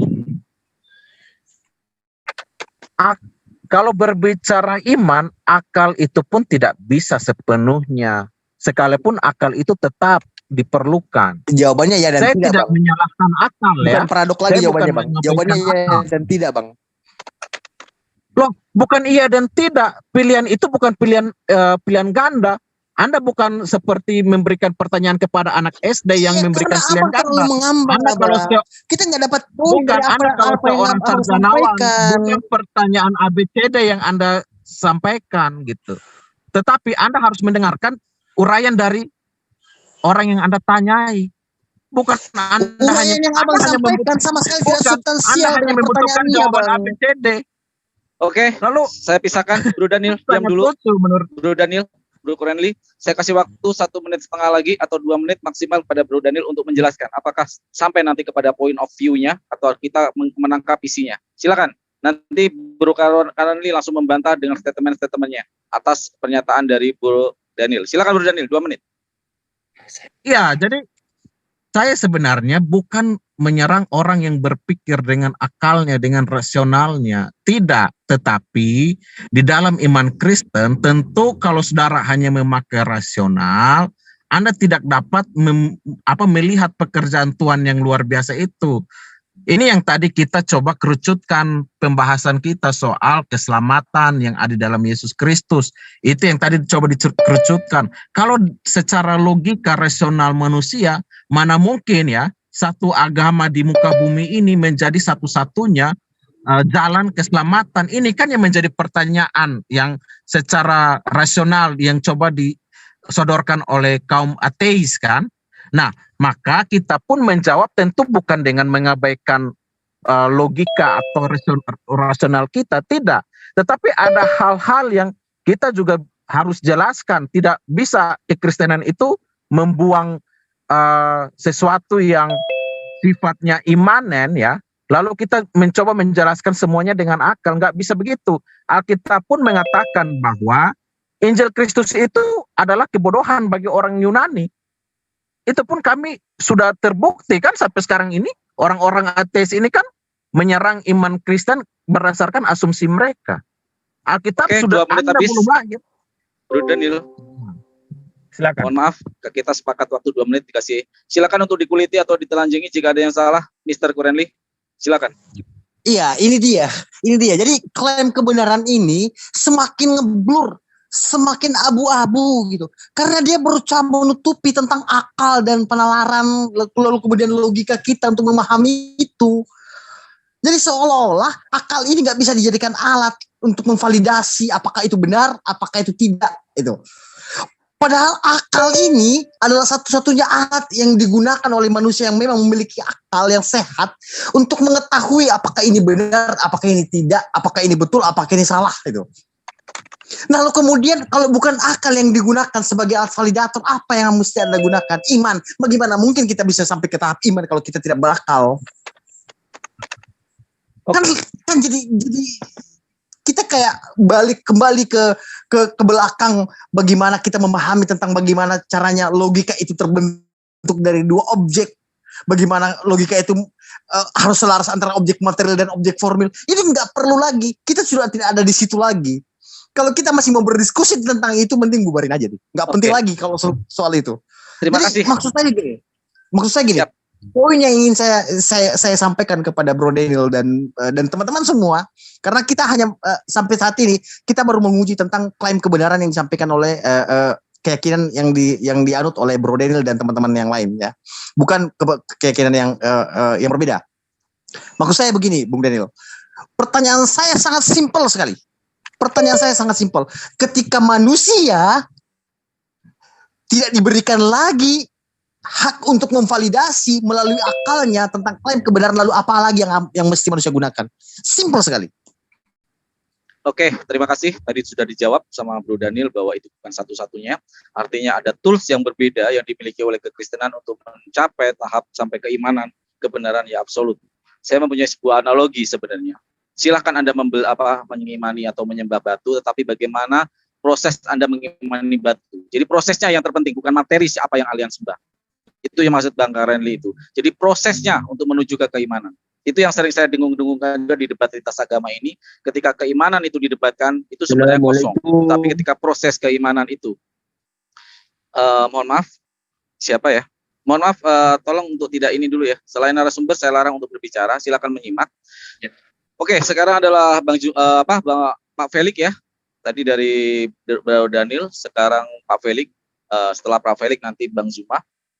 Kalau berbicara iman, akal itu pun tidak bisa sepenuhnya. Sekalipun akal itu tetap diperlukan. Jawabannya ya dan saya tidak, tidak Bang. Menyalahkan akal. Bukan paradok lagi jawabannya, Bang. Jawabannya ya dan tidak, Bang. Loh, bukan iya dan tidak. Pilihan itu bukan pilihan ganda. Anda bukan seperti memberikan pertanyaan kepada anak SD yang memberikan pilihan ganda. Kita nggak dapat bukan Anda kalau seorang sarjanawan, bukan pertanyaan ABCD yang Anda sampaikan gitu. Tetapi Anda harus mendengarkan uraian dari orang yang Anda tanyai. Bukan Anda hanya yang abang sampaikan sama sekali tidak substansial. Anda hanya membutuhkan jawaban ABCD. Oke, lalu saya pisahkan Bro Daniel, diam dulu. Bro Daniel, Bro Kurenli, saya kasih waktu 1,5 menit lagi atau 2 menit maksimal kepada Bro Daniel untuk menjelaskan apakah sampai nanti kepada point of view-nya atau kita menangkap isinya. Silakan. Nanti Bro Kurenli langsung membantah dengan statement-statementnya atas pernyataan dari Bro Daniel. Silakan Bro Daniel, 2 menit. Ya, jadi saya sebenarnya bukan menyerang orang yang berpikir dengan akalnya, dengan rasionalnya. Tidak, tetapi di dalam iman Kristen tentu kalau saudara hanya memakai rasional, Anda tidak dapat melihat pekerjaan Tuhan yang luar biasa itu. Ini yang tadi kita coba kerucutkan pembahasan kita soal keselamatan yang ada dalam Yesus Kristus. Itu yang tadi coba dikerucutkan. Kalau secara logika rasional manusia, mana mungkin ya satu agama di muka bumi ini menjadi satu-satunya jalan keselamatan. Ini kan yang menjadi pertanyaan yang secara rasional yang coba disodorkan oleh kaum ateis kan. Nah, maka kita pun menjawab tentu bukan dengan mengabaikan logika atau rasional kita, tidak. Tetapi ada hal-hal yang kita juga harus jelaskan. Tidak bisa kekristenan itu membuang sesuatu yang sifatnya imanen ya. Lalu kita mencoba menjelaskan semuanya dengan akal. Nggak bisa begitu. Alkitab pun mengatakan bahwa Injil Kristus itu adalah kebodohan bagi orang Yunani. Itu pun kami sudah terbukti kan sampai sekarang ini orang-orang ateis ini kan menyerang iman Kristen berdasarkan asumsi mereka. Alkitab sudah ada belum banyak. Bro Daniel, silakan. Mohon maaf, kita sepakat waktu 2 menit dikasih. Silakan untuk dikuliti atau ditelanjangi jika ada yang salah, Mr. Kurenli. Silakan. Iya, ini dia. Jadi klaim kebenaran ini semakin ngeblur, semakin abu-abu gitu. Karena dia berusaha menutupi tentang akal dan penalaran, lalu kemudian logika kita untuk memahami itu. Jadi seolah-olah akal ini nggak bisa dijadikan alat untuk memvalidasi apakah itu benar, apakah itu tidak. Itu. Padahal akal ini adalah satu-satunya alat yang digunakan oleh manusia yang memang memiliki akal yang sehat untuk mengetahui apakah ini benar, apakah ini tidak, apakah ini betul, apakah ini salah. Itu. Nah, lalu kemudian kalau bukan akal yang digunakan sebagai alat validator, apa yang mesti Anda gunakan? Iman. Bagaimana mungkin kita bisa sampai ke tahap iman kalau kita tidak berakal? Okay. Kan jadi kita kayak kembali ke belakang bagaimana kita memahami tentang bagaimana caranya logika itu terbentuk dari dua objek. Bagaimana logika itu harus selaras antara objek material dan objek formil. Ini nggak perlu lagi. Kita sudah tidak ada di situ lagi. Kalau kita masih mau berdiskusi tentang itu, mending bubarin aja deh. Nggak penting lagi kalau soal itu. Terima kasih. Maksud saya gini. Yep. Poin yang ingin saya sampaikan kepada Bro Daniel dan teman-teman semua, karena kita hanya sampai saat ini kita baru menguji tentang klaim kebenaran yang disampaikan oleh keyakinan yang dianut oleh Bro Daniel dan teman-teman yang lain ya, bukan keyakinan yang berbeda. Maksud saya begini, Bung Daniel, pertanyaan saya sangat simpel sekali. Ketika manusia tidak diberikan lagi hak untuk memvalidasi melalui akalnya tentang klaim kebenaran, lalu apa lagi yang mesti manusia gunakan? Simpel sekali. Oke, terima kasih. Tadi sudah dijawab sama Bro Daniel bahwa itu bukan satu-satunya. Artinya ada tools yang berbeda yang dimiliki oleh kekristenan untuk mencapai tahap sampai keimanan kebenaran yang absolut. Saya mempunyai sebuah analogi sebenarnya. Silahkan Anda mengimani atau menyembah batu, tetapi bagaimana proses Anda mengimani batu. Jadi prosesnya yang terpenting, bukan materi siapa yang kalian sembah. Itu yang maksud Bang Kurenli itu. Jadi prosesnya untuk menuju ke keimanan. Itu yang sering saya dengung-dengungkan juga di debat lintas agama ini. Ketika keimanan itu didebatkan, itu sebenarnya kosong. Tapi ketika proses keimanan itu, mohon maaf, siapa ya? Mohon maaf, tolong untuk tidak ini dulu ya. Selain narasumber, saya larang untuk berbicara. Silakan menyimak. Ya. Oke, sekarang adalah Pak Felix ya. Tadi dari Bro Daniel, sekarang Pak Felix. Setelah Pak Felix nanti Bang Zuma.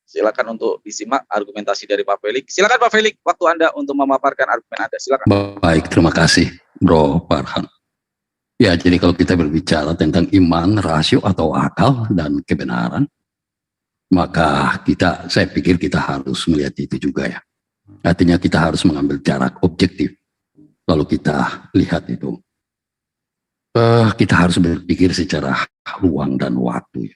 Silakan untuk disimak argumentasi dari Pak Felix. Silakan Pak Felix, waktu Anda untuk memaparkan argumen Anda. Silakan. Baik, terima kasih Bro Farhan. Ya, jadi kalau kita berbicara tentang iman, rasio atau akal dan kebenaran, Maka saya pikir kita harus melihat itu juga ya. Artinya kita harus mengambil jarak objektif. Lalu kita lihat itu. Kita harus berpikir secara ruang dan waktu.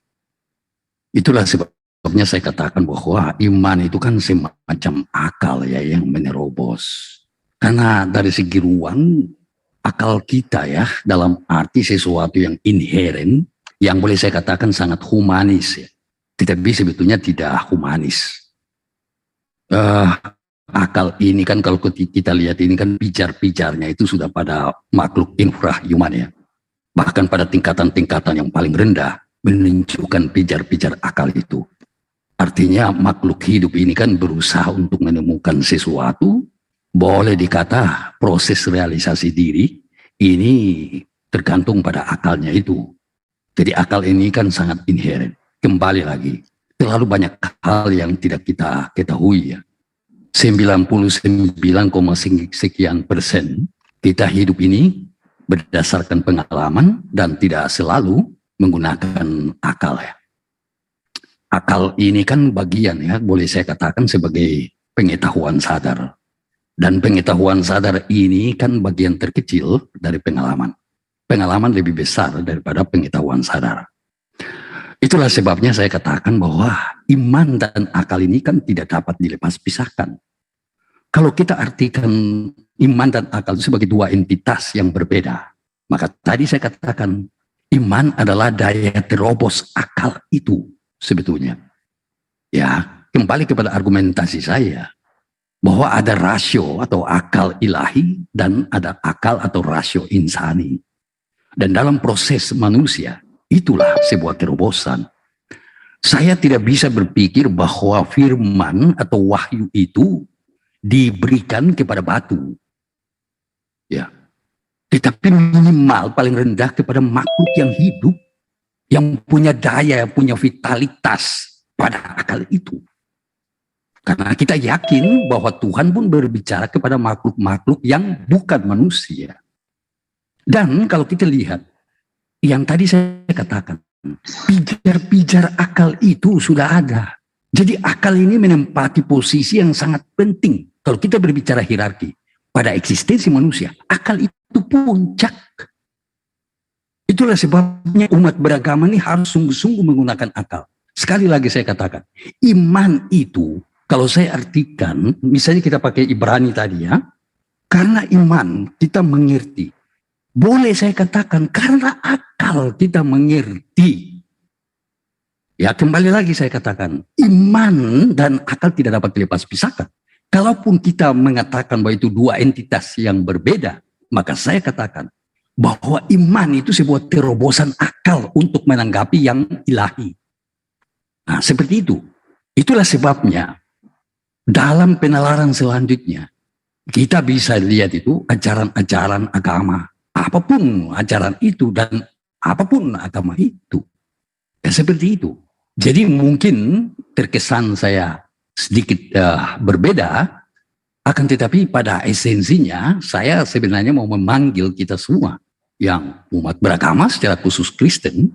Itulah sebabnya saya katakan bahwa iman itu kan semacam akal ya yang menerobos. Karena dari segi ruang, akal kita ya dalam arti sesuatu yang inheren, yang boleh saya katakan sangat humanis ya. Tetapi sebetulnya tidak humanis. Akal ini kan kalau kita lihat ini kan pijar-pijarnya itu sudah pada makhluk infrahuman ya. Bahkan pada tingkatan-tingkatan yang paling rendah menunjukkan pijar-pijar akal itu. Artinya makhluk hidup ini kan berusaha untuk menemukan sesuatu, boleh dikata proses realisasi diri ini tergantung pada akalnya itu. Jadi akal ini kan sangat inheren. Kembali lagi, terlalu banyak hal yang tidak kita ketahui ya. 99, sekian persen kita hidup ini berdasarkan pengalaman dan tidak selalu menggunakan akal ya. Akal ini kan bagian ya, boleh saya katakan sebagai pengetahuan sadar. Dan pengetahuan sadar ini kan bagian terkecil dari pengalaman. Pengalaman lebih besar daripada pengetahuan sadar. Itulah sebabnya saya katakan bahwa iman dan akal ini kan tidak dapat dilepas pisahkan. Kalau kita artikan iman dan akal itu sebagai dua entitas yang berbeda, maka tadi saya katakan iman adalah daya terobos akal itu sebetulnya. Ya, kembali kepada argumentasi saya bahwa ada rasio atau akal ilahi dan ada akal atau rasio insani. Dan dalam proses manusia, itulah sebuah terobosan. Saya tidak bisa berpikir bahwa firman atau wahyu itu diberikan kepada batu. Ya. Tetapi minimal paling rendah kepada makhluk yang hidup, yang punya daya, punya vitalitas pada akal itu. Karena kita yakin bahwa Tuhan pun berbicara kepada makhluk-makhluk yang bukan manusia. Dan kalau kita lihat, yang tadi saya katakan, pijar-pijar akal itu sudah ada. Jadi akal ini menempati posisi yang sangat penting. Kalau kita berbicara hierarki, pada eksistensi manusia, akal itu puncak. Itulah sebabnya umat beragama ini harus sungguh-sungguh menggunakan akal. Sekali lagi saya katakan, iman itu, kalau saya artikan, misalnya kita pakai Ibrani tadi ya, karena iman kita mengerti. Boleh saya katakan karena akal kita mengerti. Ya kembali lagi saya katakan, iman dan akal tidak dapat dilepas pisahkan. Kalaupun kita mengatakan bahwa itu dua entitas yang berbeda, maka saya katakan bahwa iman itu sebuah terobosan akal untuk menanggapi yang ilahi. Nah seperti itu. Itulah sebabnya dalam penalaran selanjutnya, kita bisa lihat itu ajaran-ajaran agama. Apapun ajaran itu dan apapun agama itu. Ya seperti itu. Jadi mungkin terkesan saya sedikit berbeda, akan tetapi pada esensinya saya sebenarnya mau memanggil kita semua yang umat beragama secara khusus Kristen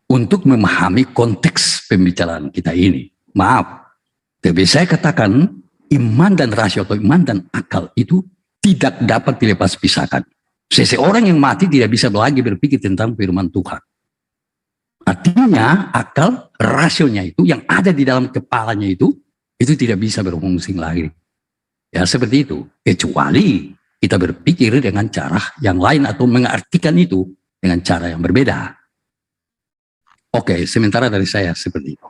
untuk memahami konteks pembicaraan kita ini. Maaf, tapi saya katakan iman dan rasio atau iman dan akal itu tidak dapat dilepas pisahkan. Seseorang yang mati tidak bisa lagi berpikir tentang firman Tuhan. Artinya akal, rasionya itu yang ada di dalam kepalanya itu tidak bisa berfungsi lagi. Ya seperti itu. Kecuali kita berpikir dengan cara yang lain atau mengartikan itu dengan cara yang berbeda. Oke, sementara dari saya seperti itu.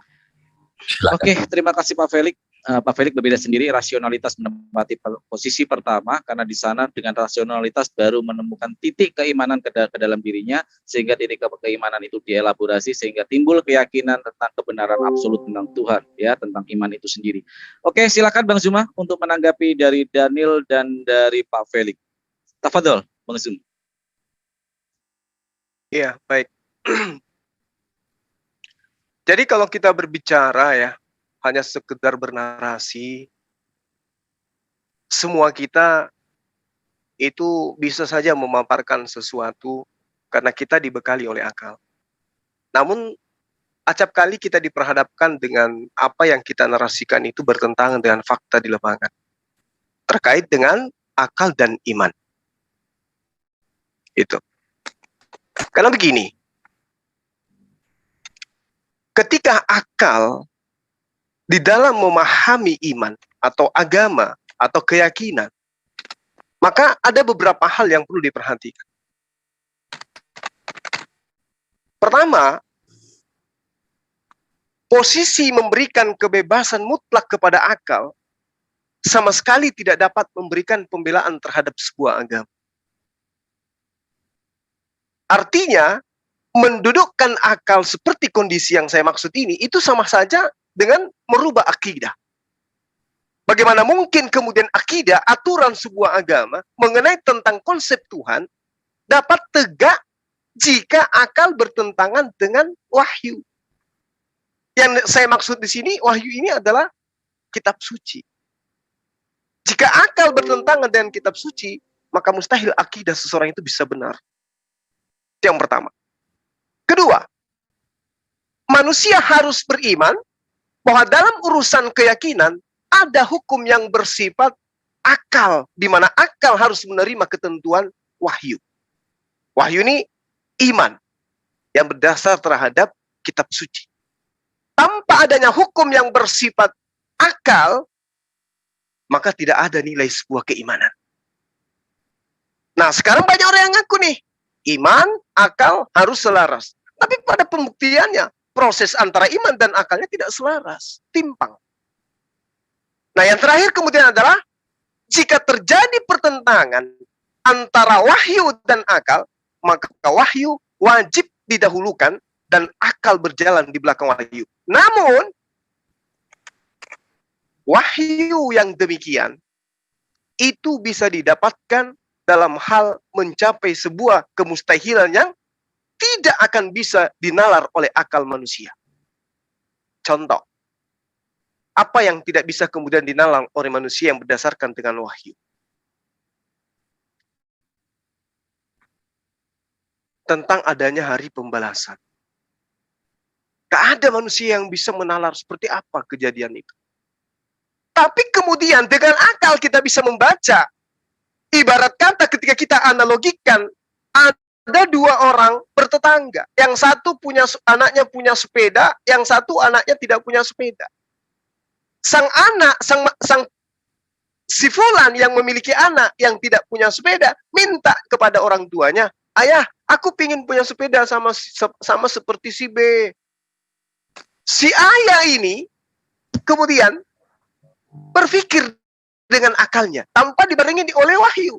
Silakan. Oke, terima kasih Pak Felix. Pak Felix berbeda sendiri, rasionalitas menempati posisi pertama karena di sana dengan rasionalitas baru menemukan titik keimanan ke dalam dirinya sehingga titik keimanan itu dielaborasi sehingga timbul keyakinan tentang kebenaran absolut tentang Tuhan ya, tentang iman itu sendiri. Oke, silakan Bang Zuma untuk menanggapi dari Daniel dan dari Pak Felix. Tafadhol, Bang Zuma. Iya, baik. Jadi kalau kita berbicara ya hanya sekedar bernarasi, semua kita itu bisa saja memaparkan sesuatu karena kita dibekali oleh akal. Namun acap kali kita diperhadapkan dengan apa yang kita narasikan itu bertentangan dengan fakta di lapangan. Terkait dengan akal dan iman. Itu. Karena begini, ketika akal di dalam memahami iman atau agama atau keyakinan, maka ada beberapa hal yang perlu diperhatikan. Pertama, posisi memberikan kebebasan mutlak kepada akal sama sekali tidak dapat memberikan pembelaan terhadap sebuah agama. Artinya, mendudukkan akal seperti kondisi yang saya maksud ini, itu sama saja dengan merubah akidah. Bagaimana mungkin kemudian akidah, aturan sebuah agama, mengenai tentang konsep Tuhan, dapat tegak jika akal bertentangan dengan wahyu. Yang saya maksud di sini, wahyu ini adalah kitab suci. Jika akal bertentangan dengan kitab suci, maka mustahil akidah seseorang itu bisa benar. Yang pertama. Kedua, manusia harus beriman bahwa dalam urusan keyakinan ada hukum yang bersifat akal, di mana akal harus menerima ketentuan wahyu. Wahyu ini iman yang berdasar terhadap kitab suci. Tanpa adanya hukum yang bersifat akal, maka tidak ada nilai sebuah keimanan. Nah, sekarang banyak orang yang ngaku nih, iman, akal harus selaras. Tapi pada pembuktiannya, proses antara iman dan akalnya tidak selaras, timpang. Nah, yang terakhir kemudian adalah, jika terjadi pertentangan antara wahyu dan akal, maka wahyu wajib didahulukan dan akal berjalan di belakang wahyu. Namun, wahyu yang demikian, itu bisa didapatkan dalam hal mencapai sebuah kemustahilan yang tidak akan bisa dinalar oleh akal manusia. Contoh, apa yang tidak bisa kemudian dinalar oleh manusia yang berdasarkan dengan wahyu? Tentang adanya hari pembalasan. Gak ada manusia yang bisa menalar seperti apa kejadian itu. Tapi kemudian dengan akal kita bisa membaca. Ibarat kata ketika kita analogikan, ada dua orang bertetangga. Yang satu anaknya punya sepeda, yang satu anaknya tidak punya sepeda. Si fulan yang memiliki anak yang tidak punya sepeda, minta kepada orang tuanya, ayah, aku pingin punya sepeda sama seperti si B. Si ayah ini kemudian berpikir dengan akalnya, tanpa dibarengi oleh wahyu.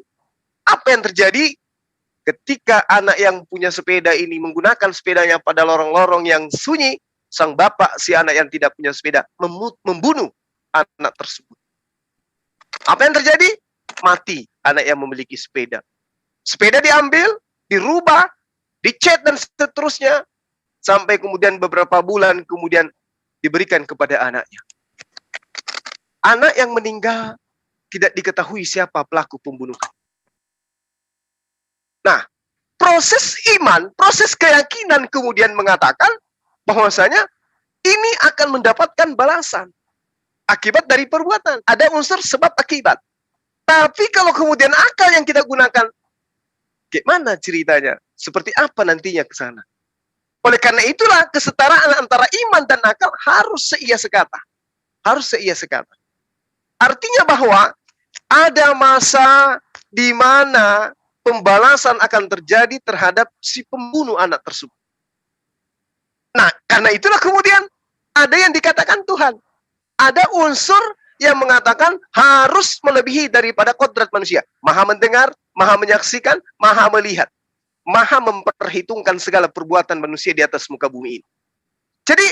Apa yang terjadi ketika anak yang punya sepeda ini menggunakan sepedanya pada lorong-lorong yang sunyi, sang bapak si anak yang tidak punya sepeda membunuh anak tersebut. Apa yang terjadi? Mati anak yang memiliki sepeda. Sepeda diambil, dirubah, dicat dan seterusnya, sampai kemudian beberapa bulan kemudian diberikan kepada anaknya. Anak yang meninggal tidak diketahui siapa pelaku pembunuhan. Nah, proses iman, proses keyakinan kemudian mengatakan bahwasanya ini akan mendapatkan balasan akibat dari perbuatan. Ada unsur sebab akibat. Tapi kalau kemudian akal yang kita gunakan, gimana ceritanya? Seperti apa nantinya ke sana? Oleh karena itulah kesetaraan antara iman dan akal harus seia sekata. Harus seia sekata. Artinya bahwa ada masa di mana pembalasan akan terjadi terhadap si pembunuh anak tersebut. Nah, karena itulah kemudian ada yang dikatakan Tuhan. Ada unsur yang mengatakan harus melebihi daripada kodrat manusia. Maha mendengar, maha menyaksikan, maha melihat. Maha memperhitungkan segala perbuatan manusia di atas muka bumi ini. Jadi,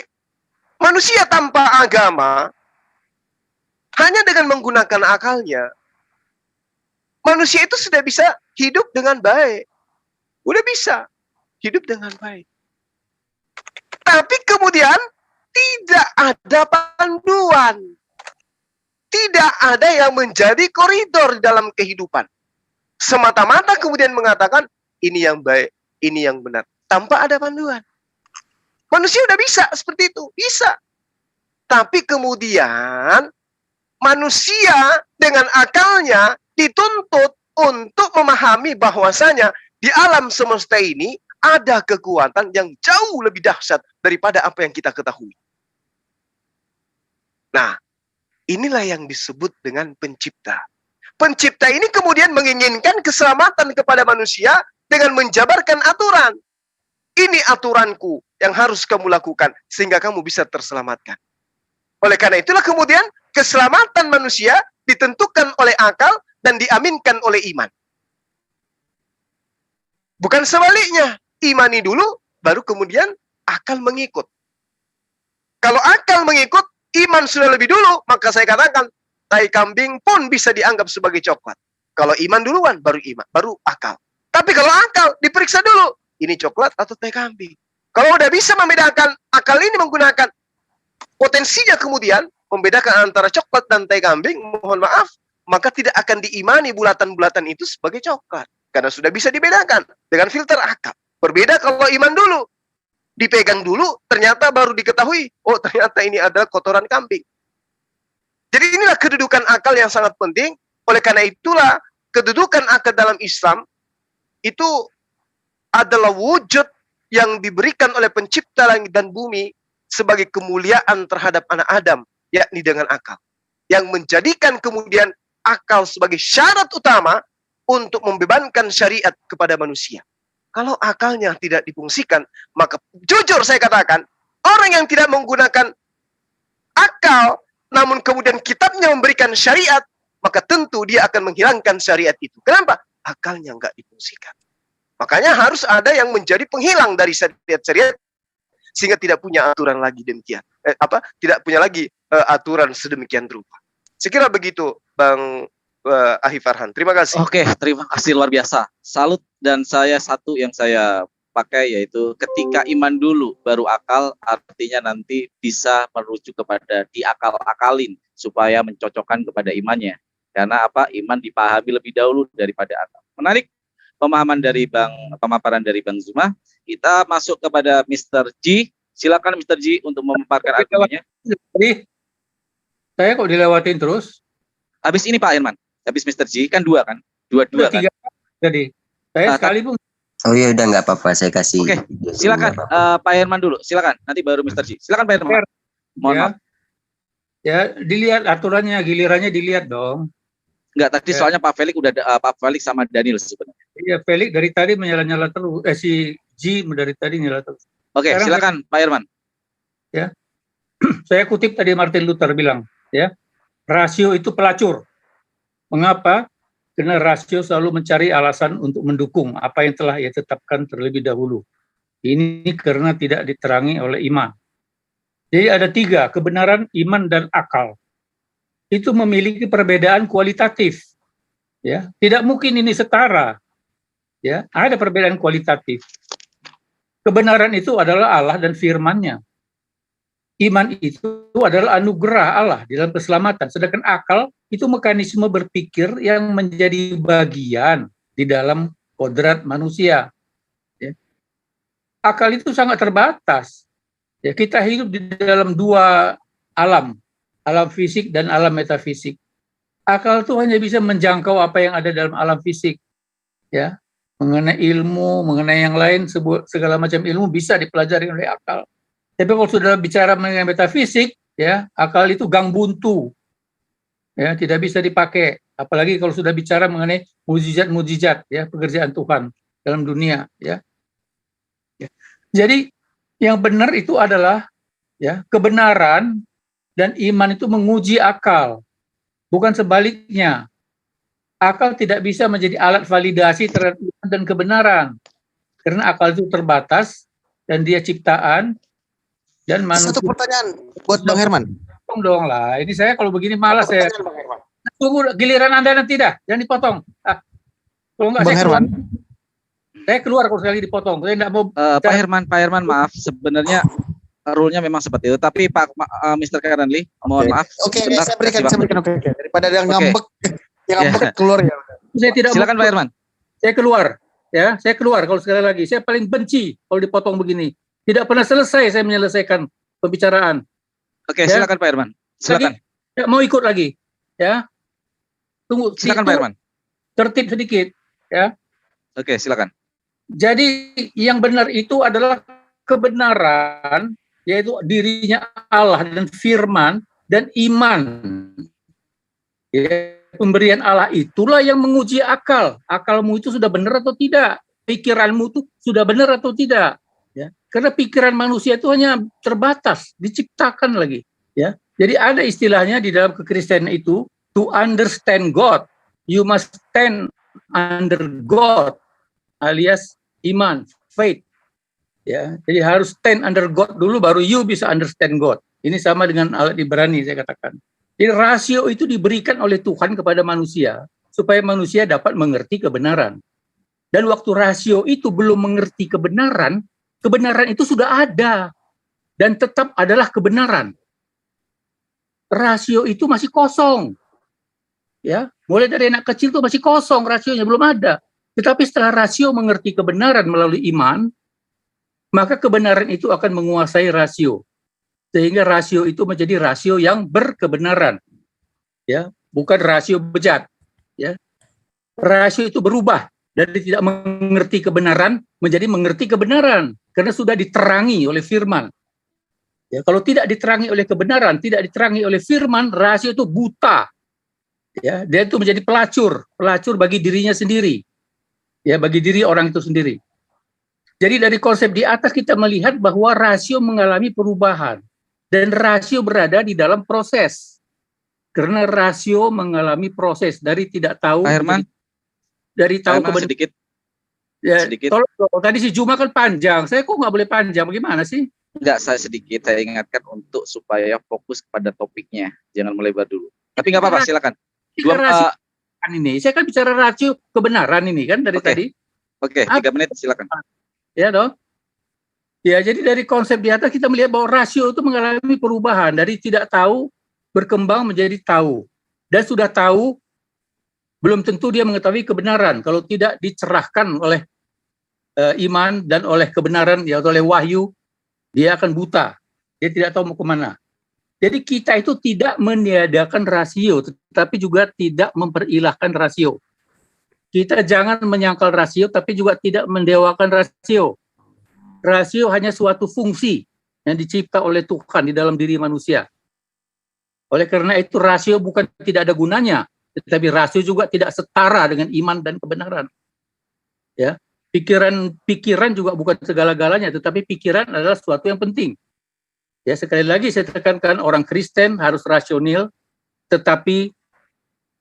manusia tanpa agama, hanya dengan menggunakan akalnya, manusia itu sudah bisa hidup dengan baik. Udah bisa hidup dengan baik. Tapi kemudian tidak ada panduan. Tidak ada yang menjadi koridor dalam kehidupan. Semata-mata kemudian mengatakan, ini yang baik, ini yang benar. Tanpa ada panduan. Manusia udah bisa seperti itu, bisa. Tapi kemudian manusia dengan akalnya dituntut untuk memahami bahwasanya di alam semesta ini ada kekuatan yang jauh lebih dahsyat daripada apa yang kita ketahui. Nah, inilah yang disebut dengan pencipta. Pencipta ini kemudian menginginkan keselamatan kepada manusia dengan menjabarkan aturan. Ini aturanku yang harus kamu lakukan sehingga kamu bisa terselamatkan. Oleh karena itulah kemudian keselamatan manusia ditentukan oleh akal dan diaminkan oleh iman. Bukan sebaliknya, imani dulu baru kemudian akal mengikut. Kalau akal mengikut, iman sudah lebih dulu, maka saya katakan tai kambing pun bisa dianggap sebagai coklat. Kalau iman duluan, baru iman, baru akal. Tapi kalau akal, diperiksa dulu. Ini coklat atau tai kambing. Kalau udah bisa membedakan, akal ini menggunakan potensinya kemudian, membedakan antara coklat dan tai kambing, mohon maaf, maka tidak akan diimani bulatan-bulatan itu sebagai coklat. Karena sudah bisa dibedakan dengan filter akal. Berbeda kalau iman dulu. Dipegang dulu, ternyata baru diketahui, oh ternyata ini adalah kotoran kambing. Jadi inilah kedudukan akal yang sangat penting. Oleh karena itulah kedudukan akal dalam Islam itu adalah wujud yang diberikan oleh pencipta langit dan bumi sebagai kemuliaan terhadap anak Adam, yakni dengan akal. Yang menjadikan kemudian akal sebagai syarat utama untuk membebankan syariat kepada manusia. Kalau akalnya tidak difungsikan, maka jujur saya katakan, orang yang tidak menggunakan akal, namun kemudian kitabnya memberikan syariat, maka tentu dia akan menghilangkan syariat itu. Kenapa? Akalnya nggak difungsikan. Makanya harus ada yang menjadi penghilang dari syariat-syariat, sehingga tidak punya aturan lagi demikian. Tidak punya lagi aturan sedemikian rupa. Sekira begitu, Bang Ahif Farhan. Terima kasih. Oke, terima kasih luar biasa. Salut, dan saya satu yang saya pakai yaitu ketika iman dulu baru akal, artinya nanti bisa merujuk kepada diakal-akalin supaya mencocokkan kepada imannya. Karena apa? Iman dipahami lebih dahulu daripada akal. Menarik pemahaman dari pemaparan dari Bang Zuma. Kita masuk kepada Mr. G. Silakan Mr. G untuk memaparkan argumennya. Jadi saya kok dilewatin terus? Habis ini Pak Herman. Habis Mr. G kan dua kan? Dua kan? Jadi saya sekali pun. Oh ya udah nggak apa-apa, saya kasih. Oke, silakan Pak Herman dulu. Silakan. Nanti baru Mr. G. Silakan Pak Herman. Mohon maaf. Ya, dilihat aturannya, gilirannya dilihat dong. Enggak, tadi soalnya Pak Felix udah Pak Felix sama Daniel sebenarnya. Iya, Felix dari tadi menyala-nyala terus. Si G dari tadi nyala terus. Oke, silakan Pak Herman. Ya. Saya kutip tadi Martin Luther bilang, ya. Rasio itu pelacur. Mengapa? Karena rasio selalu mencari alasan untuk mendukung apa yang telah ia tetapkan terlebih dahulu. Ini karena tidak diterangi oleh iman. Jadi ada tiga, kebenaran, iman, dan akal. Itu memiliki perbedaan kualitatif. Ya, tidak mungkin ini setara. Ya, ada perbedaan kualitatif. Kebenaran itu adalah Allah dan firman-Nya. Iman itu adalah anugerah Allah di dalam keselamatan. Sedangkan akal itu mekanisme berpikir yang menjadi bagian di dalam kodrat manusia. Ya. Akal itu sangat terbatas. Ya, kita hidup di dalam dua alam fisik dan alam metafisik. Akal itu hanya bisa menjangkau apa yang ada dalam alam fisik. Ya, mengenai ilmu, mengenai yang lain, segala macam ilmu bisa dipelajari oleh akal. Tapi kalau sudah bicara mengenai metafisik, ya, akal itu gang buntu. Ya, tidak bisa dipakai. Apalagi kalau sudah bicara mengenai mukjizat-mukjizat, ya, pekerjaan Tuhan dalam dunia, ya. Jadi yang benar itu adalah, ya, kebenaran dan iman itu menguji akal, bukan sebaliknya. Akal tidak bisa menjadi alat validasi terhadap iman dan kebenaran, karena akal itu terbatas dan dia ciptaan. Dan manusia. Satu pertanyaan buat Bang Herman. Dong lah, ini saya kalau begini malas saya. Tunggu giliran Anda nanti dah, jangan dipotong. Kalau enggak Bang Herman. Saya keluar kalau sekali dipotong. Saya enggak mau. Pak Herman, maaf, sebenarnya rule-nya memang seperti itu. Tapi Pak Mr. Karenli, mohon maaf. Oke, saya berikan. Oke. Daripada yang ngambek, keluar ya. Saya tidak. Silakan Pak Herman. Saya keluar, ya. Saya keluar kalau sekali lagi. Saya paling benci kalau dipotong begini. Tidak pernah selesai saya menyelesaikan pembicaraan. Oke, silakan Pak Herman. Silakan. Tidak mau ikut lagi, ya. Tunggu. Silakan Pak Herman. Tertib sedikit, ya. Oke, silakan. Jadi yang benar itu adalah kebenaran, yaitu dirinya Allah dan firman dan iman. Ya, pemberian Allah itulah yang menguji akal. Akalmu itu sudah benar atau tidak? Pikiranmu itu sudah benar atau tidak? Ya, karena pikiran manusia itu hanya terbatas, diciptakan lagi. Ya, jadi ada istilahnya di dalam kekristenan itu, to understand God, you must stand under God, alias iman, faith. Ya, jadi harus stand under God dulu, baru you bisa understand God. Ini sama dengan alat Ibrani saya katakan. Jadi rasio itu diberikan oleh Tuhan kepada manusia supaya manusia dapat mengerti kebenaran. Dan waktu rasio itu belum mengerti kebenaran, kebenaran itu sudah ada dan tetap adalah kebenaran. Rasio itu masih kosong. Ya, mulai dari anak kecil itu masih kosong, rasionya belum ada. Tetapi setelah rasio mengerti kebenaran melalui iman, maka kebenaran itu akan menguasai rasio. Sehingga rasio itu menjadi rasio yang berkebenaran. Ya, bukan rasio bejat. Ya. Rasio itu berubah dari tidak mengerti kebenaran menjadi mengerti kebenaran karena sudah diterangi oleh firman. Ya, kalau tidak diterangi oleh kebenaran, tidak diterangi oleh firman, rasio itu buta. Ya, dia itu menjadi pelacur bagi dirinya sendiri. Ya, bagi diri orang itu sendiri. Jadi dari konsep di atas kita melihat bahwa rasio mengalami perubahan dan rasio berada di dalam proses. Karena rasio mengalami proses dari tidak tahu Pak Herman, dari tahu kebenaran. Sedikit. Ya, sedikit. Tolong, tadi si Juma kan panjang. Saya kok nggak boleh panjang? Bagaimana sih? Enggak, saya sedikit. Saya ingatkan untuk supaya fokus kepada topiknya. Jangan melebar dulu. Tapi nggak apa-apa, silakan. Ini saya kan bicara rasio kebenaran ini kan dari tadi. Oke, 3 menit silakan. Ya dong. Ya, jadi dari konsep di atas kita melihat bahwa rasio itu mengalami perubahan dari tidak tahu berkembang menjadi tahu. Dan sudah tahu belum tentu dia mengetahui kebenaran kalau tidak dicerahkan oleh iman dan oleh kebenaran, yaitu oleh wahyu, dia akan buta. Dia tidak tahu mau kemana. Jadi kita itu tidak meniadakan rasio, tetapi juga tidak memperilahkan rasio. Kita jangan menyangkal rasio, tapi juga tidak mendewakan rasio. Rasio hanya suatu fungsi yang dicipta oleh Tuhan di dalam diri manusia. Oleh karena itu rasio bukan tidak ada gunanya, tetapi rasio juga tidak setara dengan iman dan kebenaran. Ya, pikiran juga bukan segala-galanya, tetapi pikiran adalah sesuatu yang penting. Ya, sekali lagi saya tekankan orang Kristen harus rasional, tetapi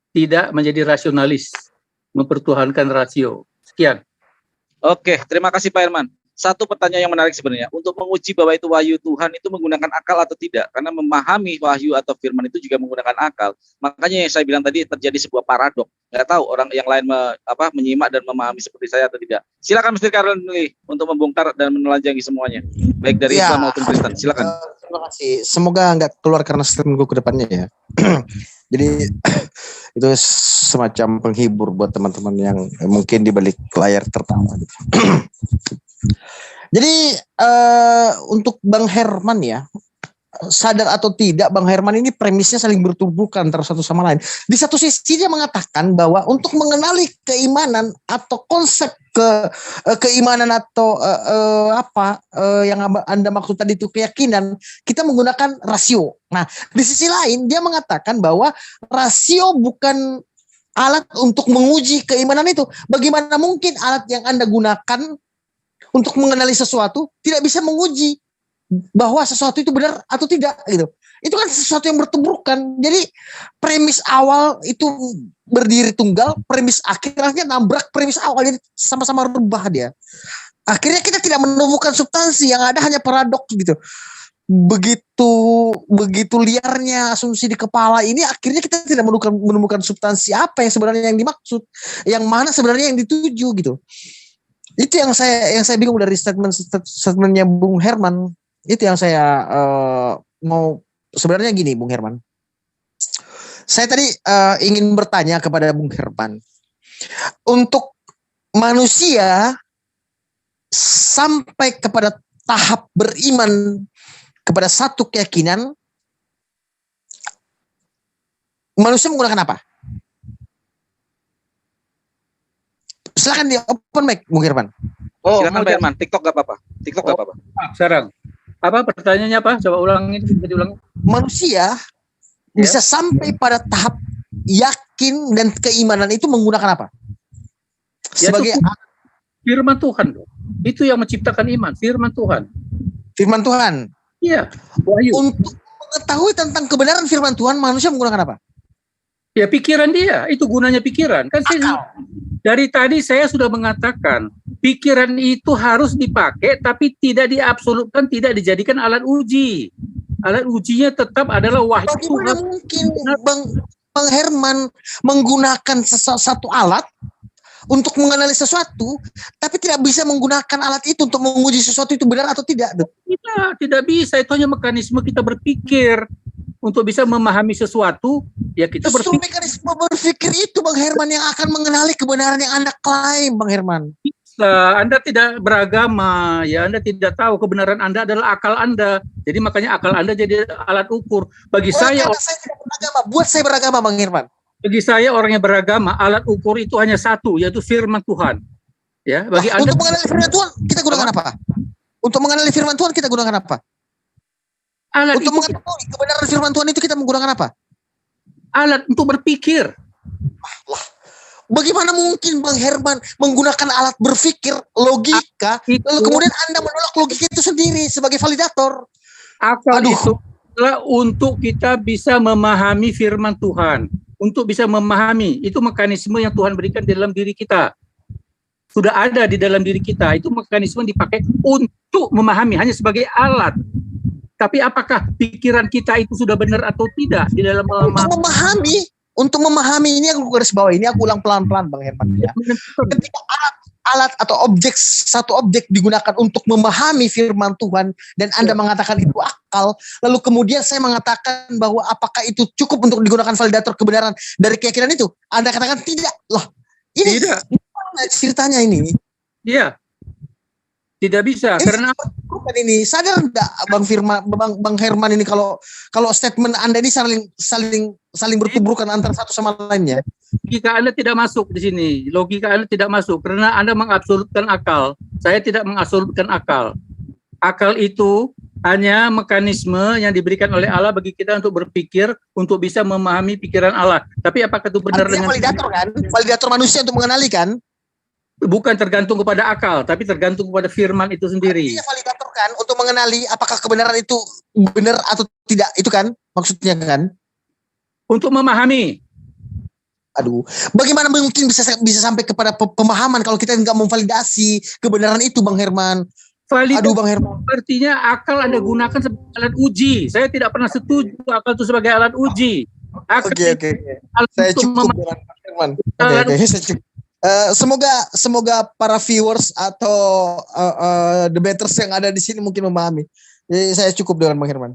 tidak menjadi rasionalis, mempertuhankan rasio. Sekian. Oke, terima kasih Pak Herman. Satu pertanyaan yang menarik sebenarnya, untuk menguji bahwa itu wahyu Tuhan itu menggunakan akal atau tidak, karena memahami wahyu atau firman itu juga menggunakan akal. Makanya yang saya bilang tadi terjadi sebuah paradok. Nggak tahu orang yang lain menyimak dan memahami seperti saya atau tidak. Silakan Mr. Karli untuk membongkar dan menelanjangi semuanya, baik dari Islam maupun Kristen. Silakan. Terima kasih. Semoga nggak keluar karena statementku ke depannya ya. Jadi itu semacam penghibur buat teman-teman yang mungkin di balik layar tertawa gitu. Jadi untuk Bang Herman ya, sadar atau tidak Bang Herman ini premisnya saling bertumbuhkan antara satu sama lain. Di satu sisi dia mengatakan bahwa untuk mengenali keimanan atau konsep keimanan atau yang Anda maksud tadi itu keyakinan, kita menggunakan rasio. Nah, di sisi lain dia mengatakan bahwa rasio bukan alat untuk menguji keimanan itu. Bagaimana mungkin alat yang Anda gunakan untuk mengenali sesuatu tidak bisa menguji bahwa sesuatu itu benar atau tidak gitu. Itu kan sesuatu yang bertuburkan. Jadi premis awal itu berdiri tunggal, premis akhirnya nabrak premis awal, jadi sama-sama rebah dia. Akhirnya kita tidak menemukan substansi, yang ada hanya paradoks gitu. Begitu liarnya asumsi di kepala ini, akhirnya kita tidak menemukan substansi apa yang sebenarnya yang dimaksud, yang mana sebenarnya yang dituju gitu. Itu yang saya bingung dari statementnya Bung Herman. Itu yang saya mau sebenarnya gini, Bung Herman. Saya tadi ingin bertanya kepada Bung Herman, untuk manusia sampai kepada tahap beriman kepada satu keyakinan, manusia menggunakan apa? Silakan di open mic, Bung Herman. Silakan Pak Herman, TikTok gak apa-apa. TikTok gak apa-apa. Sekarang, apa pertanyaannya apa? Coba ulangin, bisa diulang. Manusia bisa sampai pada tahap yakin dan keimanan itu menggunakan apa? Sebagai firman Tuhan. Itu yang menciptakan iman, firman Tuhan. Firman Tuhan. Iya. Wahyu. Untuk mengetahui tentang kebenaran firman Tuhan, manusia menggunakan apa? Ya pikiran dia, itu gunanya pikiran. Kan dari tadi saya sudah mengatakan, pikiran itu harus dipakai tapi tidak diabsolutkan, tidak dijadikan alat uji. Alat ujinya tetap adalah wahyu Tuhan. Bagaimana mungkin Bang Herman menggunakan satu alat untuk menganalisis sesuatu, tapi tidak bisa menggunakan alat itu untuk menguji sesuatu itu benar atau tidak? Tidak bisa. Itu hanya mekanisme kita berpikir. Untuk bisa memahami sesuatu, ya kita berpikir. Mekanisme berpikir itu, Bang Herman, yang akan mengenali kebenaran yang Anda klaim, Bang Herman. Bisa. Anda tidak beragama, ya Anda tidak tahu kebenaran Anda adalah akal Anda. Jadi makanya akal Anda jadi alat ukur. Bagi saya tidak beragama. Buat saya beragama, Bang Herman. Bagi saya orang yang beragama, alat ukur itu hanya satu, yaitu firman Tuhan. Ya, bagi Anda. Untuk mengenali firman Tuhan, kita gunakan apa? Untuk mengenali firman Tuhan, kita gunakan apa? Alat untuk mengetahui kebenaran firman Tuhan itu kita menggunakan apa? Alat untuk berpikir. Bagaimana mungkin Bang Herman menggunakan alat berpikir, logika, lalu kemudian Anda menolak logika itu sendiri sebagai validator? Akal itu adalah untuk kita bisa memahami firman Tuhan. Untuk bisa memahami, itu mekanisme yang Tuhan berikan di dalam diri kita. Sudah ada di dalam diri kita. Itu mekanisme dipakai untuk memahami, hanya sebagai alat. Tapi apakah pikiran kita itu sudah benar atau tidak di dalam untuk memahami ini aku garis bawah, ini aku ulang pelan-pelan Bang Herman ya. Ketika alat atau satu objek digunakan untuk memahami firman Tuhan dan Anda mengatakan itu akal, lalu kemudian saya mengatakan bahwa apakah itu cukup untuk digunakan validator kebenaran dari keyakinan itu? Anda katakan tidak. Loh, ini tidak. Ceritanya ini. Iya. Tidak bisa karena ini sadar enggak Bang Herman ini kalau statement Anda ini saling bertubrukan antara satu sama lainnya. Logika Anda tidak masuk di sini. Logika Anda tidak masuk karena Anda mengabsolutkan akal. Saya tidak mengabsolutkan akal. Akal itu hanya mekanisme yang diberikan oleh Allah bagi kita untuk berpikir, untuk bisa memahami pikiran Allah. Tapi apakah itu benar dengan validator kan? Validator manusia untuk mengenali kan? Bukan tergantung kepada akal, tapi tergantung kepada firman itu sendiri. Artinya validator kan untuk mengenali apakah kebenaran itu benar atau tidak, itu kan maksudnya kan? Untuk memahami. Aduh, bagaimana mungkin bisa sampai kepada pemahaman kalau kita nggak memvalidasi kebenaran itu, Bang Herman? Aduh, Bang Herman. Artinya akal Anda gunakan sebagai alat uji. Saya tidak pernah setuju akal itu sebagai alat uji. Oke. Saya cukup dengan Bang Herman. Oke, saya cukup. Semoga para viewers atau debaters yang ada di sini mungkin memahami. Jadi saya cukup dengan Bang Herman.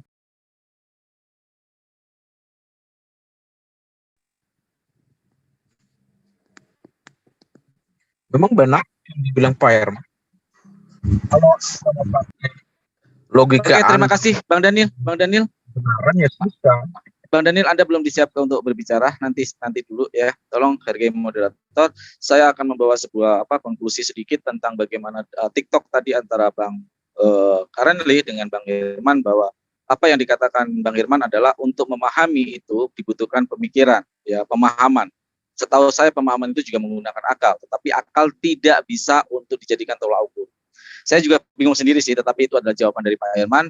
Memang benar yang dibilang Pak Herman. Kalau logika. Oke, terima kasih Bang Daniel. Kebenaran ya susah. Bang Daniel, Anda belum disiapkan untuk berbicara, nanti dulu ya. Tolong hargai moderator. Saya akan membawa sebuah konklusi sedikit tentang bagaimana TikTok tadi antara Bang Karenli dengan Bang Herman, bahwa apa yang dikatakan Bang Herman adalah untuk memahami itu dibutuhkan pemikiran, ya, pemahaman. Setahu saya pemahaman itu juga menggunakan akal, tetapi akal tidak bisa untuk dijadikan tolak ukur. Saya juga bingung sendiri sih, tetapi itu adalah jawaban dari Pak Herman.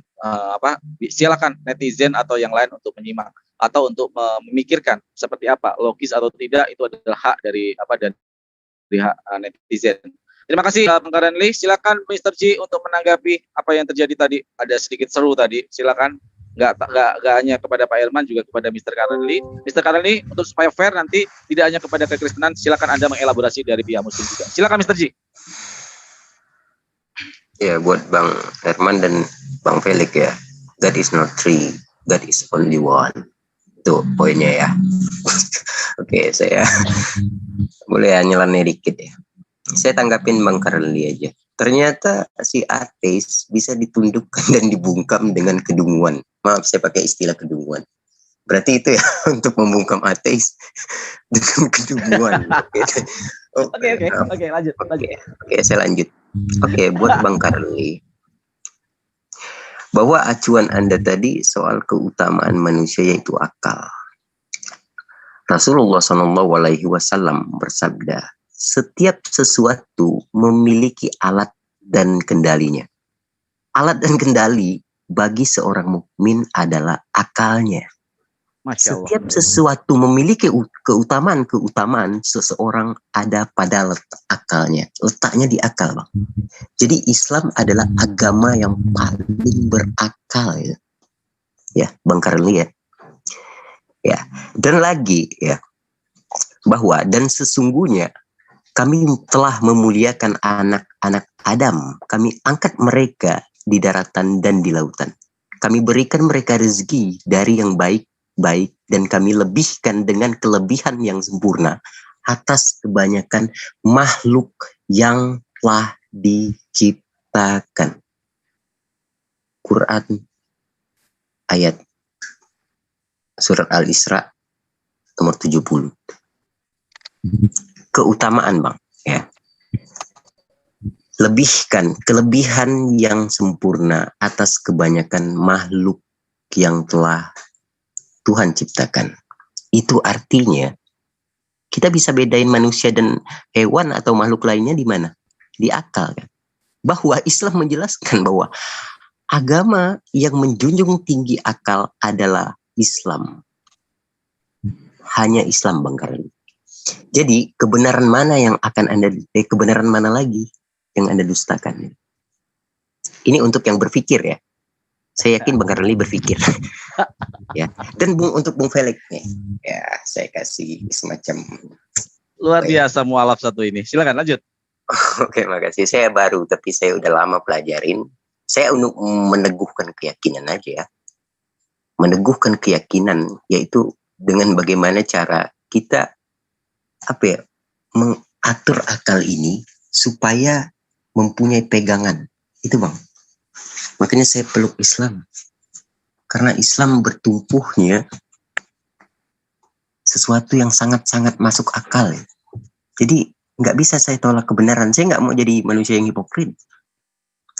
Silakan netizen atau yang lain untuk menyimak atau untuk memikirkan seperti apa, logis atau tidak, itu adalah hak dari hak netizen. Terima kasih Bang Karenli. Silakan Mr. G untuk menanggapi apa yang terjadi tadi. Ada sedikit seru tadi. Silakan. Nggak hanya kepada Pak Herman, juga kepada Mr. Karenli. Mr. Karenli, untuk supaya fair nanti tidak hanya kepada kekristenan, silakan Anda mengelaborasi dari pihak Muslim juga. Silakan Mr. G. Ya, buat Bang Herman dan Bang Felix ya, God is not three, God is only one. Itu poinnya ya. Oke, saya boleh nyeleneh dikit ya. Saya tanggapin Bang Karenli aja. Ternyata si ateis bisa ditundukkan dan dibungkam dengan kedunguan. Maaf, saya pakai istilah kedunguan. Berarti itu ya untuk membungkam ateis dengan kedunguan. Oke, lanjut. Oke, saya lanjut. Oke, buat Bang Karli, bahwa acuan Anda tadi soal keutamaan manusia yaitu akal. Rasulullah SAW bersabda, setiap sesuatu memiliki alat dan kendalinya. Alat dan kendali bagi seorang mukmin adalah akalnya. Setiap sesuatu memiliki keutamaan seseorang ada pada akalnya. Letaknya di akal, Bang. Jadi Islam adalah agama yang paling berakal, ya. Ya, Bang Karli, ya. Ya, dan lagi, ya, bahwa dan sesungguhnya kami telah memuliakan anak-anak Adam. Kami angkat mereka di daratan dan di lautan. Kami berikan mereka rezeki dari yang baik dan kami lebihkan dengan kelebihan yang sempurna atas kebanyakan makhluk yang telah diciptakan. Quran ayat surat Al-Isra nomor 70. Keutamaan, Bang, ya. Lebihkan kelebihan yang sempurna atas kebanyakan makhluk yang telah Tuhan ciptakan. Itu artinya kita bisa bedain manusia dan hewan atau makhluk lainnya di mana? Di akal, kan? Bahwa Islam menjelaskan bahwa agama yang menjunjung tinggi akal adalah Islam. Hanya Islam, Bang Karli. Jadi kebenaran mana yang akan kebenaran mana lagi yang Anda dustakan? Ini untuk yang berpikir, ya. Saya yakin Bang Karli berpikir. Ya. Dan untuk Bung Felix nih, ya, saya kasih semacam luar biasa mualaf satu ini. Silakan lanjut. Oke, makasih. Saya baru tapi saya udah lama pelajarin. Saya untuk meneguhkan keyakinan aja, ya. Meneguhkan keyakinan yaitu dengan bagaimana cara kita mengatur akal ini supaya mempunyai pegangan. Itu, Bang. Makanya saya peluk Islam. Karena Islam bertumpuhnya sesuatu yang sangat-sangat masuk akal, ya. Jadi nggak bisa saya tolak kebenaran. Saya nggak mau jadi manusia yang hipokrit.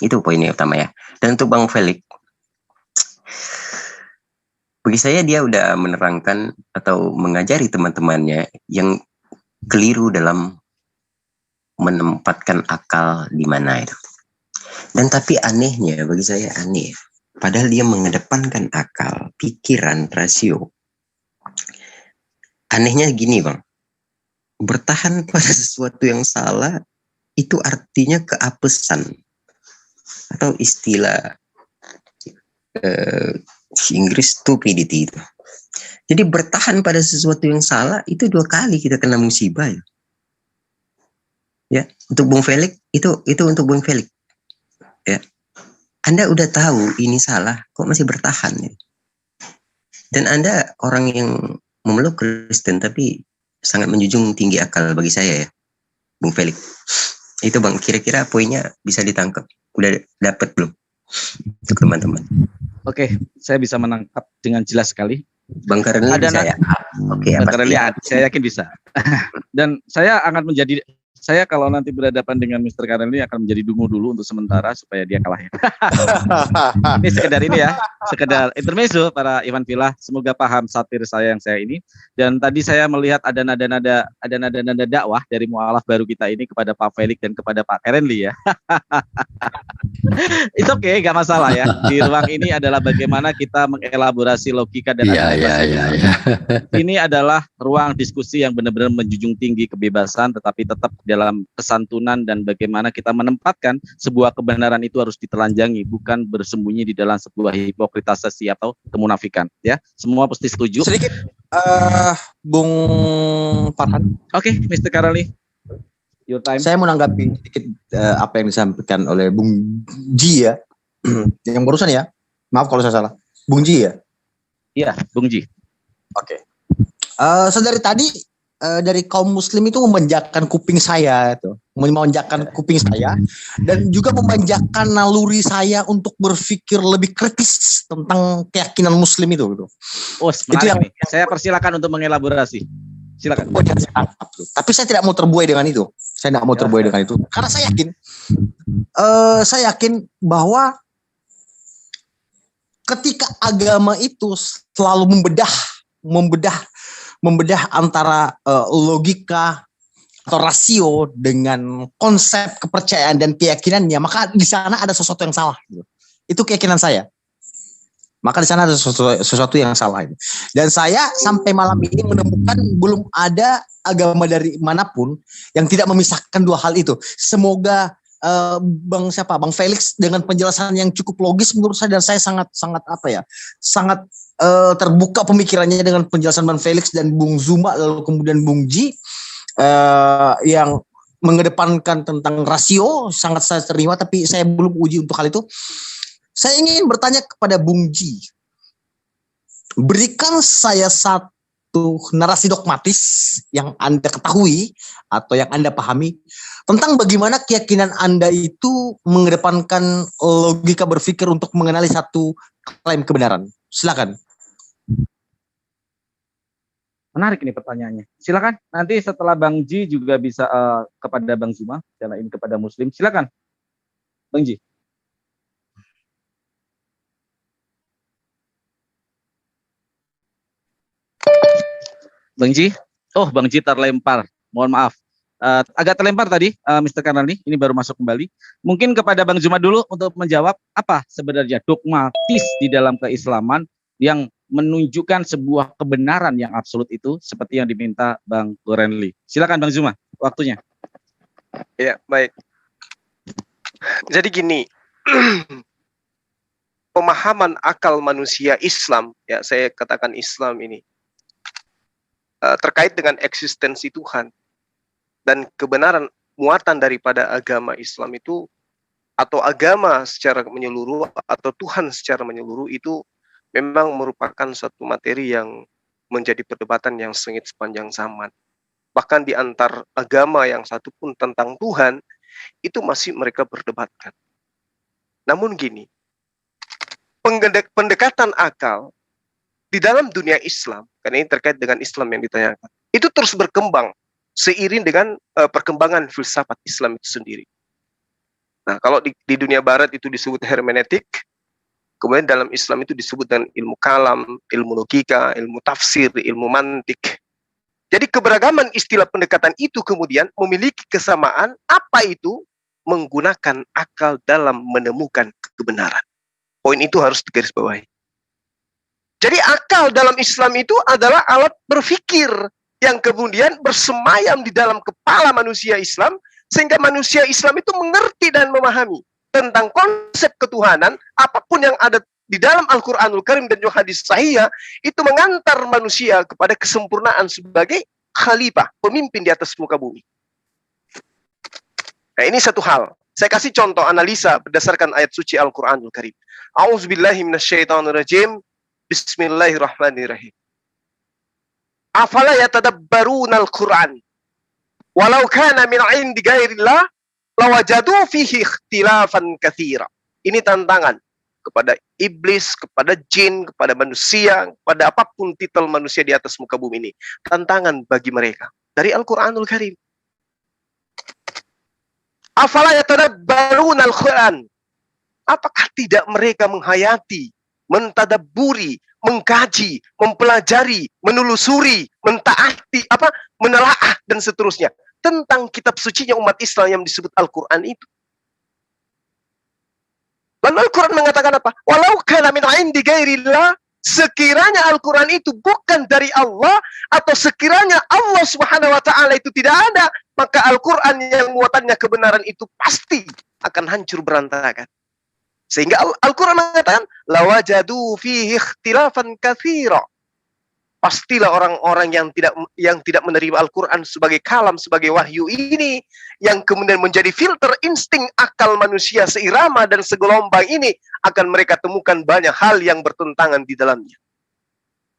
Itu poinnya utama, ya. Dan untuk Bang Felix, bagi saya dia udah menerangkan atau mengajari teman-temannya yang keliru dalam menempatkan akal di mana itu. Dan tapi anehnya, bagi saya aneh, padahal dia mengedepankan akal, pikiran, rasio. Anehnya gini, Bang, bertahan pada sesuatu yang salah itu artinya keapesan, atau istilah Inggris stupidity itu. Jadi bertahan pada sesuatu yang salah itu 2 kali kita kena musibah, ya. Ya, untuk Bung Felix itu untuk Bung Felix. Ya. Anda udah tahu ini salah, kok masih bertahan, ya. Dan Anda orang yang memeluk Kristen tapi sangat menjunjung tinggi akal bagi saya, ya, Bung Felix. Itu, Bang, kira-kira poinnya bisa ditangkap. Udah dapat belum untuk teman-teman? Oke, saya bisa menangkap dengan jelas sekali. Bang Karli bisa, ya? Oke, Bang Karli, saya yakin bisa. Dan saya akan menjadi, saya kalau nanti berhadapan dengan Mr. Karli akan menjadi dungu dulu untuk sementara supaya dia kalah, ya. Ini sekedar ini, ya, sekedar intermezzo para Iwan Pilah. Semoga paham satir saya yang saya ini. Dan tadi saya melihat ada nada-nada dakwah dari mualaf baru kita ini kepada Pak Felix dan kepada Pak Karenli, ya. Itu oke, gak masalah, ya. Di ruang ini adalah bagaimana kita mengelaborasi logika dan ini adalah ruang diskusi yang benar-benar menjunjung tinggi kebebasan, tetapi tetap dalam kesantunan dan bagaimana kita menempatkan sebuah kebenaran itu harus ditelanjangi, bukan bersembunyi di dalam sebuah hipokritasasi atau kemunafikan, ya. Semua pasti setuju. Sedikit, Bung Farhan. Oke, Mr. Karli. Your time. Saya mau nanggapi sedikit apa yang disampaikan oleh Bung Ji, ya. Yang barusan, ya. Maaf kalau saya salah. Bung Ji, ya? Iya, Bung Ji. Oke. Sedari tadi dari kaum muslim itu memanjakan kuping saya itu, memanjakan kuping saya dan juga memanjakan naluri saya untuk berpikir lebih kritis tentang keyakinan muslim itu gitu. Oh, itu yang saya persilakan untuk mengelaborasi. Silakan. Tapi saya tidak mau terbuai dengan itu. Saya tidak mau terbuai dengan itu karena saya yakin bahwa ketika agama itu selalu membedah antara logika atau rasio dengan konsep kepercayaan dan keyakinannya, maka di sana ada sesuatu yang salah. Itu keyakinan saya. Maka di sana ada sesuatu yang salah. Dan saya sampai malam ini menemukan belum ada agama dari manapun yang tidak memisahkan dua hal itu. Semoga Bang Felix dengan penjelasan yang cukup logis menurut saya, dan saya sangat terbuka pemikirannya dengan penjelasan Bang Felix dan Bung Zuma, lalu kemudian Bung Ji yang mengedepankan tentang rasio, sangat saya terima, tapi saya belum uji untuk hal itu. Saya ingin bertanya kepada Bung Ji, berikan saya satu narasi dogmatis yang Anda ketahui atau yang Anda pahami tentang bagaimana keyakinan Anda itu mengedepankan logika berpikir untuk mengenali satu klaim kebenaran. Silakan. Menarik ini pertanyaannya. Silakan. Nanti setelah Bang Ji juga bisa kepada Bang Zuma, ini kepada Muslim. Silakan, Bang Ji. Bang Ji, Bang Ji terlempar. Mohon maaf. Agak terlempar tadi, Mr. Karnani. Ini baru masuk kembali. Mungkin kepada Bang Zuma dulu untuk menjawab apa sebenarnya dogmatis di dalam keislaman yang menunjukkan sebuah kebenaran yang absolut itu, seperti yang diminta Bang Gorenli. Silakan Bang Zuma, waktunya. Ya, baik. Jadi gini, pemahaman akal manusia Islam, ya saya katakan Islam ini, terkait dengan eksistensi Tuhan dan kebenaran muatan daripada agama Islam itu, atau agama secara menyeluruh atau Tuhan secara menyeluruh, itu memang merupakan suatu materi yang menjadi perdebatan yang sengit sepanjang zaman. Bahkan di antar agama yang satu pun tentang Tuhan itu masih mereka berdebatkan. Namun gini, pendekatan akal di dalam dunia Islam, karena ini terkait dengan Islam yang ditanyakan, itu terus berkembang seiring dengan perkembangan filsafat Islam itu sendiri. Nah, kalau di dunia Barat itu disebut hermeneutik, kemudian dalam Islam itu disebut dengan ilmu kalam, ilmu logika, ilmu tafsir, ilmu mantik. Jadi keberagaman istilah pendekatan itu kemudian memiliki kesamaan, apa itu? Menggunakan akal dalam menemukan kebenaran. Poin itu harus digarisbawahi. Jadi akal dalam Islam itu adalah alat berpikir yang kemudian bersemayam di dalam kepala manusia Islam, sehingga manusia Islam itu mengerti dan memahami tentang konsep ketuhanan, apapun yang ada di dalam Al-Quranul Karim dan juga hadis sahih, itu mengantar manusia kepada kesempurnaan sebagai khalifah, pemimpin di atas muka bumi. Nah, ini satu hal. Saya kasih contoh analisa berdasarkan ayat suci Al-Quranul Karim. A'udzubillahi minasyaitonirrajim. Bismillahirrahmanirrahim. Afala yatadabbaruna al-Quran walau kana min 'indi ghairillah lawajadu fihi ikhtilafan katsira. Ini tantangan kepada iblis, kepada jin, kepada manusia, kepada apapun titel manusia di atas muka bumi ini. Tantangan bagi mereka dari Al-Quranul Karim. Afala yatadabbaruna al-Quran. Apakah tidak mereka menghayati, mentadabburi, mengkaji, mempelajari, menelusuri, mentaati, menelaah dan seterusnya tentang kitab sucinya umat Islam yang disebut Al-Quran itu. Lalu Al-Quran mengatakan apa? Walau kana min 'indi ghairillah, sekiranya Al-Quran itu bukan dari Allah, atau sekiranya Allah Subhanahu wa taala itu tidak ada, maka Al-Quran yang muatannya kebenaran itu pasti akan hancur berantakan. Sehingga Al-Quran mengatakan lawajadu fihi ikhtilafan katsira. Pastilah orang-orang yang tidak menerima Al-Quran sebagai kalam, sebagai wahyu ini, yang kemudian menjadi filter insting akal manusia seirama dan segelombang ini, akan mereka temukan banyak hal yang bertentangan di dalamnya.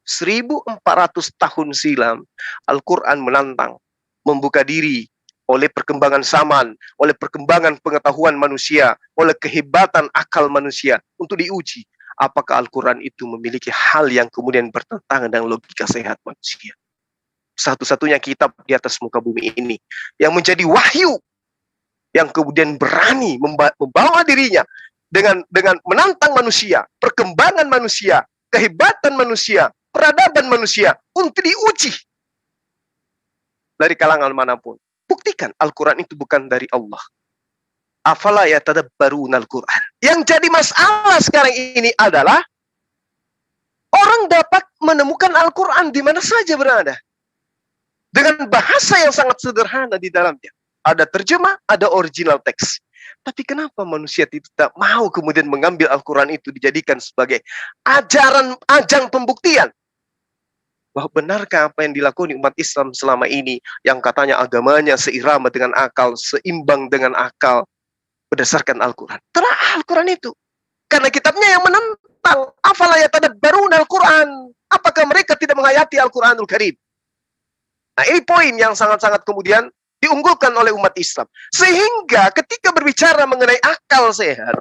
1400 tahun silam, Al-Quran menantang, membuka diri oleh perkembangan zaman, oleh perkembangan pengetahuan manusia, oleh kehebatan akal manusia untuk diuji. Apakah Al-Quran itu memiliki hal yang kemudian bertentangan dengan logika sehat manusia? Satu-satunya kitab di atas muka bumi ini yang menjadi wahyu, yang kemudian berani membawa dirinya dengan menantang manusia, perkembangan manusia, kehebatan manusia, peradaban manusia untuk diuji dari kalangan manapun. Buktikan Al-Quran itu bukan dari Allah. Afala yatadabbaruna Al-Quran. Yang jadi masalah sekarang ini adalah orang dapat menemukan Al-Quran di mana saja berada, dengan bahasa yang sangat sederhana di dalamnya. Ada terjemah, ada original teks. Tapi kenapa manusia tidak mau kemudian mengambil Al-Quran itu dijadikan sebagai ajang pembuktian bahwa benarkah apa yang dilakoni umat Islam selama ini, yang katanya agamanya seirama dengan akal, seimbang dengan akal, berdasarkan Al-Quran. Telah Al-Quran itu. Karena kitabnya yang menentang. Afala yatadabbaruna Al-Quran. Apakah mereka tidak menghayati Al-Quranul Karim? Nah, ini poin yang sangat-sangat kemudian diunggulkan oleh umat Islam. Sehingga ketika berbicara mengenai akal sehat,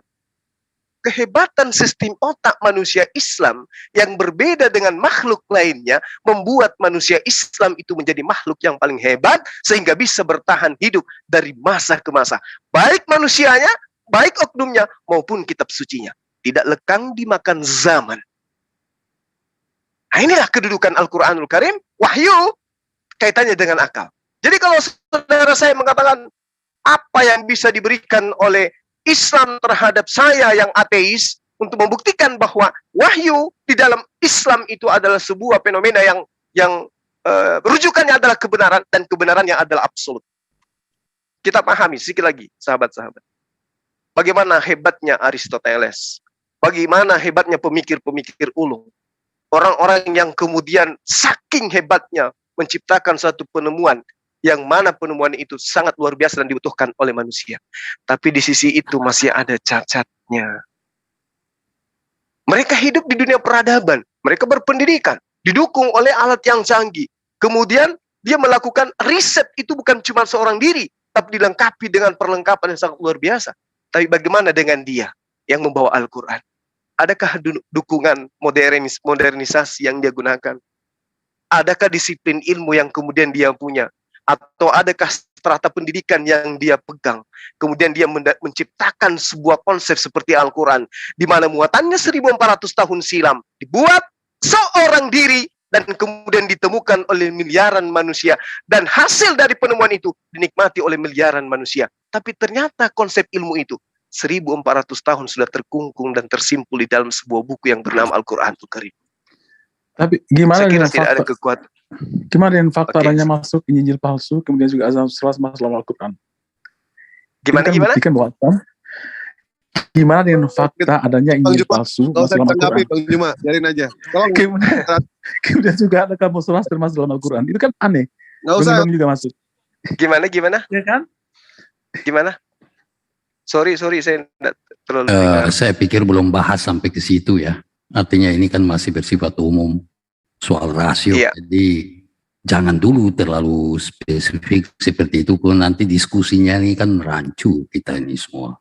kehebatan sistem otak manusia Islam yang berbeda dengan makhluk lainnya membuat manusia Islam itu menjadi makhluk yang paling hebat sehingga bisa bertahan hidup dari masa ke masa. Baik manusianya, baik oknumnya maupun kitab sucinya. Tidak lekang dimakan zaman. Nah, inilah kedudukan Al-Quranul Karim, wahyu, kaitannya dengan akal. Jadi kalau saudara saya mengatakan apa yang bisa diberikan oleh Islam terhadap saya yang ateis untuk membuktikan bahwa wahyu di dalam Islam itu adalah sebuah fenomena yang rujukannya adalah kebenaran dan kebenarannya adalah absolut. Kita pahami sedikit lagi, sahabat-sahabat. Bagaimana hebatnya Aristoteles, bagaimana hebatnya pemikir-pemikir ulung, orang-orang yang kemudian saking hebatnya menciptakan suatu penemuan yang mana penemuan itu sangat luar biasa dan dibutuhkan oleh manusia. Tapi di sisi itu masih ada cacatnya. Mereka hidup di dunia peradaban, mereka berpendidikan, didukung oleh alat yang canggih. Kemudian dia melakukan riset itu bukan cuma seorang diri, tapi dilengkapi dengan perlengkapan yang sangat luar biasa. Tapi bagaimana dengan dia yang membawa Al-Quran? Adakah dukungan modernisasi yang dia gunakan? Adakah disiplin ilmu yang kemudian dia punya? Atau adakah strata pendidikan yang dia pegang? Kemudian dia menciptakan sebuah konsep seperti Al-Quran, di mana muatannya 1400 tahun silam, dibuat seorang diri, dan kemudian ditemukan oleh miliaran manusia. Dan hasil dari penemuan itu dinikmati oleh miliaran manusia. Tapi ternyata konsep ilmu itu 1400 tahun sudah terkungkung dan tersimpul di dalam sebuah buku yang bernama Al-Quranul Karim. Tapi gimana dengan tidak ada kekuatan? Gimana dengan fakta adanya masuk Injil palsu, kemudian juga azam selas masuk dalam Al-Quran? Gimana? Gimana dengan fakta adanya Injil palsu masuk dalam Al-Quran? Bang Juma, biarin aja. Kemudian juga ada kamus selas termasuk dalam Al-Quran. Itu kan aneh. Nggak usah. Bang juga masuk. Gimana? Ya kan? Gimana? Sorry, saya tidak terlalu. Saya pikir belum bahas sampai ke situ ya. Artinya ini kan masih bersifat umum soal rasio. Iya. Jadi jangan dulu terlalu spesifik seperti itu, pun nanti diskusinya ini kan rancu kita ini semua.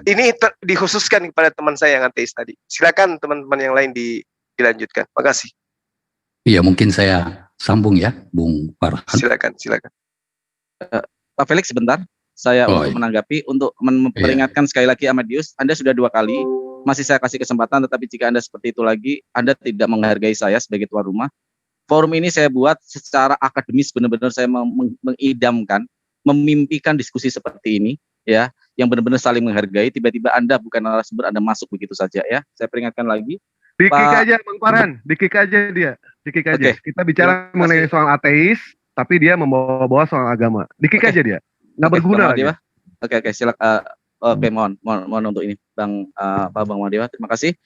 Ini dikhususkan kepada teman saya yang ateis tadi. Silakan teman-teman yang lain dilanjutkan. Makasih. Iya, mungkin saya sambung ya, Bung Farhan. Silakan. Pak Felix sebentar. Saya untuk menanggapi, untuk memperingatkan sekali lagi Amadius, Anda sudah 2 kali, masih saya kasih kesempatan, tetapi jika Anda seperti itu lagi, Anda tidak menghargai saya sebagai tuan rumah. Forum ini saya buat secara akademis, benar-benar saya mengidamkan, memimpikan diskusi seperti ini, ya, yang benar-benar saling menghargai. Tiba-tiba Anda bukan narasumber, Anda masuk begitu saja, ya. Saya peringatkan lagi. Dikik aja Bang Farhan, dikik aja dia. Okay. Kita bicara mengenai soal ateis, tapi dia membawa-bawa soal agama. Dikik aja dia. Nggak berguna lagi. Oke, silakan. Oke, mohon untuk ini, Bang Madewa. Terima kasih.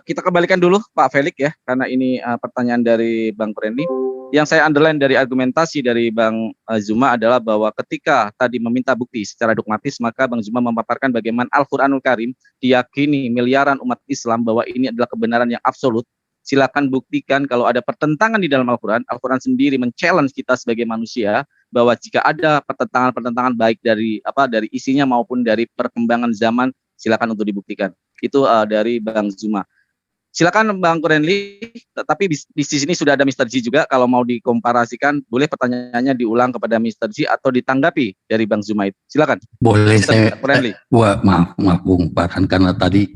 Kita kembalikan dulu Pak Felix ya, karena ini pertanyaan dari Bang Prendi. Yang saya underline dari argumentasi dari Bang Zuma adalah bahwa ketika tadi meminta bukti secara dogmatis, maka Bang Zuma memaparkan bagaimana Al-Quranul Karim diyakini miliaran umat Islam bahwa ini adalah kebenaran yang absolut, silakan buktikan kalau ada pertentangan di dalam Al-Quran. Al-Quran sendiri men-challenge kita sebagai manusia bahwa jika ada pertentangan-pertentangan baik dari isinya maupun dari perkembangan zaman, silakan untuk dibuktikan. Itu dari Bang Zuma. Silakan Bang Kurenli, tapi di sini sudah ada Mr. G juga. Kalau mau dikomparasikan, boleh pertanyaannya diulang kepada Mr. G atau ditanggapi dari Bang Zuma itu. Silakan. Boleh Mr. saya. Maaf Bung Farhan, karena tadi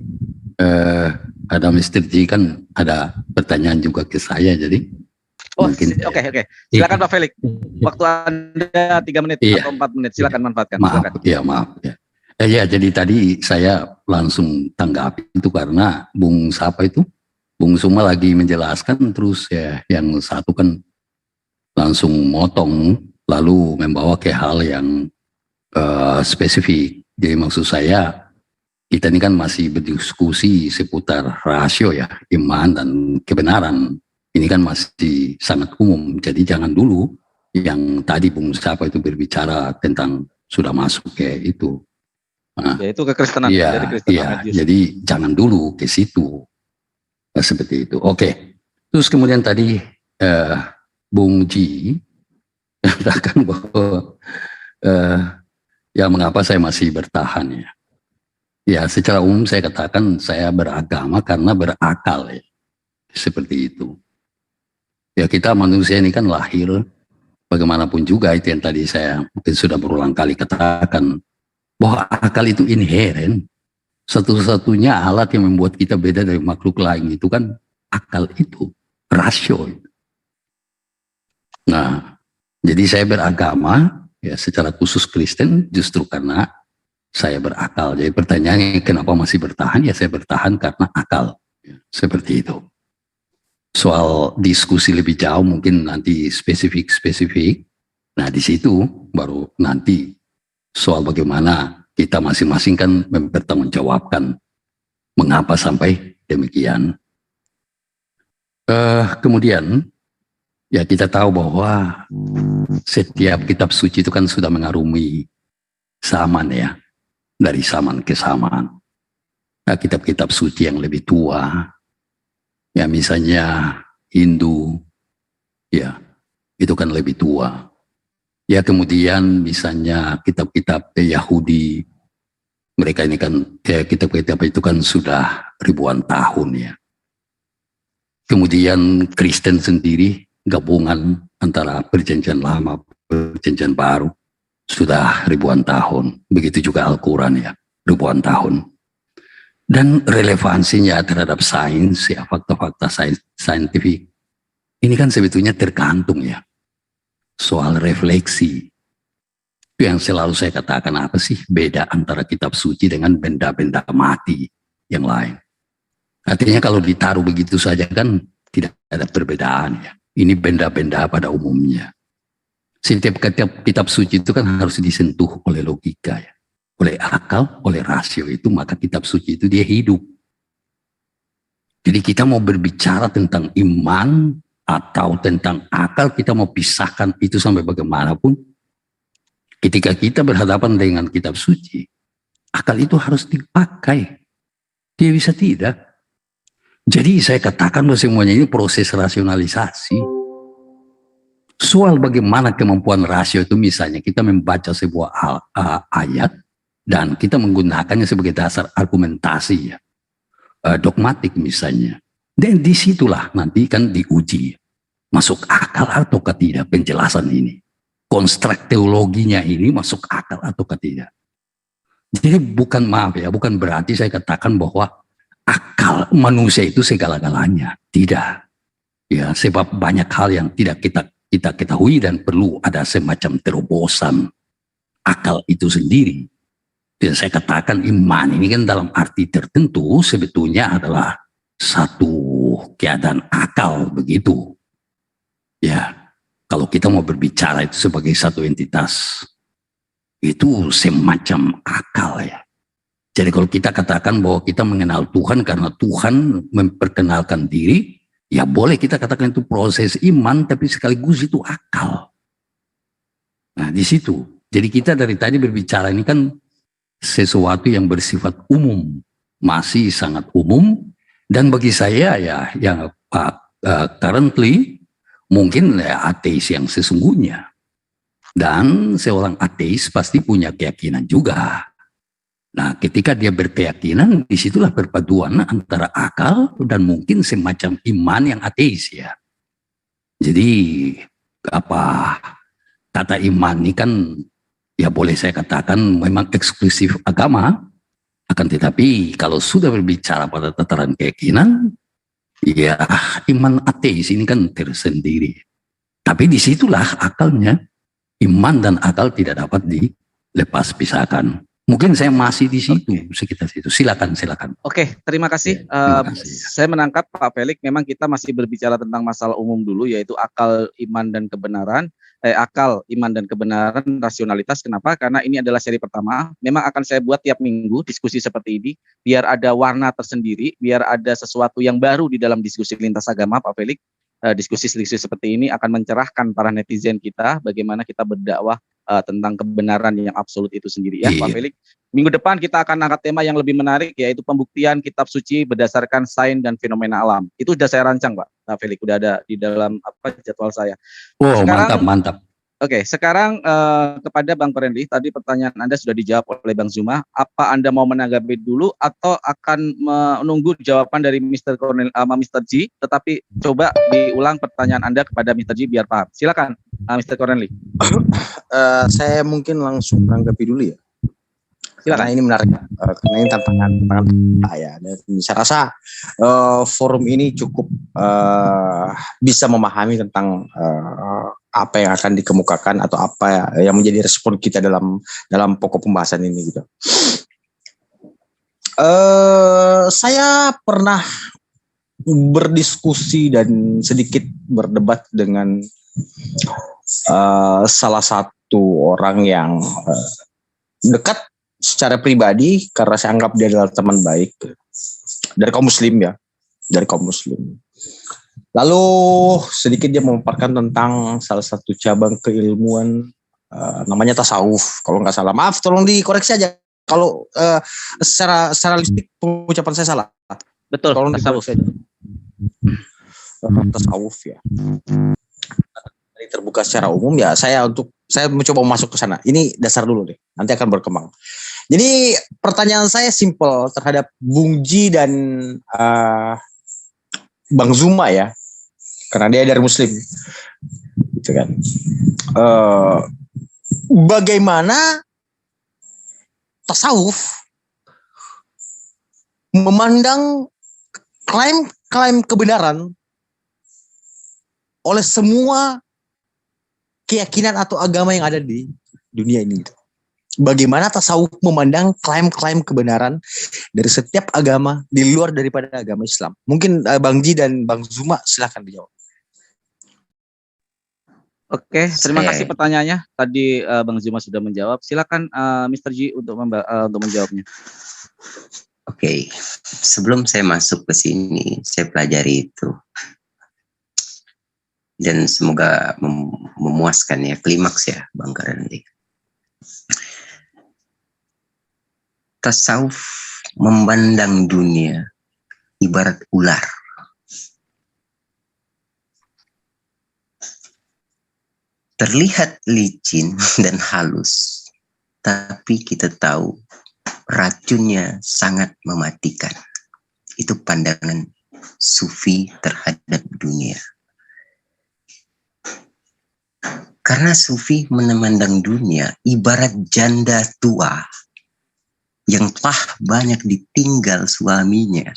ada Mr. G kan ada pertanyaan juga ke saya, jadi. Oke. Silakan Pak Felix. Waktu Anda 3 menit atau 4 menit. Silakan manfaatkan. Maaf ya. Ya, jadi tadi saya langsung tanggapi itu karena Bung Suma lagi menjelaskan, terus ya yang satu kan langsung motong lalu membawa ke hal yang spesifik. Jadi maksud saya, kita ini kan masih berdiskusi seputar rasio ya, iman dan kebenaran. Ini kan masih sangat umum, jadi jangan dulu yang tadi Bung Sapa itu berbicara tentang sudah masuk ke itu. Nah, ya itu kekristenan. Iya, jadi jangan dulu ke situ. Seperti itu. Oke. Terus kemudian tadi Bung Ji katakan bahwa ya mengapa saya masih bertahan ya. Ya secara umum saya katakan saya beragama karena berakal ya. Seperti itu. Ya kita manusia ini kan lahir bagaimanapun juga, itu yang tadi saya mungkin sudah berulang kali katakan, bahwa akal itu inheren. Satu-satunya alat yang membuat kita beda dari makhluk lain itu kan akal itu, rasio. Nah, jadi saya beragama ya secara khusus Kristen justru karena saya berakal. Jadi pertanyaannya kenapa masih bertahan? Ya saya bertahan karena akal. Ya, seperti itu. Soal diskusi lebih jauh mungkin nanti spesifik. Nah, di situ baru nanti soal bagaimana kita masing-masing kan mempertanggungjawabkan mengapa sampai demikian. Kemudian ya kita tahu bahwa setiap kitab suci itu kan sudah mengarungi zaman ya, dari zaman ke zaman. Nah, kitab-kitab suci yang lebih tua, ya misalnya Hindu, ya itu kan lebih tua. Ya kemudian misalnya kitab-kitab Yahudi, mereka ini kan kitab-kitab itu kan sudah ribuan tahun ya. Kemudian Kristen sendiri gabungan antara perjanjian lama, perjanjian baru sudah ribuan tahun. Begitu juga Al-Quran ya, ribuan tahun. Dan relevansinya terhadap sains ya, fakta-fakta saintifik ini kan sebetulnya tergantung ya. Soal refleksi, itu yang selalu saya katakan, apa sih beda antara kitab suci dengan benda-benda mati yang lain. Artinya kalau ditaruh begitu saja kan tidak ada perbedaan ya. Ini benda-benda pada umumnya. Setiap kitab suci itu kan harus disentuh oleh logika ya, oleh akal, oleh rasio itu, maka kitab suci itu dia hidup. Jadi kita mau berbicara tentang iman atau tentang akal, kita mau pisahkan itu sampai bagaimanapun, ketika kita berhadapan dengan kitab suci, akal itu harus dipakai. Dia bisa tidak. Jadi saya katakan bahwa semuanya ini proses rasionalisasi. Soal bagaimana kemampuan rasio itu, misalnya kita membaca sebuah ayat dan kita menggunakannya sebagai dasar argumentasi ya, dogmatik misalnya. Dan disitulah nanti kan diuji, masuk akal atau tidak penjelasan ini. Konstruk teologinya ini masuk akal atau tidak. Jadi bukan berarti saya katakan bahwa akal manusia itu segala-galanya. Tidak. Ya, sebab banyak hal yang tidak kita ketahui dan perlu ada semacam terobosan akal itu sendiri. Dan saya katakan iman ini kan dalam arti tertentu sebetulnya adalah satu keadaan akal begitu. Ya, kalau kita mau berbicara itu sebagai satu entitas, itu semacam akal ya. Jadi kalau kita katakan bahwa kita mengenal Tuhan karena Tuhan memperkenalkan diri, ya boleh kita katakan itu proses iman, tapi sekaligus itu akal. Nah di situ, jadi kita dari tadi berbicara ini kan sesuatu yang bersifat umum, masih sangat umum, dan bagi saya ya yang currently mungkin ateis yang sesungguhnya. Dan seorang ateis pasti punya keyakinan juga. Nah, ketika dia berkeyakinan, disitulah perpaduan antara akal dan mungkin semacam iman yang ateis ya. Jadi kata iman ini kan ya boleh saya katakan memang eksklusif agama, akan tetapi kalau sudah berbicara pada tataran keyakinan, ya iman ateis ini kan tersendiri. Tapi disitulah akalnya, iman dan akal tidak dapat dilepas pisahkan. Mungkin saya masih di situ, sekitar situ. Silakan. Oke, terima kasih. Saya menangkap Pak Felix, memang kita masih berbicara tentang masalah umum dulu, yaitu akal, iman, dan kebenaran. Akal, iman, dan kebenaran, rasionalitas. Kenapa? Karena ini adalah seri pertama. Memang akan saya buat tiap minggu diskusi seperti ini, biar ada warna tersendiri, biar ada sesuatu yang baru di dalam diskusi lintas agama, Pak Felix. Diskusi-diskusi seperti ini akan mencerahkan para netizen kita, bagaimana kita berdakwah tentang kebenaran yang absolut itu sendiri ya, Pak Felix. Minggu depan kita akan angkat tema yang lebih menarik, yaitu pembuktian kitab suci berdasarkan sains dan fenomena alam. Itu sudah saya rancang, Pak Felix, sudah ada di dalam jadwal saya. Oh, sekarang, mantap. Oke, sekarang kepada Bang Perenli, tadi pertanyaan Anda sudah dijawab oleh Bang Zuma. Apa Anda mau menanggapi dulu atau akan menunggu jawaban dari Mr. G? Tetapi coba diulang pertanyaan Anda kepada Mr. G biar paham. Silakan, Mr. Perenli. Saya mungkin langsung menanggapi dulu ya. Karena ini menarik, karena ini tantangan saya. Dan saya rasa forum ini cukup bisa memahami tentang apa yang akan dikemukakan atau apa yang menjadi respon kita dalam pokok pembahasan ini gitu. Saya pernah berdiskusi dan sedikit berdebat dengan salah satu orang yang dekat secara pribadi, karena saya anggap dia adalah teman baik dari kaum muslim ya, dari kaum muslim. Lalu sedikit dia memaparkan tentang salah satu cabang keilmuan namanya tasawuf, kalau nggak salah. Maaf, tolong dikoreksi aja kalau secara listik pengucapan saya salah. Betul, tolong tasawuf. Tasawuf ya. Dari terbuka secara umum ya, saya mencoba masuk ke sana. Ini dasar dulu deh, nanti akan berkembang. Jadi pertanyaan saya simpel terhadap Bung Ji dan Bang Zuma ya, karena dia dari Muslim, gitu kan. Bagaimana tasawuf memandang klaim kebenaran oleh semua keyakinan atau agama yang ada di dunia ini. Bagaimana tasawuf memandang klaim-klaim kebenaran dari setiap agama di luar daripada agama Islam? Mungkin Bang Ji dan Bang Zuma silakan dijawab. Oke, terima kasih pertanyaannya. Tadi Bang Zuma sudah menjawab. Silakan Mr. Ji untuk menjawabnya. Oke, sebelum saya masuk ke sini, saya pelajari itu. Dan semoga memuaskan ya, klimaks ya Bang Karendi. Tasawuf memandang dunia ibarat ular. Terlihat licin dan halus, tapi kita tahu racunnya sangat mematikan. Itu pandangan sufi terhadap dunia. Karena sufi memandang dunia ibarat janda tua yang telah banyak ditinggal suaminya.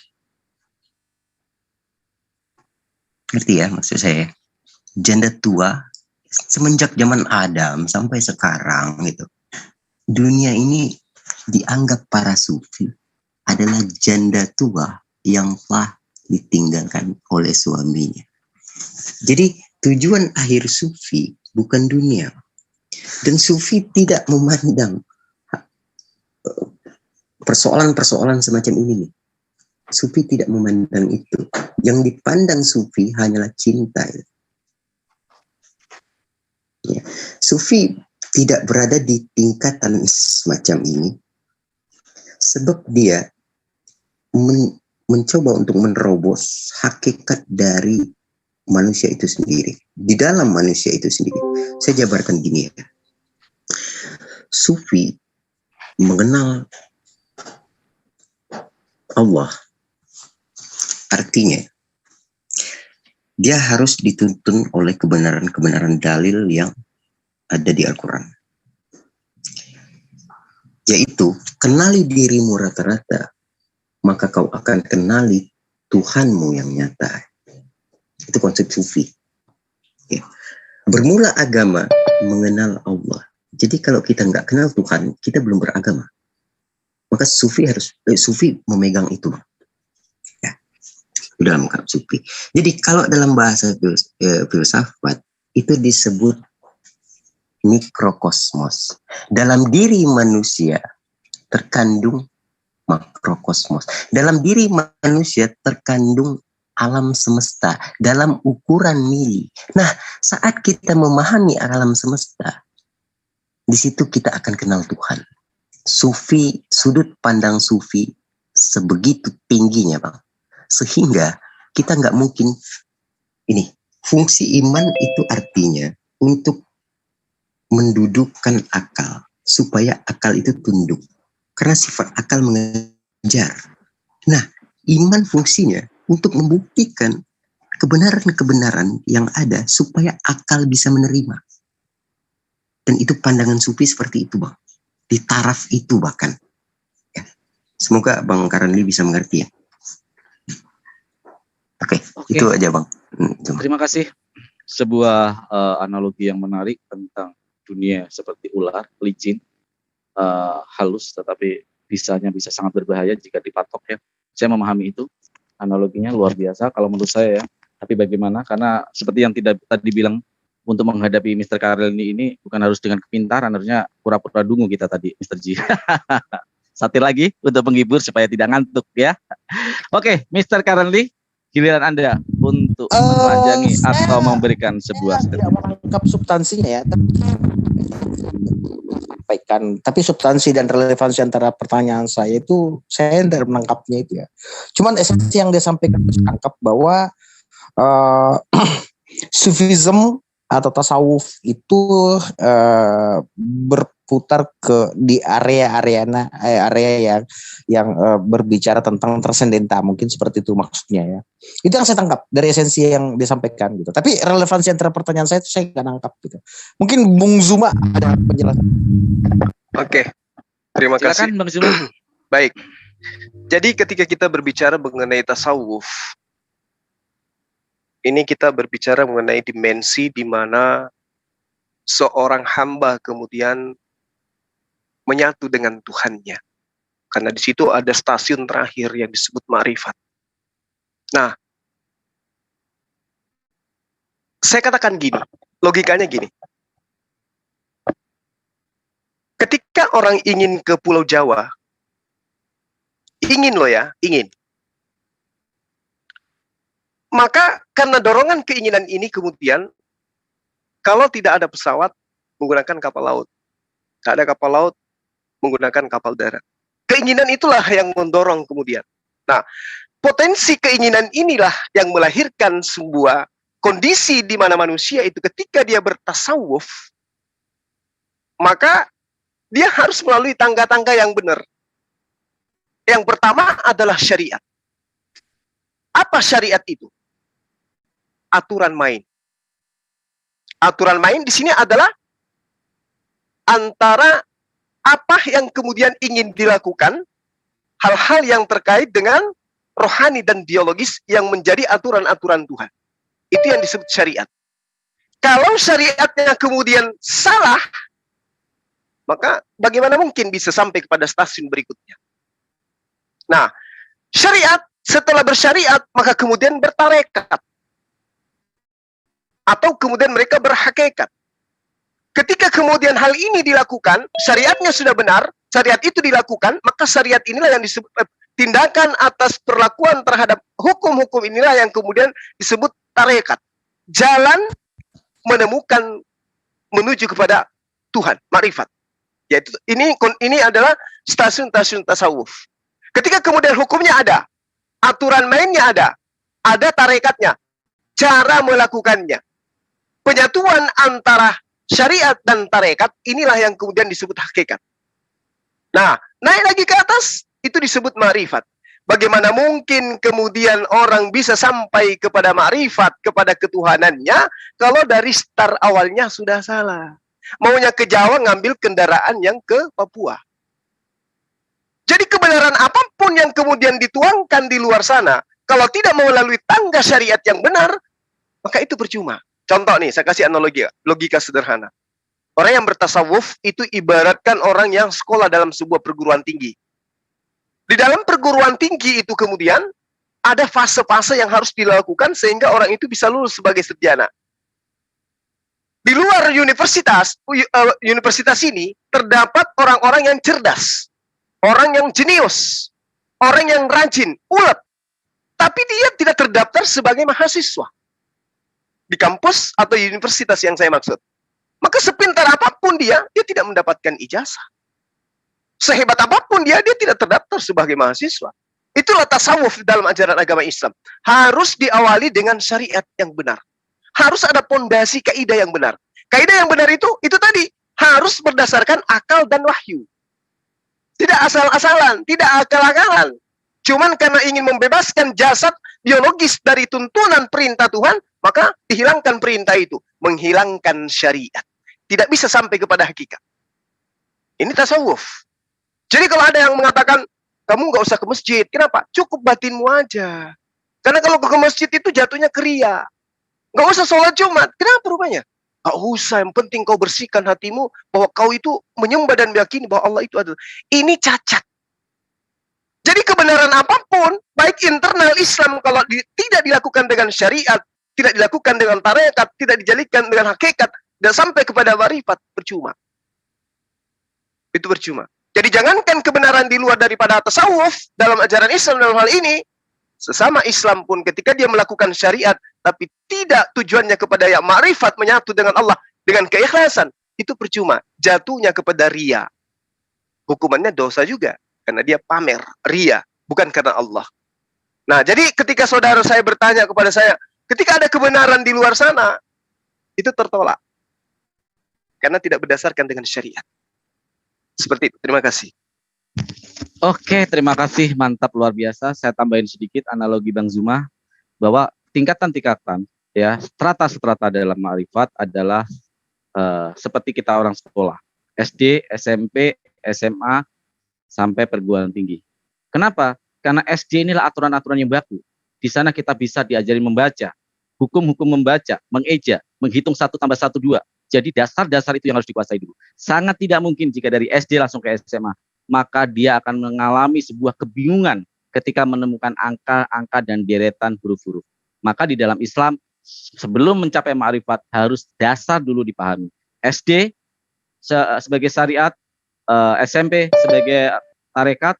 Ngerti ya maksud saya? Janda tua semenjak zaman Adam sampai sekarang gitu. Dunia ini dianggap para sufi adalah janda tua yang telah ditinggalkan oleh suaminya. Jadi tujuan akhir sufi bukan dunia. Dan sufi tidak memandang persoalan-persoalan semacam ini nih. Sufi tidak memandang itu. Yang dipandang sufi hanyalah cinta. Ya. Sufi tidak berada di tingkatan semacam ini sebab dia mencoba untuk menerobos hakikat dari manusia itu sendiri. Di dalam manusia itu sendiri. Saya jabarkan gini ya. Sufi mengenal Allah. Artinya, dia harus dituntun oleh kebenaran-kebenaran dalil yang ada di Al-Quran. Yaitu, kenali dirimu rata-rata, maka kau akan kenali Tuhanmu yang nyata. Itu konsep Sufi. Ya. Bermula agama mengenal Allah. Jadi kalau kita nggak kenal Tuhan, kita belum beragama. Maka Sufi memegang itu. Ya. Dalam Sufi. Jadi kalau dalam bahasa filsafat itu disebut mikrokosmos. Dalam diri manusia terkandung makrokosmos. Dalam diri manusia terkandung alam semesta dalam ukuran mili. Nah, saat kita memahami alam semesta, di situ kita akan kenal Tuhan. Sufi, sudut pandang Sufi sebegitu tingginya, Bang. Sehingga kita nggak mungkin, ini, fungsi iman itu artinya untuk mendudukkan akal, supaya akal itu tunduk. Karena sifat akal mengejar. Nah, iman fungsinya untuk membuktikan kebenaran-kebenaran yang ada supaya akal bisa menerima. Dan itu pandangan Sufi seperti itu, Bang. Di taraf itu bahkan. Ya. Semoga Bang Karanli bisa mengerti ya. Oke, itu aja Bang. Terima kasih. Sebuah analogi yang menarik tentang dunia seperti ular, licin, halus tetapi bisa sangat berbahaya jika dipatok ya. Saya memahami itu, analoginya luar biasa kalau menurut saya ya. Tapi bagaimana? Karena seperti yang tadi bilang, untuk menghadapi Mr. Karelni ini bukan harus dengan kepintaran, harusnya pura-pura dungu kita tadi, Mr. G. Satu lagi untuk menghibur supaya tidak ngantuk ya. Oke, Mr. Karelni, giliran Anda untuk menelanjangi atau memberikan sebuah statement. Tidak menangkap substansinya ya, tapi substansi dan relevansi antara pertanyaan saya itu saya tidak menangkapnya itu ya. Cuman esensi yang dia sampaikan saya tangkap bahwa Sufism atau tasawuf itu berputar di area yang berbicara tentang transendenta, mungkin seperti itu maksudnya ya. Itu yang saya tangkap dari esensi yang disampaikan gitu. Tapi relevansi antara pertanyaan saya itu saya nggak nangkap gitu. Mungkin Bung Zuma ada penjelasan. Oke, terima kasih. Bang Zuma. Baik. Jadi ketika kita berbicara mengenai tasawuf, ini kita berbicara mengenai dimensi di mana seorang hamba kemudian menyatu dengan Tuhannya. Karena di situ ada stasiun terakhir yang disebut ma'rifat. Nah, saya katakan gini, logikanya gini. Ketika orang ingin ke Pulau Jawa, ingin. Maka karena dorongan keinginan ini kemudian, kalau tidak ada pesawat, menggunakan kapal laut. Tak ada kapal laut, menggunakan kapal darat. Keinginan itulah yang mendorong kemudian. Nah, potensi keinginan inilah yang melahirkan sebuah kondisi di mana manusia itu ketika dia bertasawuf, maka dia harus melalui tangga-tangga yang benar. Yang pertama adalah syariat. Apa syariat itu? Aturan main. Aturan main di sini adalah antara apa yang kemudian ingin dilakukan, hal-hal yang terkait dengan rohani dan biologis yang menjadi aturan-aturan Tuhan. Itu yang disebut syariat. Kalau syariatnya kemudian salah, maka bagaimana mungkin bisa sampai kepada stasiun berikutnya? Nah, syariat setelah bersyariat, maka kemudian bertarekat. Atau kemudian mereka berhakikat. Ketika kemudian hal ini dilakukan, syariatnya sudah benar, syariat itu dilakukan, maka syariat inilah yang disebut tindakan atas perlakuan terhadap hukum-hukum inilah yang kemudian disebut tarekat. Jalan menuju kepada Tuhan, ma'rifat. Yaitu ini adalah stasiun-stasiun tasawuf. Ketika kemudian hukumnya ada, aturan mainnya ada tarekatnya, cara melakukannya. Penyatuan antara syariat dan tarekat, inilah yang kemudian disebut hakikat. Nah, naik lagi ke atas, itu disebut ma'rifat. Bagaimana mungkin kemudian orang bisa sampai kepada ma'rifat, kepada ketuhanannya, kalau dari start awalnya sudah salah. Maunya ke Jawa, ngambil kendaraan yang ke Papua. Jadi kebenaran apapun yang kemudian dituangkan di luar sana, kalau tidak melalui tangga syariat yang benar, maka itu percuma. Contoh nih, saya kasih analogi, logika sederhana. Orang yang bertasawuf itu ibaratkan orang yang sekolah dalam sebuah perguruan tinggi. Di dalam perguruan tinggi itu kemudian ada fase-fase yang harus dilakukan sehingga orang itu bisa lulus sebagai sarjana. Di luar universitas ini terdapat orang-orang yang cerdas, orang yang jenius, orang yang rajin, ulet, tapi dia tidak terdaftar sebagai mahasiswa di kampus atau universitas yang saya maksud. Maka sepintar apapun dia tidak mendapatkan ijazah. Sehebat apapun dia tidak terdaftar sebagai mahasiswa. Itulah tasawuf dalam ajaran agama Islam. Harus diawali dengan syariat yang benar. Harus ada pondasi kaidah yang benar. Kaidah yang benar itu tadi harus berdasarkan akal dan wahyu. Tidak asal-asalan, tidak akal-akalan. Cuman karena ingin membebaskan jasad biologis dari tuntunan perintah Tuhan, maka dihilangkan perintah itu, menghilangkan syariat. Tidak bisa sampai kepada hakikat. Ini tasawuf. Jadi kalau ada yang mengatakan, kamu nggak usah ke masjid. Kenapa? Cukup batinmu aja. Karena kalau ke masjid itu jatuhnya ke riya. Nggak usah sholat Jumat. Kenapa rupanya? Nggak usah, yang penting kau bersihkan hatimu bahwa kau itu menyembah dan meyakini bahwa Allah itu adalah. Ini cacat. Jadi kebenaran apapun, baik internal Islam kalau tidak dilakukan dengan syariat, tidak dilakukan dengan tarekat, tidak dijadikan dengan hakikat, dan sampai kepada ma'rifat, percuma. Itu percuma. Jadi jangankan kebenaran di luar daripada tasawuf dalam ajaran Islam dalam hal ini, sesama Islam pun ketika dia melakukan syariat, tapi tidak tujuannya kepada yang ma'rifat, menyatu dengan Allah, dengan keikhlasan, itu percuma. Jatuhnya kepada riya. Hukumannya dosa juga. Karena dia pamer, riya, bukan karena Allah. Nah, jadi ketika saudara saya bertanya kepada saya, ketika ada kebenaran di luar sana, itu tertolak. Karena tidak berdasarkan dengan syariat. Seperti itu. Terima kasih. Oke, terima kasih. Mantap, luar biasa. Saya tambahin sedikit analogi Bang Zuma, bahwa tingkatan-tingkatan, ya, strata-strata dalam ma'rifat adalah seperti kita orang sekolah. SD, SMP, SMA, sampai perguruan tinggi. Kenapa? Karena SD inilah aturan-aturan yang baku. Di sana kita bisa diajari membaca, hukum-hukum membaca, mengeja, menghitung 1 tambah 1, 2. Jadi dasar-dasar itu yang harus dikuasai dulu. Sangat tidak mungkin jika dari SD langsung ke SMA. Maka dia akan mengalami sebuah kebingungan ketika menemukan angka-angka dan deretan huruf-huruf. Maka di dalam Islam, sebelum mencapai ma'rifat, harus dasar dulu dipahami. SD sebagai syariat, SMP sebagai tarekat,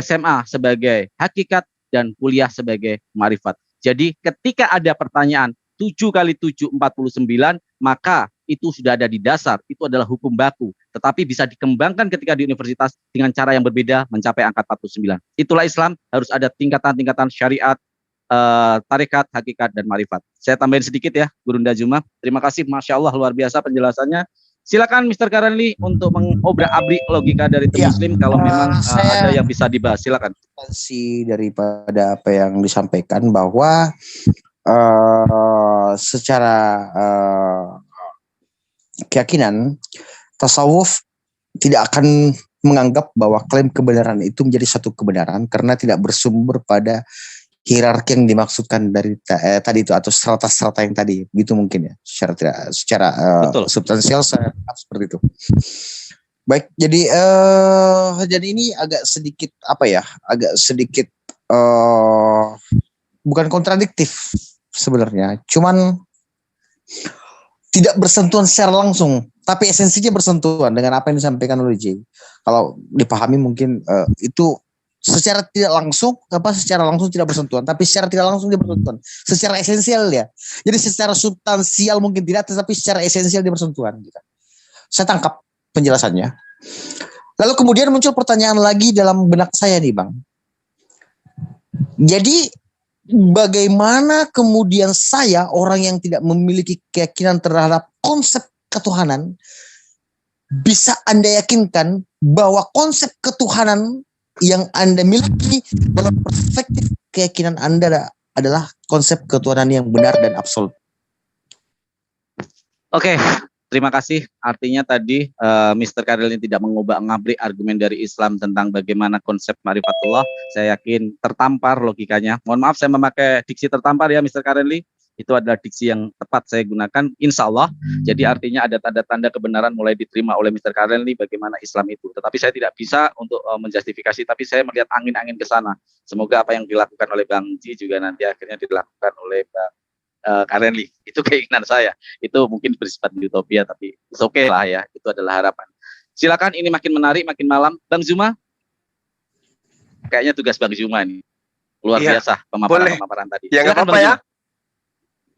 SMA sebagai hakikat, dan kuliah sebagai ma'rifat. Jadi ketika ada pertanyaan 7 kali 7, 49, maka itu sudah ada di dasar, itu adalah hukum baku. Tetapi bisa dikembangkan ketika di universitas dengan cara yang berbeda mencapai angka 49. Itulah Islam, harus ada tingkatan-tingkatan syariat, tarekat, hakikat, dan ma'rifat. Saya tambahin sedikit ya, Gurunda Zuma. Terima kasih, Masya Allah, luar biasa penjelasannya. Silakan Mr. Karenli untuk mengobrak-abrik logika dari Muslim kalau memang ada yang bisa dibahas. Silakan. Daripada apa yang disampaikan bahwa secara keyakinan tasawuf tidak akan menganggap bahwa klaim kebenaran itu menjadi satu kebenaran karena tidak bersumber pada hierarki yang dimaksudkan dari tadi itu atau strata-strata yang tadi, gitu mungkin ya, secara substansial saya seperti itu. Baik, jadi ini agak sedikit bukan kontradiktif sebenarnya, cuman tidak bersentuhan secara langsung, tapi esensinya bersentuhan dengan apa yang disampaikan oleh Jay. Kalau dipahami mungkin itu secara tidak langsung, secara langsung tidak bersentuhan, tapi secara tidak langsung dia bersentuhan. Secara esensial ya. Jadi secara substansial mungkin tidak, tetapi secara esensial dia bersentuhan. Gitu. Saya tangkap penjelasannya. Lalu kemudian muncul pertanyaan lagi dalam benak saya nih, Bang. Jadi bagaimana kemudian saya, orang yang tidak memiliki keyakinan terhadap konsep ketuhanan, bisa Anda yakinkan bahwa konsep ketuhanan yang Anda miliki dalam perspektif keyakinan Anda adalah konsep ketuhanan yang benar dan absolut. Oke, terima kasih. Artinya tadi Mr. Karel ini tidak mengubah-ngabrik argumen dari Islam tentang bagaimana konsep marifatullah. Saya yakin tertampar logikanya. Mohon maaf saya memakai diksi tertampar ya Mr. Kareli. Itu adalah diksi yang tepat saya gunakan, insya Allah. Jadi artinya ada tanda-tanda kebenaran mulai diterima oleh Mr. Kareli bagaimana Islam itu. Tetapi saya tidak bisa untuk menjustifikasi, tapi saya melihat angin-angin ke sana. Semoga apa yang dilakukan oleh Bang Ji juga nanti akhirnya dilakukan oleh Bang Kareli. Itu keinginan saya. Itu mungkin bersifat utopia, tapi it's okay lah ya. Itu adalah harapan. Silakan, ini makin menarik, makin malam. Bang Zuma, kayaknya tugas Bang Zuma nih. Luar biasa pemaparan tadi. Ya nggak apa-apa ya.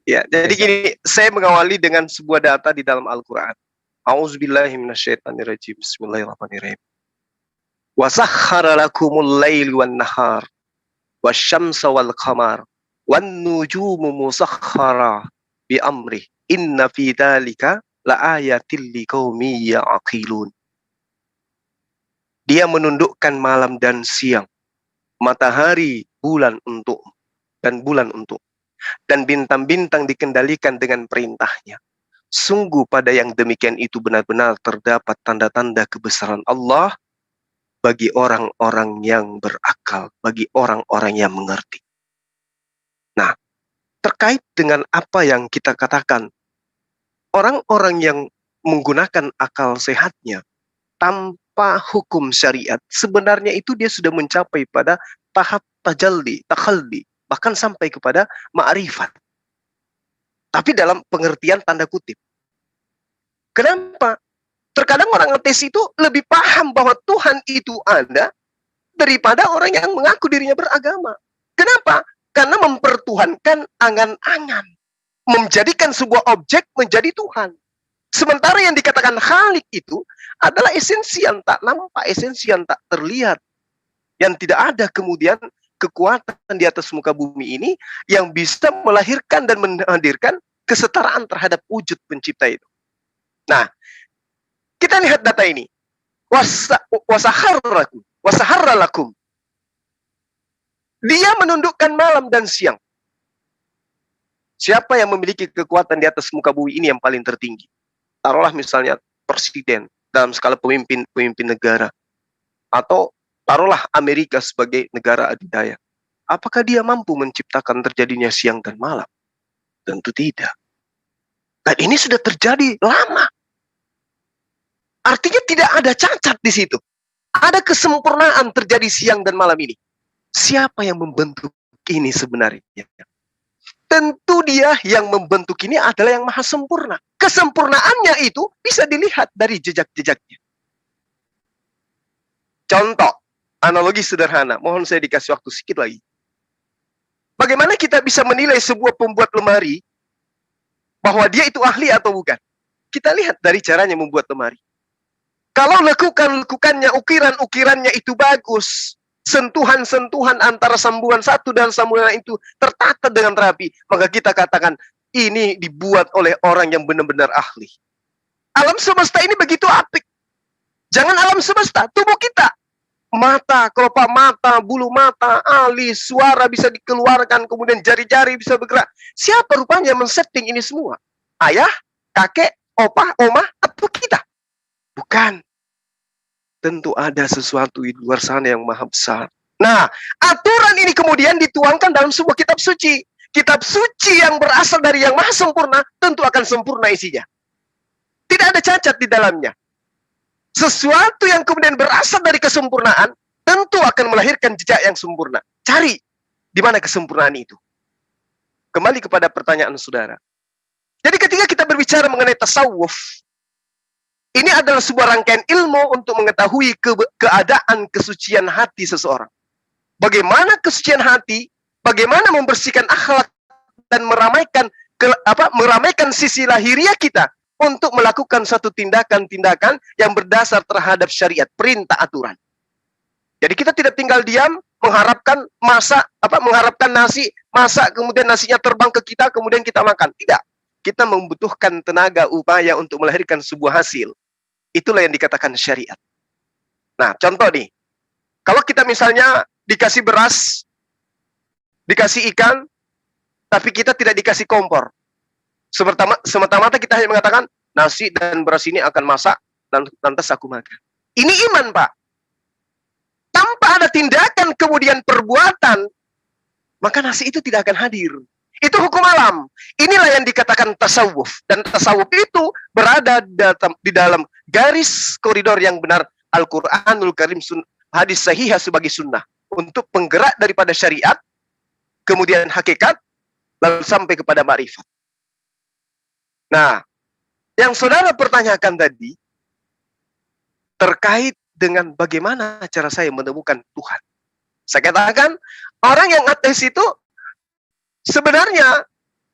Ya, jadi gini, saya mengawali dengan sebuah data di dalam Al-Quran. A'udzubillahi minasyaitonirrajim. Bismillahirrahmanirrahim. Wa sakhkhara lakumul lail wan nahar wasyamsa wal qamar wan nujumu musakhkhara bi amri inna fi dzalika laayatil liqaumin ya'qilun. Dia menundukkan malam dan siang, matahari, bulan untuk dan bulan untuk, dan bintang-bintang dikendalikan dengan perintahnya. Sungguh pada yang demikian itu benar-benar terdapat tanda-tanda kebesaran Allah bagi orang-orang yang berakal, bagi orang-orang yang mengerti. Nah, terkait dengan apa yang kita katakan, orang-orang yang menggunakan akal sehatnya tanpa hukum syariat, sebenarnya itu dia sudah mencapai pada tahap tajalli, takhaldi, bahkan sampai kepada ma'rifat. Tapi dalam pengertian tanda kutip. Kenapa? Terkadang orang ateis itu lebih paham bahwa Tuhan itu ada daripada orang yang mengaku dirinya beragama. Kenapa? Karena mempertuhankan angan-angan. Menjadikan sebuah objek menjadi Tuhan. Sementara yang dikatakan Khalik itu adalah esensi yang tak nampak, esensi yang tak terlihat. Yang tidak ada kemudian kekuatan di atas muka bumi ini yang bisa melahirkan dan menghadirkan kesetaraan terhadap wujud pencipta itu. Nah, kita lihat data ini. Wasaharralakum. Dia menundukkan malam dan siang. Siapa yang memiliki kekuatan di atas muka bumi ini yang paling tertinggi? Taruhlah misalnya presiden dalam skala pemimpin negara. Atau taruhlah Amerika sebagai negara adidaya. Apakah dia mampu menciptakan terjadinya siang dan malam? Tentu tidak. Dan ini sudah terjadi lama. Artinya tidak ada cacat di situ. Ada kesempurnaan terjadi siang dan malam ini. Siapa yang membentuk ini sebenarnya? Tentu dia yang membentuk ini adalah yang maha sempurna. Kesempurnaannya itu bisa dilihat dari jejak-jejaknya. Contoh, analogi sederhana. Mohon saya dikasih waktu sedikit lagi. Bagaimana kita bisa menilai sebuah pembuat lemari bahwa dia itu ahli atau bukan? Kita lihat dari caranya membuat lemari. Kalau lekukannya, ukiran-ukirannya itu bagus, sentuhan-sentuhan antara sambungan satu dan sambungan itu tertata dengan rapi, maka kita katakan ini dibuat oleh orang yang benar-benar ahli. Alam semesta ini begitu apik. Jangan alam semesta, tubuh kita. Mata, kelopak mata, bulu mata, alis, suara bisa dikeluarkan, kemudian jari-jari bisa bergerak. Siapa rupanya men-setting ini semua? Ayah, kakek, opah, omah, atau kita? Bukan. Tentu ada sesuatu di luar sana yang maha besar. Nah, aturan ini kemudian dituangkan dalam sebuah kitab suci. Kitab suci yang berasal dari yang maha sempurna, tentu akan sempurna isinya. Tidak ada cacat di dalamnya. Sesuatu yang kemudian berasal dari kesempurnaan, tentu akan melahirkan jejak yang sempurna. Cari di mana kesempurnaan itu. Kembali kepada pertanyaan saudara. Jadi ketika kita berbicara mengenai tasawuf, ini adalah sebuah rangkaian ilmu untuk mengetahui keadaan kesucian hati seseorang. Bagaimana kesucian hati, bagaimana membersihkan akhlak dan meramaikan sisi lahiriah kita untuk melakukan suatu tindakan-tindakan yang berdasar terhadap syariat, perintah, aturan. Jadi kita tidak tinggal diam, mengharapkan mengharapkan nasi, masak, kemudian nasinya terbang ke kita, kemudian kita makan. Tidak. Kita membutuhkan tenaga upaya untuk melahirkan sebuah hasil. Itulah yang dikatakan syariat. Nah, contoh nih. Kalau kita misalnya dikasih beras, dikasih ikan, tapi kita tidak dikasih kompor. Semata-mata kita hanya mengatakan, nasi dan beras ini akan masak, dan lantas aku makan. Ini iman, Pak. Tanpa ada tindakan kemudian perbuatan, maka nasi itu tidak akan hadir. Itu hukum alam. Inilah yang dikatakan tasawuf. Dan tasawuf itu berada di dalam garis koridor yang benar. Al-Quranul Karim, hadis sahihah sebagai sunnah. Untuk penggerak daripada syariat, kemudian hakikat, lalu sampai kepada ma'rifat. Nah, yang saudara pertanyakan tadi, terkait dengan bagaimana cara saya menemukan Tuhan. Saya katakan, orang yang ateis itu sebenarnya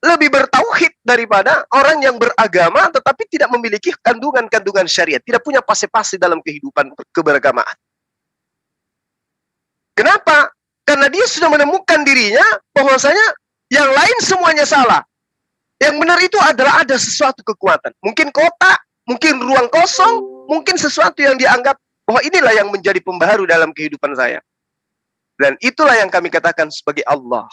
lebih bertauhid daripada orang yang beragama tetapi tidak memiliki kandungan-kandungan syariat, tidak punya pase-pase dalam kehidupan keberagamaan. Kenapa? Karena dia sudah menemukan dirinya bahwasanya yang lain semuanya salah. Yang benar itu adalah ada sesuatu kekuatan. Mungkin kotak, mungkin ruang kosong, mungkin sesuatu yang dianggap bahwa inilah yang menjadi pembaharu dalam kehidupan saya. Dan itulah yang kami katakan sebagai Allah.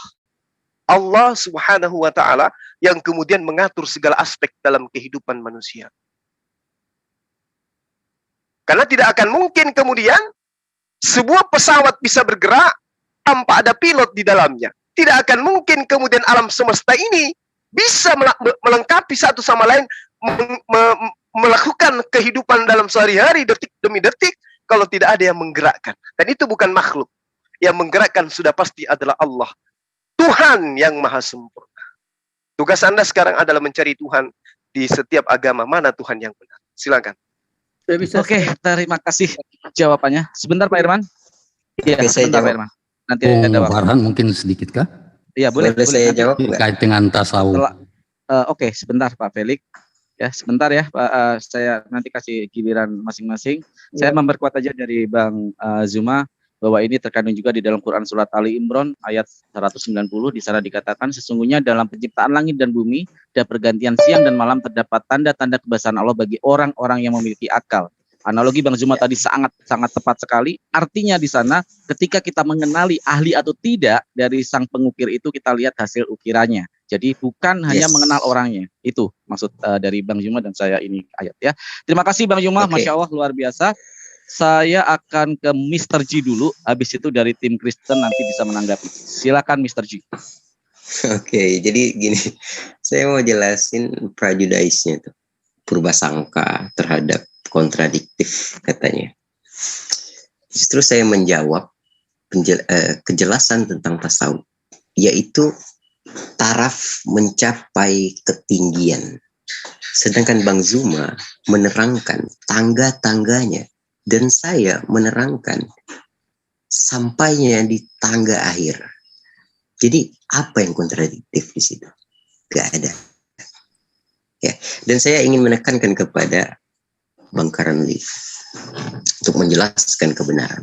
Allah Subhanahu wa Ta'ala yang kemudian mengatur segala aspek dalam kehidupan manusia. Karena tidak akan mungkin kemudian sebuah pesawat bisa bergerak tanpa ada pilot di dalamnya. Tidak akan mungkin kemudian alam semesta ini bisa melengkapi satu sama lain, melakukan kehidupan dalam sehari-hari, detik demi detik, kalau tidak ada yang menggerakkan. Dan itu bukan makhluk. Yang menggerakkan sudah pasti adalah Allah. Tuhan yang maha sempurna. Tugas Anda sekarang adalah mencari Tuhan di setiap agama. Mana Tuhan yang benar? Silakan. Oke, terima kasih jawabannya. Sebentar Pak Irman. Iya, sebentar Pak Irman. Nanti ada waktu. Farhan mungkin sedikit kah? Iya, boleh saya jawab terkait dengan tasawuf. Oke, sebentar Pak Felix. Ya, sebentar ya Pak. Saya nanti kasih giliran masing-masing. Saya memperkuat aja dari Bang Zuma bahwa ini terkandung juga di dalam Quran surat Ali Imran ayat 190. Di sana dikatakan sesungguhnya dalam penciptaan langit dan bumi dan pergantian siang dan malam terdapat tanda-tanda kebesaran Allah bagi orang-orang yang memiliki akal. Analogi Bang Zuma tadi sangat tepat sekali. Artinya di sana ketika kita mengenali ahli atau tidak dari sang pengukir itu, kita lihat hasil ukirannya. Jadi bukan hanya mengenal orangnya. Itu maksud dari Bang Zuma dan saya ini ayat ya. Terima kasih Bang Zuma, Masya Allah luar biasa. Saya akan ke Mr. G dulu, habis itu dari tim Kristen nanti bisa menanggapi. Silakan Mr. G. Oke, jadi gini, saya mau jelasin prejudice-nya tuh, purbasangka terhadap kontradiktif katanya. Justru saya menjawab kejelasan tentang tasawuf, yaitu taraf mencapai ketinggian. Sedangkan Bang Zuma menerangkan tangga-tangganya. Dan saya menerangkan sampainya di tangga akhir. Jadi apa yang kontradiktif di situ? Gak ada. Ya, dan saya ingin menekankan kepada Bang Karanli untuk menjelaskan kebenaran.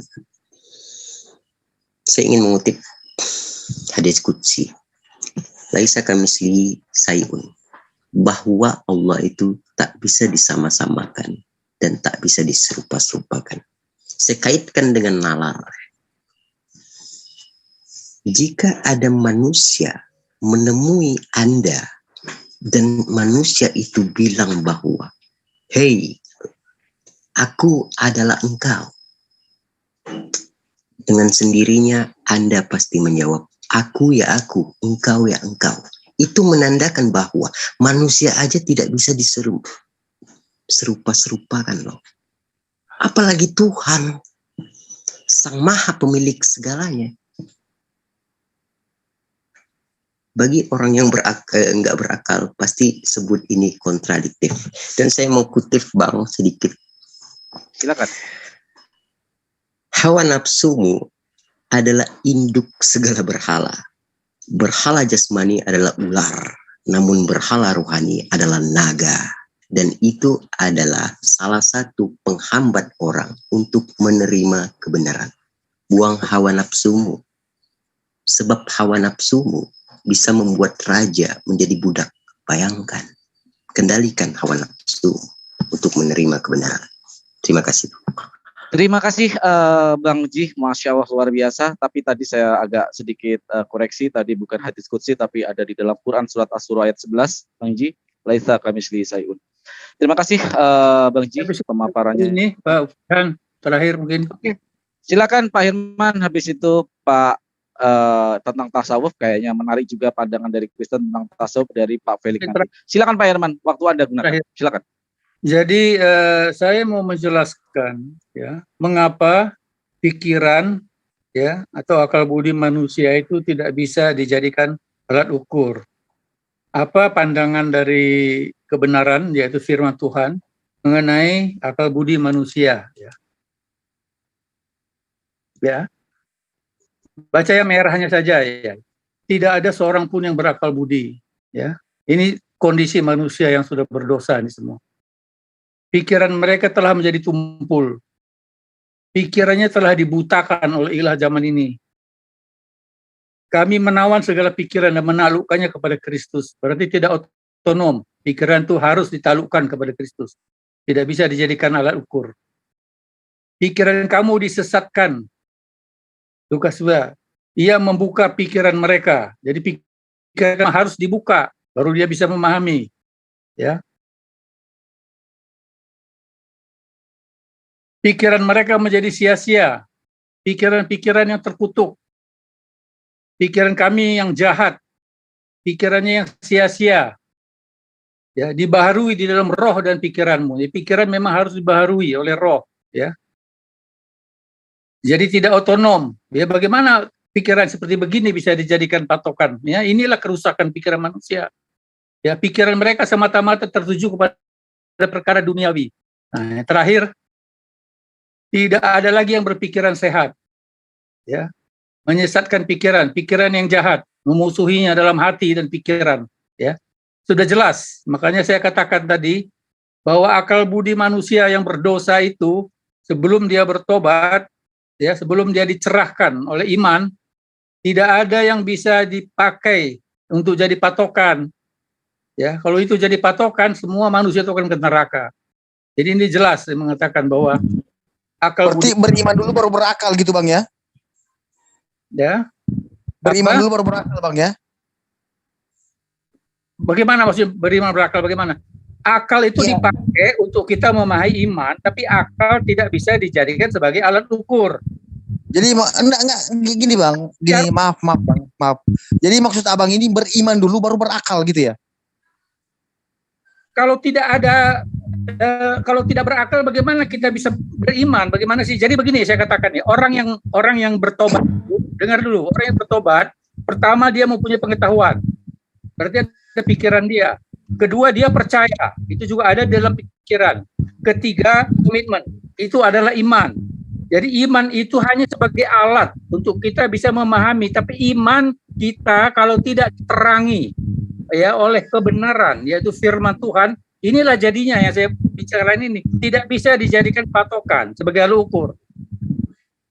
Saya ingin mengutip hadis qudsi. Laisa kamislihi syai'un. Bahwa Allah itu tak bisa disama-samakan dan tak bisa diserupa-serupakan. Saya kaitkan dengan nalar. Jika ada manusia menemui Anda dan manusia itu bilang bahwa, "Hei, aku adalah engkau." Dengan sendirinya Anda pasti menjawab, "Aku ya aku, engkau ya engkau." Itu menandakan bahwa manusia aja tidak bisa serupa-serupakan loh. Apalagi Tuhan, Sang Maha Pemilik segalanya. Bagi orang yang nggak berakal, pasti sebut ini kontradiktif. Dan saya mau kutip Bang sedikit. Silakan. Hawa nafsumu adalah induk segala berhala. Berhala jasmani adalah ular, namun berhala rohani adalah naga. Dan itu adalah salah satu penghambat orang untuk menerima kebenaran. buang hawa nafsumu. Sebab hawa nafsumu bisa membuat raja menjadi budak. Bayangkan, kendalikan hawa nafsu untuk menerima kebenaran. Terima kasih. Terima kasih Bang Ji, Masya Allah luar biasa. Tapi tadi saya agak sedikit koreksi, tadi bukan hadis qudsi tapi ada di dalam Quran surat Asy-Syura ayat 11, Bang Ji. Laisa kamitslihi syai'un. Terima kasih Bang Ji pemaparannya. Ini Pak Firman terakhir mungkin. Oke. Silakan Pak Hirman, habis itu Pak tentang tasawuf kayaknya menarik juga pandangan dari Kristen tentang tasawuf dari Pak Felix. Silakan Pak Hirman, waktu Anda gunakan. Silakan. Jadi saya mau menjelaskan ya mengapa pikiran ya atau akal budi manusia itu tidak bisa dijadikan alat ukur. Apa pandangan dari kebenaran yaitu firman Tuhan mengenai akal budi manusia ya. Ya. Baca yang merahnya saja ya. Tidak ada seorang pun yang berakal budi ya. Ini kondisi manusia yang sudah berdosa ini semua. Pikiran mereka telah menjadi tumpul. Pikirannya telah dibutakan oleh ilah zaman ini. Kami menawan segala pikiran dan menaklukkannya kepada Kristus. Berarti tidak otonom. Pikiran itu harus ditaklukkan kepada Kristus. Tidak bisa dijadikan alat ukur. Pikiran kamu disesatkan. Lukas 2. Ia membuka pikiran mereka. Jadi pikiran harus dibuka, baru dia bisa memahami. Ya. Pikiran mereka menjadi sia-sia. Pikiran-pikiran yang terkutuk. Pikiran kami yang jahat. Pikirannya yang sia-sia. Ya, dibaharui di dalam roh dan pikiranmu. Jadi pikiran memang harus dibaharui oleh roh. Ya. Jadi tidak otonom. Ya, bagaimana pikiran seperti begini bisa dijadikan patokan? Ya, inilah kerusakan pikiran manusia. Ya, pikiran mereka semata-mata tertuju kepada perkara duniawi. Nah, yang terakhir, tidak ada lagi yang berpikiran sehat. Ya, menyesatkan pikiran yang jahat, memusuhinya dalam hati dan pikiran. Ya, sudah jelas. Makanya saya katakan tadi bahwa akal budi manusia yang berdosa itu sebelum dia bertobat, ya, sebelum dia dicerahkan oleh iman, tidak ada yang bisa dipakai untuk jadi patokan. Ya, kalau itu jadi patokan, semua manusia itu akan ke neraka. Jadi ini jelas saya mengatakan bahwa akal berarti beriman dulu baru berakal gitu Bang ya? Ya. Beriman dulu baru berakal Bang ya? Bagaimana maksudnya beriman berakal bagaimana? Akal itu dipakai untuk kita memahami iman, tapi akal tidak bisa dijadikan sebagai alat ukur. Jadi enggak gini Bang, gini ya. maaf Bang, maaf. Jadi maksud Abang ini beriman dulu baru berakal gitu ya? Kalau tidak ada, kalau tidak berakal, bagaimana kita bisa beriman? Bagaimana sih? Jadi begini saya katakan ya, orang yang bertobat, dengar dulu, orang yang bertobat, pertama dia mempunyai pengetahuan, berarti ada pikiran dia. Kedua, dia percaya, itu juga ada dalam pikiran. Ketiga, komitmen, itu adalah iman. Jadi iman itu hanya sebagai alat untuk kita bisa memahami, tapi iman kita kalau tidak diterangi ya oleh kebenaran, yaitu firman Tuhan, inilah jadinya yang saya bicarakan ini, tidak bisa dijadikan patokan sebagai alat ukur.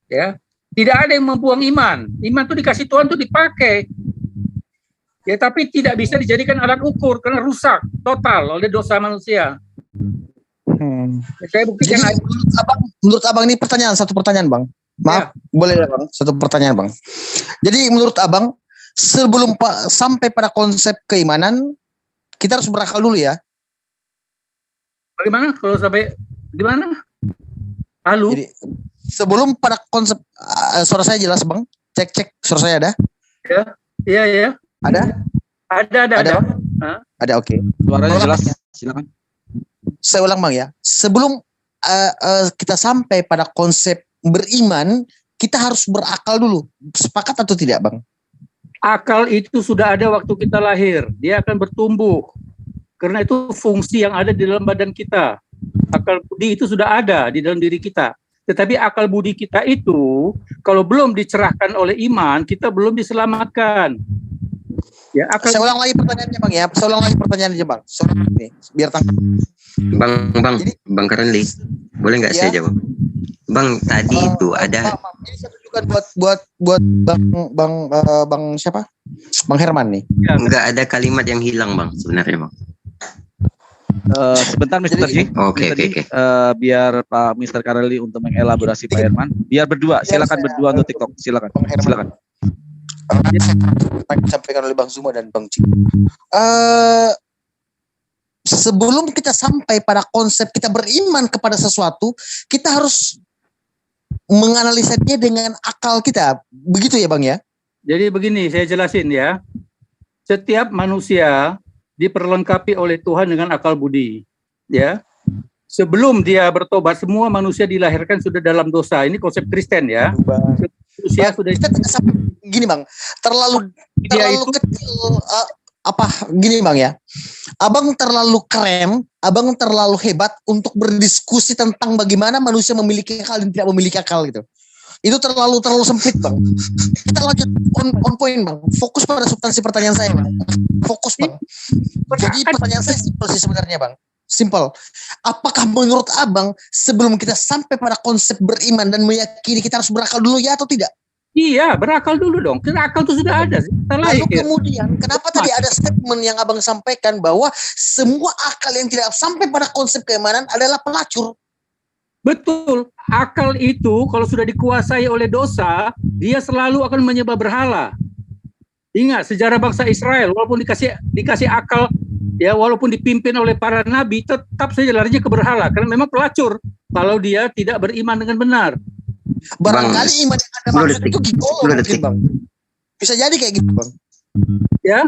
Ya, tidak ada yang membuang iman. Iman itu dikasih Tuhan itu dipakai. Ya, tapi tidak bisa dijadikan alat ukur karena rusak total oleh dosa manusia. Saya buktikan. Jadi, menurut abang ini satu pertanyaan Bang. Maaf, ya. Boleh ya Bang? Satu pertanyaan Bang. Jadi menurut Abang, sebelum sampai pada konsep keimanan, kita harus berakal dulu ya? Bagaimana? Kalau sampai gimana? Jadi, sebelum pada konsep, suara saya jelas Bang? Cek, suara saya ada? Ya. Ada? Ada. Ada, oke. Suaranya jelas, silakan. Saya ulang Bang ya. Sebelum kita sampai pada konsep beriman, kita harus berakal dulu. Sepakat atau tidak Bang? Akal itu sudah ada waktu kita lahir. Dia akan bertumbuh. Karena itu fungsi yang ada di dalam badan kita. Akal budi itu sudah ada di dalam diri kita. Tetapi akal budi kita itu, kalau belum dicerahkan oleh iman, kita belum diselamatkan. Ya, saya ulang lagi pertanyaannya Bang ya. Saya ulang lagi pertanyaannya Bang. Biar tangkap. Bang Karenli, boleh nggak saya jawab? Bang, tadi itu ada. kan buat bang siapa? Bang Herman nih. Enggak ada kalimat yang hilang bang sebenarnya bang. Sebentar Mr. Ji. Oke. Biar Pak Mr. Kareli untuk mengelaborasi Pak Herman. Biar berdua, silakan berdua untuk TikTok. Silakan. Silakan. Disampaikan oleh Bang Zuma dan Bang Cik. Sebelum kita sampai pada konsep kita beriman kepada sesuatu, kita harus menganalisanya dengan akal kita. Begitu ya Bang ya? Jadi begini, saya jelasin ya. Setiap manusia diperlengkapi oleh Tuhan dengan akal budi. Ya. Sebelum dia bertobat, semua manusia dilahirkan sudah dalam dosa. Ini konsep Kristen ya. Manusia sudah kita tidak sampai gini Bang. Terlalu kecil gini Bang ya. Abang terlalu keren, abang terlalu hebat untuk berdiskusi tentang bagaimana manusia memiliki akal dan tidak memiliki akal gitu. Itu terlalu sempit Bang. Kita lanjut on point Bang. Fokus pada substansi pertanyaan saya Bang. Fokus Bang. Jadi pertanyaan saya simpel sih sebenarnya Bang. Simple. Apakah menurut abang sebelum kita sampai pada konsep beriman dan meyakini kita harus berakal dulu ya atau tidak? Iya, berakal dulu dong. Karena akal itu sudah ada. Lalu kemudian, kenapa tadi ada statement yang abang sampaikan bahwa semua akal yang tidak sampai pada konsep keimanan adalah pelacur? Betul. Akal itu kalau sudah dikuasai oleh dosa, dia selalu akan menyembah berhala. Ingat sejarah bangsa Israel, walaupun dikasih akal, ya walaupun dipimpin oleh para nabi, tetap saja larinya ke berhala karena memang pelacur kalau dia tidak beriman dengan benar. Barangkali iman yang Anda maksud itu gigolo mungkin Bang. Bisa jadi kayak gitu Bang. Ya.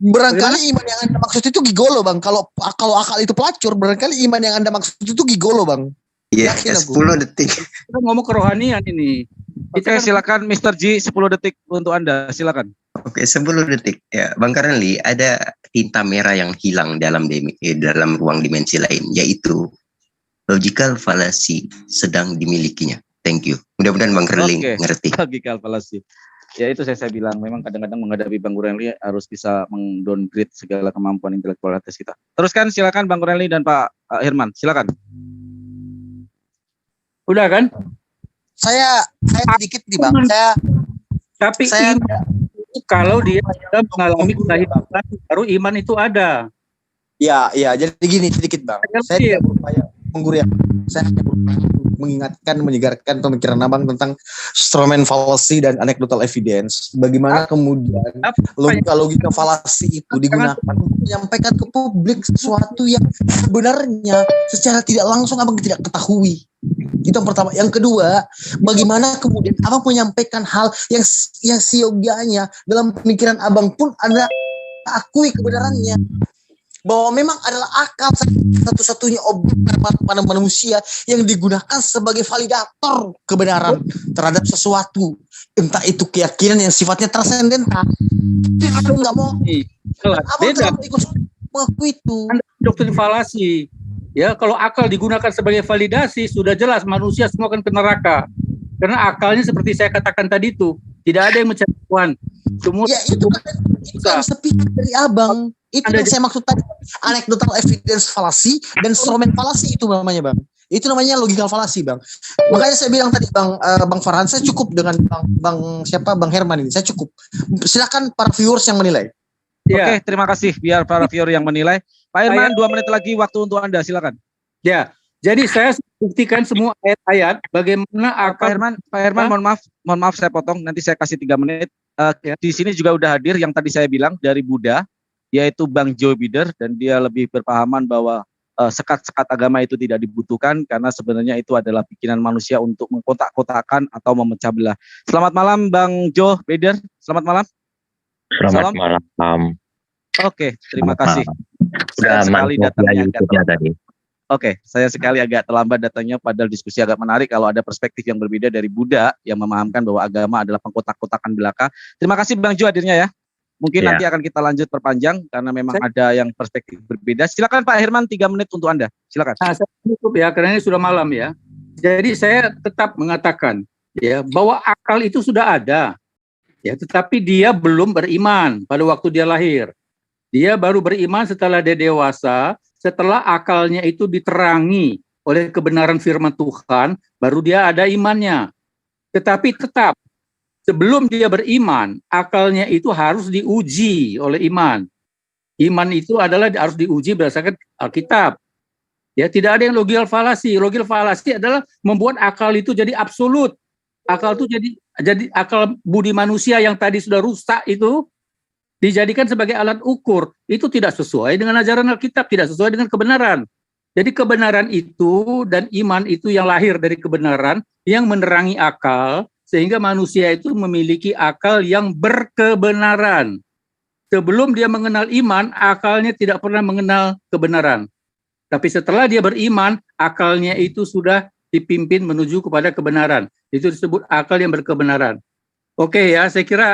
Barangkali iman yang Anda maksud itu gigolo Bang. Kalau akal itu pelacur, barangkali iman yang Anda maksud itu gigolo Bang. Iya, 10 detik. Kita ngomong kerohanian ini. Oke, silakan Mr. Ji, 10 detik untuk Anda, silakan. Oke, 10 detik. Ya, Bang Kareli, ada tinta merah yang hilang dalam ruang dimensi lain, yaitu logical fallacy sedang dimilikinya. Thank you. Mudah-mudahan Bang Kareli ngerti. Logical fallacy. Ya itu saya bilang, memang kadang-kadang menghadapi Bang Kureli harus bisa meng-downgrade segala kemampuan intelektualitas kita. Teruskan, silakan Bang Kureli dan Pak Herman, silakan. Udah kan? Saya sedikit nih Bang. Kalau dia sudah mengalami kelahiran baru iman itu ada. Ya, jadi gini sedikit Bang. Saya tidak berupaya menggurui. Saya hanya mengingatkan, menyegarkan pemikiran abang tentang Strawman fallacy dan anecdotal evidence. Bagaimana kemudian logika fallacy itu digunakan untuk menyampaikan ke publik sesuatu yang sebenarnya secara tidak langsung abang tidak ketahui. Itu yang pertama. Yang kedua, bagaimana kemudian abang menyampaikan hal yang siogianya dalam pemikiran abang pun Anda akui kebenarannya. Bahwa memang adalah akal satu-satunya objek pada manusia yang digunakan sebagai validator kebenaran terhadap sesuatu. Entah itu keyakinan yang sifatnya transendental. Aku nggak mau. Abang terlalu ikut mengakui itu. Doktrin falasi. Ya, kalau akal digunakan sebagai validasi, sudah jelas manusia semua akan ke neraka. Karena akalnya seperti saya katakan tadi itu, tidak ada yang mencari Tuhan. Semua ya itu kan sepihak dari abang. Itu yang saya maksud tadi, anecdotal evidence fallacy dan Strawman fallacy itu namanya Bang. Itu namanya logical fallacy Bang. Makanya saya bilang tadi Bang Farhan, saya cukup dengan Bang Herman ini, saya cukup. Silakan para viewers yang menilai. Oke, terima kasih biar para viewer yang menilai. Pak Herman, 2 menit lagi waktu untuk Anda, silakan. Ya, jadi saya buktikan semua ayat-ayat bagaimana akal. Pak Herman, mohon maaf saya potong, nanti saya kasih 3 menit. Di sini juga udah hadir yang tadi saya bilang dari Buddha, yaitu Bang Joe Bider, dan dia lebih berpahaman bahwa sekat-sekat agama itu tidak dibutuhkan karena sebenarnya itu adalah pikiran manusia untuk mengkotak-kotakan atau memecah belah. Selamat malam Bang Joe Bider, selamat malam. Selamat malam. Oke, terima kasih. Sudah sekali datangnya agak tadi. Oke, saya sekali agak terlambat datangnya, padahal diskusi agak menarik kalau ada perspektif yang berbeda dari Buddha yang memahamkan bahwa agama adalah pengkotak-kotakan belaka. Terima kasih Bang Jo hadirnya ya. Mungkin nanti akan kita lanjut perpanjang karena memang ada yang perspektif berbeda. Silakan Pak Herman, 3 menit untuk Anda. Silakan. Nah, saya cukup ya karena ini sudah malam ya. Jadi saya tetap mengatakan ya bahwa akal itu sudah ada. Ya, tetapi dia belum beriman pada waktu dia lahir. Dia baru beriman setelah dia dewasa, setelah akalnya itu diterangi oleh kebenaran firman Tuhan, baru dia ada imannya. Tetapi tetap sebelum dia beriman, akalnya itu harus diuji oleh iman. Iman itu adalah harus diuji berdasarkan Alkitab. Ya, tidak ada yang logical fallacy. Logical fallacy adalah membuat akal itu jadi absolut. Akal itu jadi akal budi manusia yang tadi sudah rusak itu dijadikan sebagai alat ukur. Itu tidak sesuai dengan ajaran Alkitab, tidak sesuai dengan kebenaran. Jadi kebenaran itu dan iman itu yang lahir dari kebenaran yang menerangi akal sehingga manusia itu memiliki akal yang berkebenaran. Sebelum dia mengenal iman, akalnya tidak pernah mengenal kebenaran. Tapi setelah dia beriman, akalnya itu sudah dipimpin menuju kepada kebenaran. Itu disebut akal yang berkebenaran. Oke ya, saya kira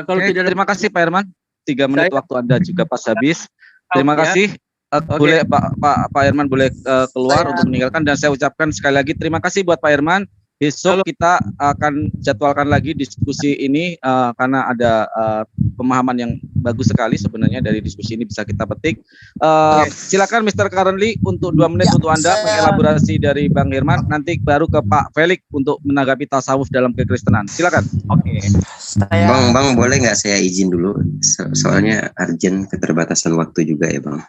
kalau tidak ada... Terima kasih Pak Herman. 3 menit waktu Anda juga pas habis. Terima kasih. Boleh Pak Herman boleh keluar untuk meninggalkan, dan saya ucapkan sekali lagi terima kasih buat Pak Herman. Besok kita akan jadwalkan lagi diskusi ini karena ada pemahaman yang bagus sekali sebenarnya dari diskusi ini bisa kita petik. Silakan Mr. Currently untuk 2 menit untuk Anda mengelaborasi dari Bang Herman, nanti baru ke Pak Felix untuk menanggapi tasawuf dalam kekristenan. Silakan. Oke. Bang boleh nggak saya izin dulu? Soalnya urgent, keterbatasan waktu juga ya Bang.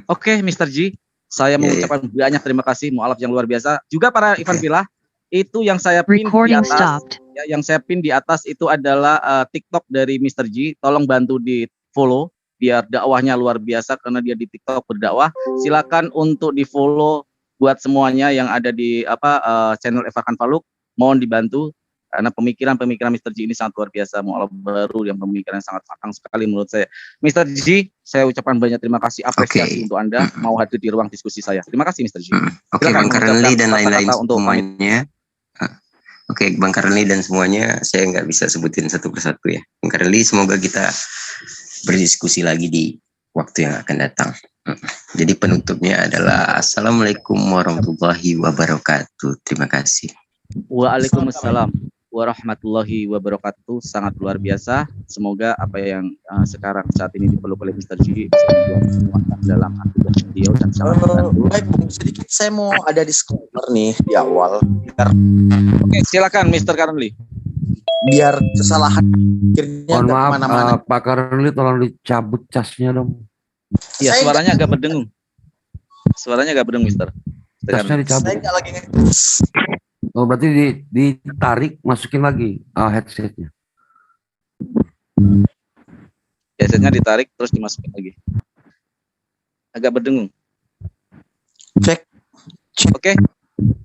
Oke, Mr. G. Saya mengucapkan banyak terima kasih, mu'alaf yang luar biasa. Juga para Ivan Villa. Itu yang saya pin di atas, ya, yang saya pin di atas itu adalah TikTok dari Mr. G. Tolong bantu di follow biar dakwahnya luar biasa karena dia di TikTok berdakwah. Silakan untuk di follow buat semuanya yang ada di channel Evakan Faluk. Mohon dibantu karena pemikiran Mr. G ini sangat luar biasa, mu'alaf baru yang pemikiran sangat matang sekali menurut saya. Mr. G, saya ucapkan banyak terima kasih, apresiasi untuk Anda mau hadir di ruang diskusi saya. Terima kasih Mr. G. Oke, Bang Karli dan lain-lain semuanya. Oke, Bang Karli dan semuanya, saya nggak bisa sebutin satu persatu ya. Bang Karli, semoga kita berdiskusi lagi di waktu yang akan datang. Jadi penutupnya adalah Assalamualaikum warahmatullahi wabarakatuh. Terima kasih. Waalaikumsalam warahmatullahi wabarakatuh. Sangat luar biasa. Semoga apa yang sekarang saat ini diperlukan oleh Mr. G bisa dimuatkan dalam tugas beliau dan sangat membantu. Baik, sedikit saya mau ada disclaimer nih di awal. Oke, silakan Mr. Karli. Biar kesalahan akhirnya mohon maaf kemana-mana. Pak Karli, tolong dicabut casnya dong. Ya, suaranya agak berdengung. Suaranya agak berdengung, Mister. Casnya dicabut. Saya nggak lagi Oh, berarti ditarik, masukin lagi headsetnya. Headsetnya ditarik terus dimasukin lagi. Agak berdengung. Cek.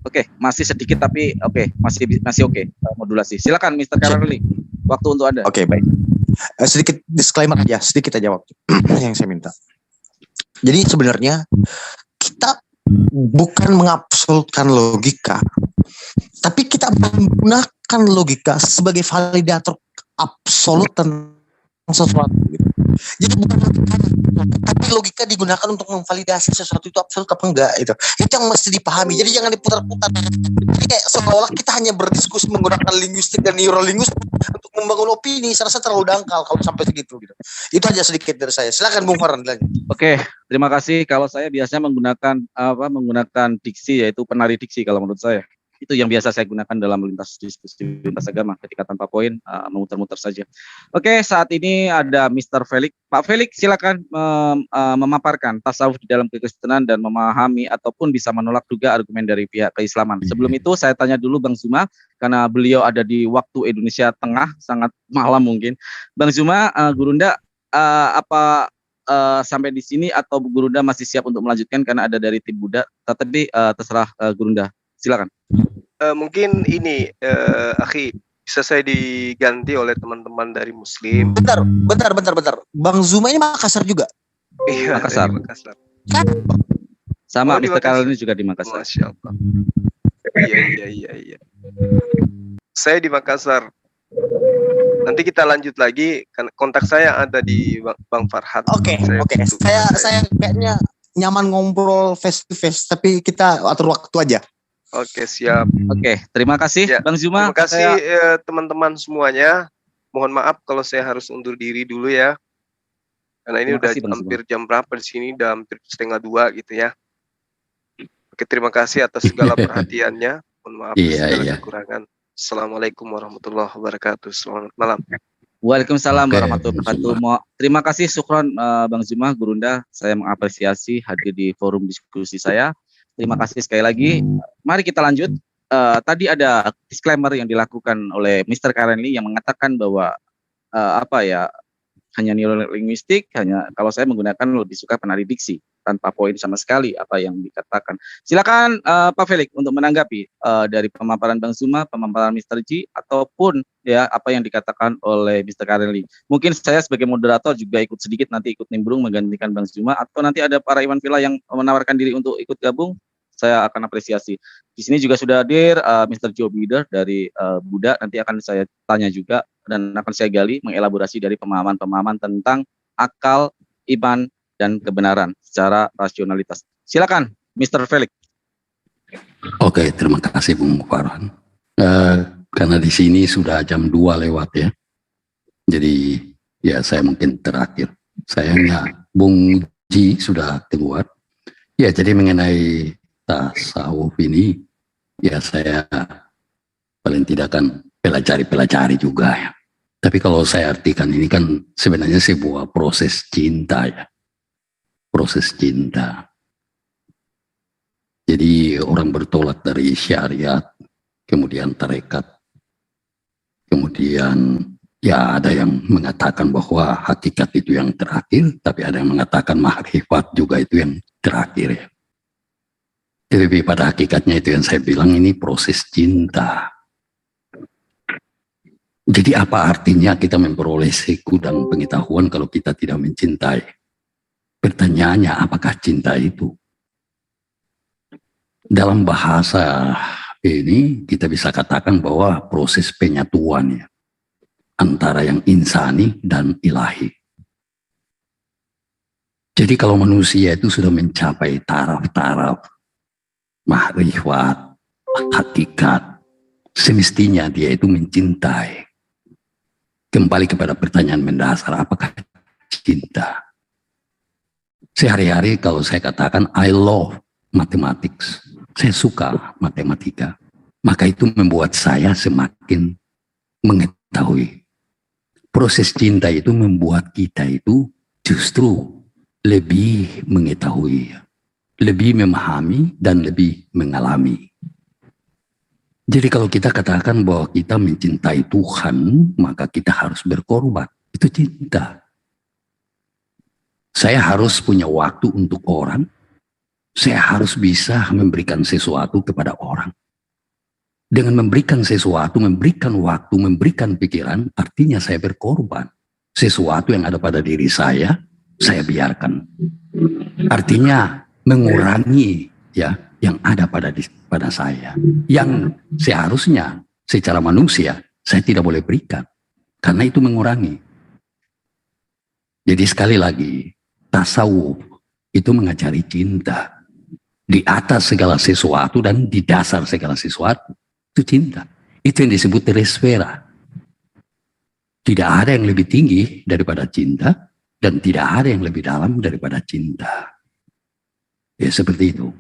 Oke, masih sedikit tapi masih oke. Modulasi. Silakan Mr. Karli. Waktu untuk Anda. Oke, baik. Sedikit disclaimer aja, sedikit aja waktu yang saya minta. Jadi sebenarnya kita bukan mengabsolutkan logika, tapi kita menggunakan logika sebagai validator absolut tentang sesuatu. Jadi bukan logika, tapi logika digunakan untuk memvalidasi sesuatu itu absolut apa enggak itu. Itu yang mesti dipahami. Jadi jangan diputar-putar. Jadi kayak seolah-olah kita hanya berdiskusi menggunakan linguistik dan neurolinguistik untuk membangun opini. Saya rasa terlalu dangkal kalau sampai segitu gitu. Itu aja sedikit dari saya. Silakan Bung Farhan lanjut. Oke, terima kasih. Kalau saya biasanya menggunakan diksi, yaitu penari diksi kalau menurut saya. Itu yang biasa saya gunakan dalam lintas diskusi lintas agama ketika tanpa poin memutar-mutar saja. Oke, saat ini ada Mr. Felix. Pak Felix, silakan memaparkan tasawuf di dalam kekristenan dan memahami ataupun bisa menolak juga argumen dari pihak keislaman. Sebelum itu saya tanya dulu Bang Zuma karena beliau ada di waktu Indonesia Tengah sangat malam mungkin. Bang Zuma, Gurunda sampai di sini atau Gurunda masih siap untuk melanjutkan karena ada dari tim Buddha, tetapi terserah Gurunda. Silakan. Mungkin ini akhi bisa saya diganti oleh teman-teman dari Muslim. Bentar. Bang Zuma ini Makassar juga? Iya, Makassar. Kan? Sama Mr. Karl ini juga di Makassar. Masya Allah. Iya. Saya di Makassar. Nanti kita lanjut lagi. Kontak saya ada di Bang Farhan. Oke. Saya kayaknya nyaman ngobrol face to face, tapi kita atur waktu aja. Oke, siap. Oke, terima kasih ya, Bang Zuma. Terima kasih teman-teman semuanya. Mohon maaf kalau saya harus undur diri dulu ya. Karena ini udah hampir jam berapa di sini? Udah hampir 1:30 gitu ya. Oke, terima kasih atas segala perhatiannya. Mohon maaf segala kekurangan. Assalamualaikum warahmatullahi wabarakatuh. Selamat malam. Waalaikumsalam warahmatullahi wabarakatuh. Terima kasih Syukron Bang Zuma, Gurunda. Saya mengapresiasi hadir di forum diskusi saya. Terima kasih sekali lagi. Mari kita lanjut. Tadi ada disclaimer yang dilakukan oleh Mr. Karenli yang mengatakan bahwa hanya neurolinguistik, hanya kalau saya menggunakan lebih suka penari diksi tanpa poin sama sekali apa yang dikatakan. Silakan Pak Felix untuk menanggapi dari pemaparan Bang Zuma, pemaparan Mr. G ataupun ya apa yang dikatakan oleh Mr. Karenli. Mungkin saya sebagai moderator juga ikut sedikit nanti ikut nimbrung menggantikan Bang Zuma, atau nanti ada para Iwan Villa yang menawarkan diri untuk ikut gabung, saya akan apresiasi. Di sini juga sudah hadir Mr. Joe Bider dari Buddha, nanti akan saya tanya juga dan akan saya gali mengelaborasi dari pemahaman-pemahaman tentang akal, iman, dan kebenaran secara rasionalitas. Silakan, Mr. Felix. Oke, terima kasih Bung Farhan. Karena di sini sudah jam 2 lewat ya. Jadi ya saya mungkin terakhir. Sayangnya Bung Ji sudah keluar. Ya, jadi mengenai tasawuf ini ya saya paling tidak kan pelajari juga ya. Tapi kalau saya artikan ini kan sebenarnya sebuah proses cinta ya. Proses cinta. Jadi orang bertolak dari syariat, kemudian tarekat, kemudian ya ada yang mengatakan bahwa hakikat itu yang terakhir, tapi ada yang mengatakan makrifat juga itu yang terakhir ya. Tapi pada hakikatnya itu yang saya bilang ini proses cinta. Jadi apa artinya kita memperoleh sekudang pengetahuan kalau kita tidak mencintai? Pertanyaannya, apakah cinta itu? Dalam bahasa ini kita bisa katakan bahwa proses penyatuan ya, antara yang insani dan ilahi. Jadi kalau manusia itu sudah mencapai taraf-taraf makrifat, hakikat, semestinya dia itu mencintai. Kembali kepada pertanyaan mendasar, apakah cinta? Sehari-hari kalau saya katakan I love mathematics, saya suka matematika, maka itu membuat saya semakin mengetahui. Proses cinta itu membuat kita itu justru lebih mengetahui, lebih memahami dan lebih mengalami. Jadi kalau kita katakan bahwa kita mencintai Tuhan, maka kita harus berkorban. Itu cinta. Saya harus punya waktu untuk orang. Saya harus bisa memberikan sesuatu kepada orang. Dengan memberikan sesuatu, memberikan waktu, memberikan pikiran, artinya saya berkorban. Sesuatu yang ada pada diri saya biarkan. Artinya mengurangi ya yang ada pada saya, yang seharusnya secara manusia saya tidak boleh berikan, karena itu mengurangi. Jadi sekali lagi, tasawuf itu mengajari cinta di atas segala sesuatu dan di dasar segala sesuatu. Itu cinta. Itu yang disebut teresfera. Tidak ada yang lebih tinggi daripada cinta dan tidak ada yang lebih dalam daripada cinta. Ya seperti itu.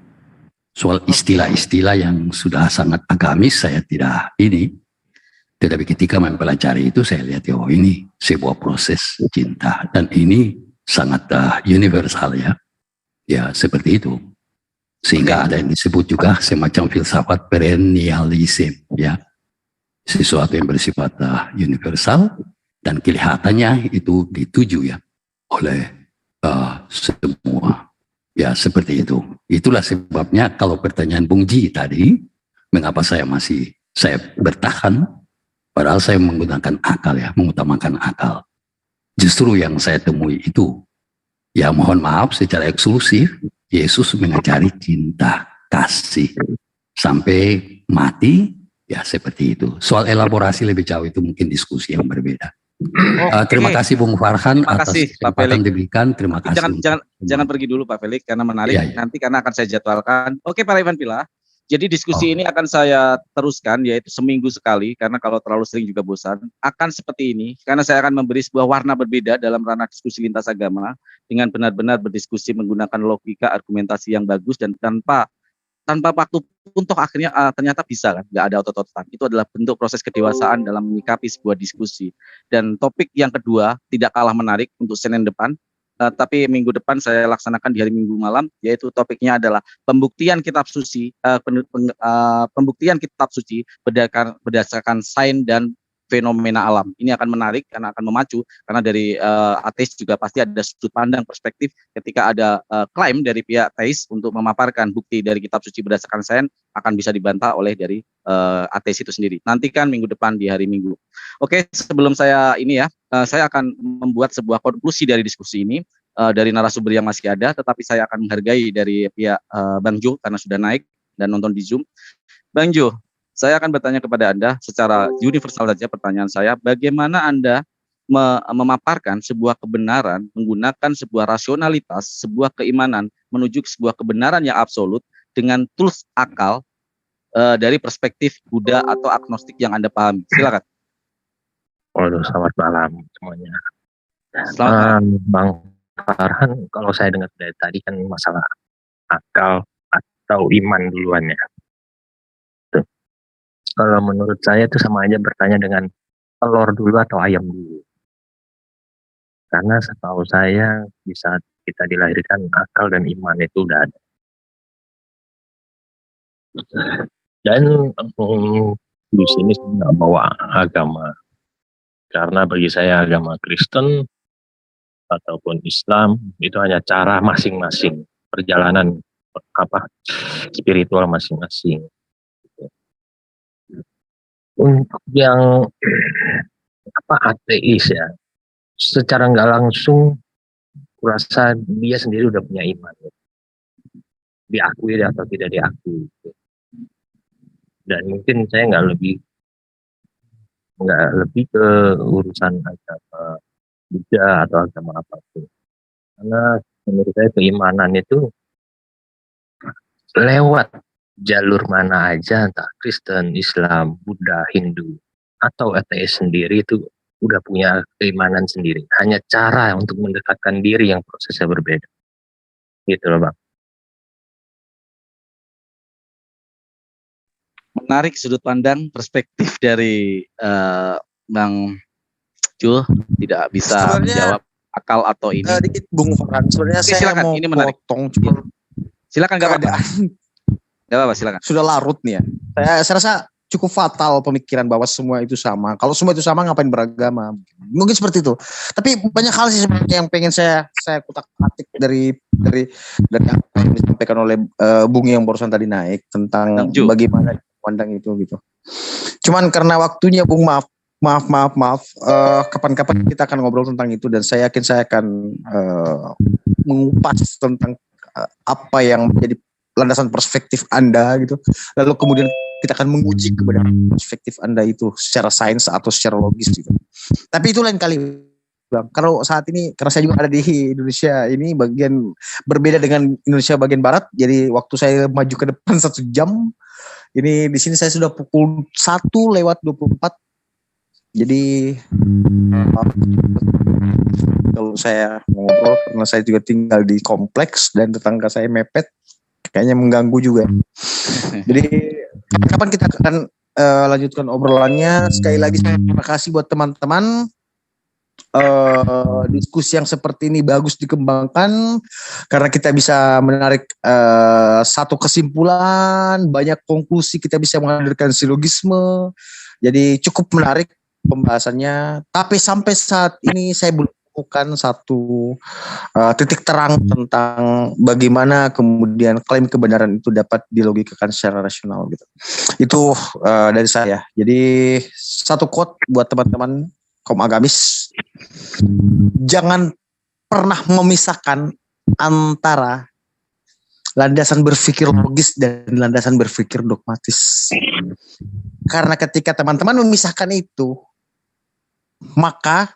Soal istilah-istilah yang sudah sangat agamis saya tidak ini. Tetapi ketika mempelajari itu saya lihat, oh ini sebuah proses cinta. Dan ini sangat universal ya. Ya seperti itu. Sehingga ada yang disebut juga semacam filsafat perennialism ya. Sesuatu yang bersifat universal dan kelihatannya itu dituju ya oleh semua. Ya seperti itu. Itulah sebabnya kalau pertanyaan Bung Ji tadi, mengapa saya bertahan, padahal saya menggunakan akal ya, mengutamakan akal. Justru yang saya temui itu, ya mohon maaf secara eksklusif, Yesus mengajari cinta, kasih, sampai mati, ya seperti itu. Soal elaborasi lebih jauh itu mungkin diskusi yang berbeda. Terima kasih Bung Farhan atas kesempatan diberikan. Terima kasih. Jangan pergi dulu Pak Felix karena menarik. Ya. Nanti karena akan saya jadwalkan. Oke Pak Iwan Villa. Jadi diskusi ini akan saya teruskan yaitu seminggu sekali karena kalau terlalu sering juga bosan. Akan seperti ini karena saya akan memberi sebuah warna berbeda dalam ranah diskusi lintas agama dengan benar-benar berdiskusi menggunakan logika argumentasi yang bagus dan tanpa waktu walaupun toh akhirnya ternyata bisa kan, nggak ada otot-ototan. Itu adalah bentuk proses kedewasaan dalam menyikapi sebuah diskusi. Dan topik yang kedua tidak kalah menarik untuk Senin depan, tapi minggu depan saya laksanakan di hari Minggu malam, yaitu topiknya adalah pembuktian kitab suci, pembuktian kitab suci berdasarkan sains dan fenomena alam. Ini akan menarik karena akan memacu, karena dari ateis juga pasti ada sudut pandang perspektif ketika ada klaim dari pihak ateis untuk memaparkan bukti dari kitab suci berdasarkan sains, akan bisa dibantah oleh dari ateis itu sendiri. Nantikan minggu depan di hari Minggu. Oke, sebelum saya ini ya, saya akan membuat sebuah konklusi dari diskusi ini dari narasumber yang masih ada, tetapi saya akan menghargai dari pihak Bang Jo karena sudah naik dan nonton di Zoom. Bang Jo, saya akan bertanya kepada Anda secara universal saja pertanyaan saya, bagaimana Anda memaparkan sebuah kebenaran menggunakan sebuah rasionalitas, sebuah keimanan menuju ke sebuah kebenaran yang absolut dengan tools akal dari perspektif Buddha atau agnostik yang Anda pahami. Silakan. Waduh, selamat malam semuanya. Selamat malam. Bang Farhan, kalau saya dengar dari tadi kan masalah akal atau iman duluan ya. Kalau menurut saya itu sama aja bertanya dengan telur dulu atau ayam dulu. Karena setahu saya di saat kita dilahirkan akal dan iman itu udah ada. Dan di sini saya nggak bawa agama. Karena bagi saya agama Kristen ataupun Islam itu hanya cara masing-masing, perjalanan spiritual masing-masing. Untuk yang ateis ya, secara nggak langsung kurasa dia sendiri udah punya iman, diakui atau tidak diakui. Dan mungkin saya nggak lebih ke urusan agama Buddha atau agama apapun, karena menurut saya keimanan itu lewat jalur mana aja, entah Kristen, Islam, Buddha, Hindu, atau ateis sendiri itu udah punya keimanan sendiri. Hanya cara untuk mendekatkan diri yang prosesnya berbeda. Gitu loh Bang. Menarik sudut pandang perspektif dari Bang Jo, tidak bisa menjawab akal atau ini. Dikit Bung Farhan, sebenarnya saya silakan, mau ini menarik. potong cuma Silakan, gak apa-apa. Gak apa-apa, silakan. Sudah larut nih ya. Saya rasa cukup fatal pemikiran bahwa semua itu sama. Kalau semua itu sama ngapain beragama? Mungkin seperti itu. Tapi banyak hal sih sebenarnya yang pengen saya kutak-atik dari apa yang disampaikan oleh Bung yang barusan tadi naik tentang bagaimana pandang itu gitu. Cuman karena waktunya Bung, maaf. Kapan-kapan kita akan ngobrol tentang itu dan saya yakin saya akan mengupas tentang apa yang menjadi landasan perspektif Anda gitu. Lalu kemudian kita akan menguji kepada perspektif Anda itu secara sains atau secara logis gitu. Tapi itu lain kali Bang. Kalau saat ini karena saya juga ada di Indonesia ini bagian berbeda dengan Indonesia bagian barat. Jadi waktu saya maju ke depan 1 jam. Ini di sini saya sudah pukul 1:24. Jadi kalau saya ngobrol karena saya juga tinggal di kompleks dan tetangga saya mepet, kayaknya mengganggu juga. Jadi kapan kita akan lanjutkan obrolannya. Sekali lagi saya terima kasih buat teman-teman. Diskusi yang seperti ini bagus dikembangkan karena kita bisa menarik satu kesimpulan, banyak konklusi, kita bisa menghadirkan silogisme. Jadi cukup menarik pembahasannya. Tapi sampai saat ini saya belum menemukan satu titik terang tentang bagaimana kemudian klaim kebenaran itu dapat dilogikakan secara rasional gitu. Itu dari saya. Jadi satu quote buat teman-teman kaum agamis, jangan pernah memisahkan antara landasan berpikir logis dan landasan berpikir dogmatis. Karena ketika teman-teman memisahkan itu, maka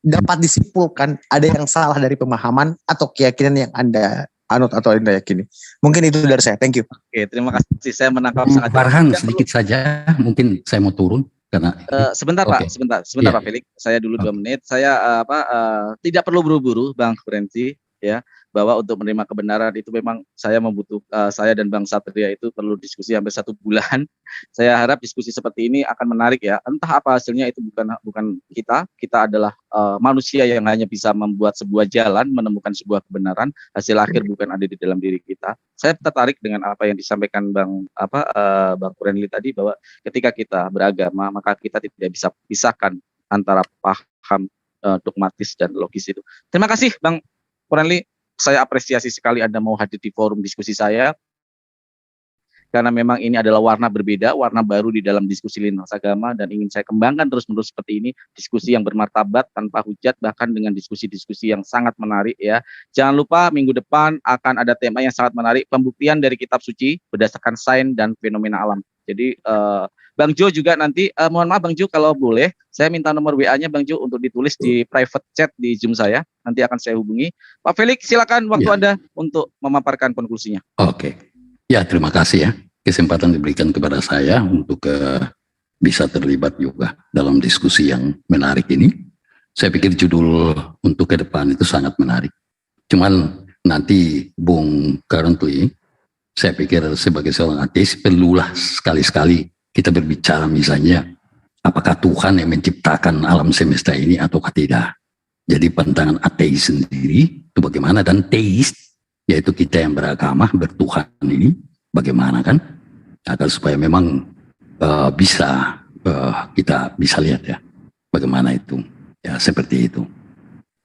dapat disimpulkan ada yang salah dari pemahaman atau keyakinan yang Anda anut atau Anda yakini. Mungkin itu dari saya. Thank you. Oke, terima kasih. Saya menangkap sangat. Farhan, sedikit saja. Mungkin saya mau turun. Karena sebentar Pak, sebentar yeah. Pak Felix, saya dulu 2 menit. Saya tidak perlu buru-buru Bang Ferenci ya. bahwa untuk menerima kebenaran itu memang saya saya dan Bang Satria itu perlu diskusi hampir 1 bulan. Saya harap diskusi seperti ini akan menarik ya. Entah apa hasilnya itu bukan kita adalah manusia yang hanya bisa membuat sebuah jalan, menemukan sebuah kebenaran. Hasil akhir bukan ada di dalam diri kita. Saya tertarik dengan apa yang disampaikan Bang Kurenli tadi, bahwa ketika kita beragama maka kita tidak bisa pisahkan antara paham dogmatis dan logis itu. Terima kasih Bang Kurenli. Saya apresiasi sekali Anda mau hadir di forum diskusi saya, karena memang ini adalah warna berbeda, warna baru di dalam diskusi lintas agama, dan ingin saya kembangkan terus-menerus seperti ini, diskusi yang bermartabat tanpa hujat, bahkan dengan diskusi-diskusi yang sangat menarik ya. Jangan lupa minggu depan akan ada tema yang sangat menarik, pembuktian dari kitab suci berdasarkan sains dan fenomena alam. Jadi Bang Jo juga nanti, mohon maaf Bang Jo kalau boleh, saya minta nomor WA-nya Bang Jo untuk ditulis di private chat di Zoom saya, nanti akan saya hubungi. Pak Felix, silakan waktu Anda untuk memaparkan konklusinya. Oke. Ya, terima kasih ya kesempatan diberikan kepada saya untuk bisa terlibat juga dalam diskusi yang menarik ini. Saya pikir judul untuk ke depan itu sangat menarik. Cuman nanti Bung Currently, saya pikir sebagai seorang ateis perlulah sekali-sekali kita berbicara misalnya apakah Tuhan yang menciptakan alam semesta ini ataukah tidak. Jadi pandangan ateis sendiri itu bagaimana, dan teis yaitu kita yang beragama bertuhan ini bagaimana kan, agar supaya memang bisa kita bisa lihat ya bagaimana itu ya, seperti itu.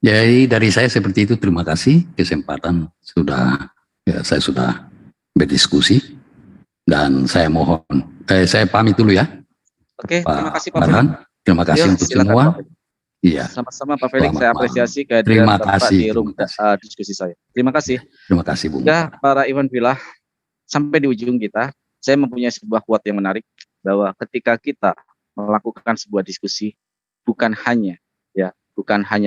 Jadi dari saya seperti itu, terima kasih kesempatan saya sudah berdiskusi, dan saya mohon saya pamit dulu ya. Oke, terima kasih Pak Farhan. Terima kasih untuk semua. Iya. Sama-sama Pak Felix, saya apresiasi terima kehadiran kasih di room diskusi saya. Terima kasih. Terima kasih Bung. Ya, para Iwan Villa, sampai di ujung kita, saya mempunyai sebuah quote yang menarik, bahwa ketika kita melakukan sebuah diskusi, bukan hanya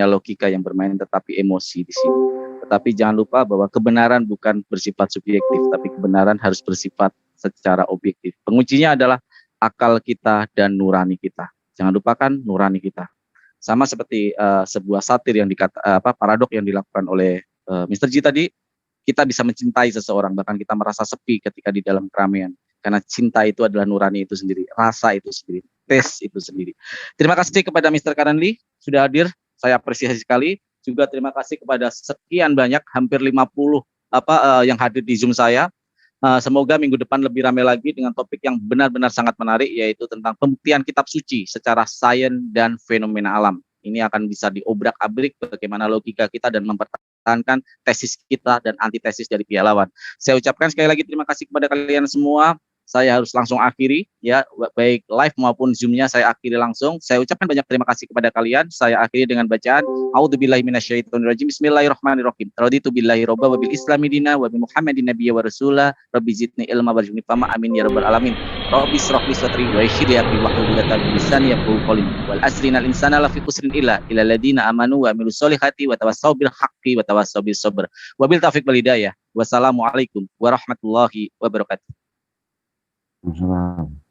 logika yang bermain, tetapi emosi di sini. Tetapi jangan lupa bahwa kebenaran bukan bersifat subjektif, tapi kebenaran harus bersifat secara objektif. Pengujinya adalah akal kita dan nurani kita. Jangan lupakan nurani kita. Sama seperti sebuah satir yang paradok yang dilakukan oleh Mr. G tadi, kita bisa mencintai seseorang, bahkan kita merasa sepi ketika di dalam keramaian. Karena cinta itu adalah nurani itu sendiri, rasa itu sendiri, tes itu sendiri. Terima kasih kepada Mr. Currently sudah hadir, saya apresiasi sekali. Juga terima kasih kepada sekian banyak, hampir 50 yang hadir di Zoom saya. Semoga minggu depan lebih ramai lagi dengan topik yang benar-benar sangat menarik, yaitu tentang pembuktian kitab suci secara sains dan fenomena alam. Ini akan bisa diobrak-abrik bagaimana logika kita dan mempertahankan tesis kita dan antitesis dari pihak lawan. Saya ucapkan sekali lagi terima kasih kepada kalian semua. Saya harus langsung akhiri ya, baik live maupun Zoom-nya saya akhiri langsung. Saya ucapkan banyak terima kasih kepada kalian. Saya akhiri dengan bacaan A'udzubillahi minasyaitonirrajim. Bismillahirrahmanirrahim. Raditu billahi robba wa bil islami dina wa bi Muhammadin nabiyya wa rasula. Rabbi zidni ilma warzuqni fahma, amin ya rabbal alamin. Rabbi shrah li sadri wa yassir li amri wahlul 'uqdatam min lisani yafqahu qawli. Wal asri innal insana lafi khusrin illa alladziina amanu wa amilus solihati wa tawassaw bil haqqi wa tawassaw bis sabr. Wabil taufiq wal hidayah. Wassalamualaikum warahmatullahi wabarakatuh. Assalamualaikum.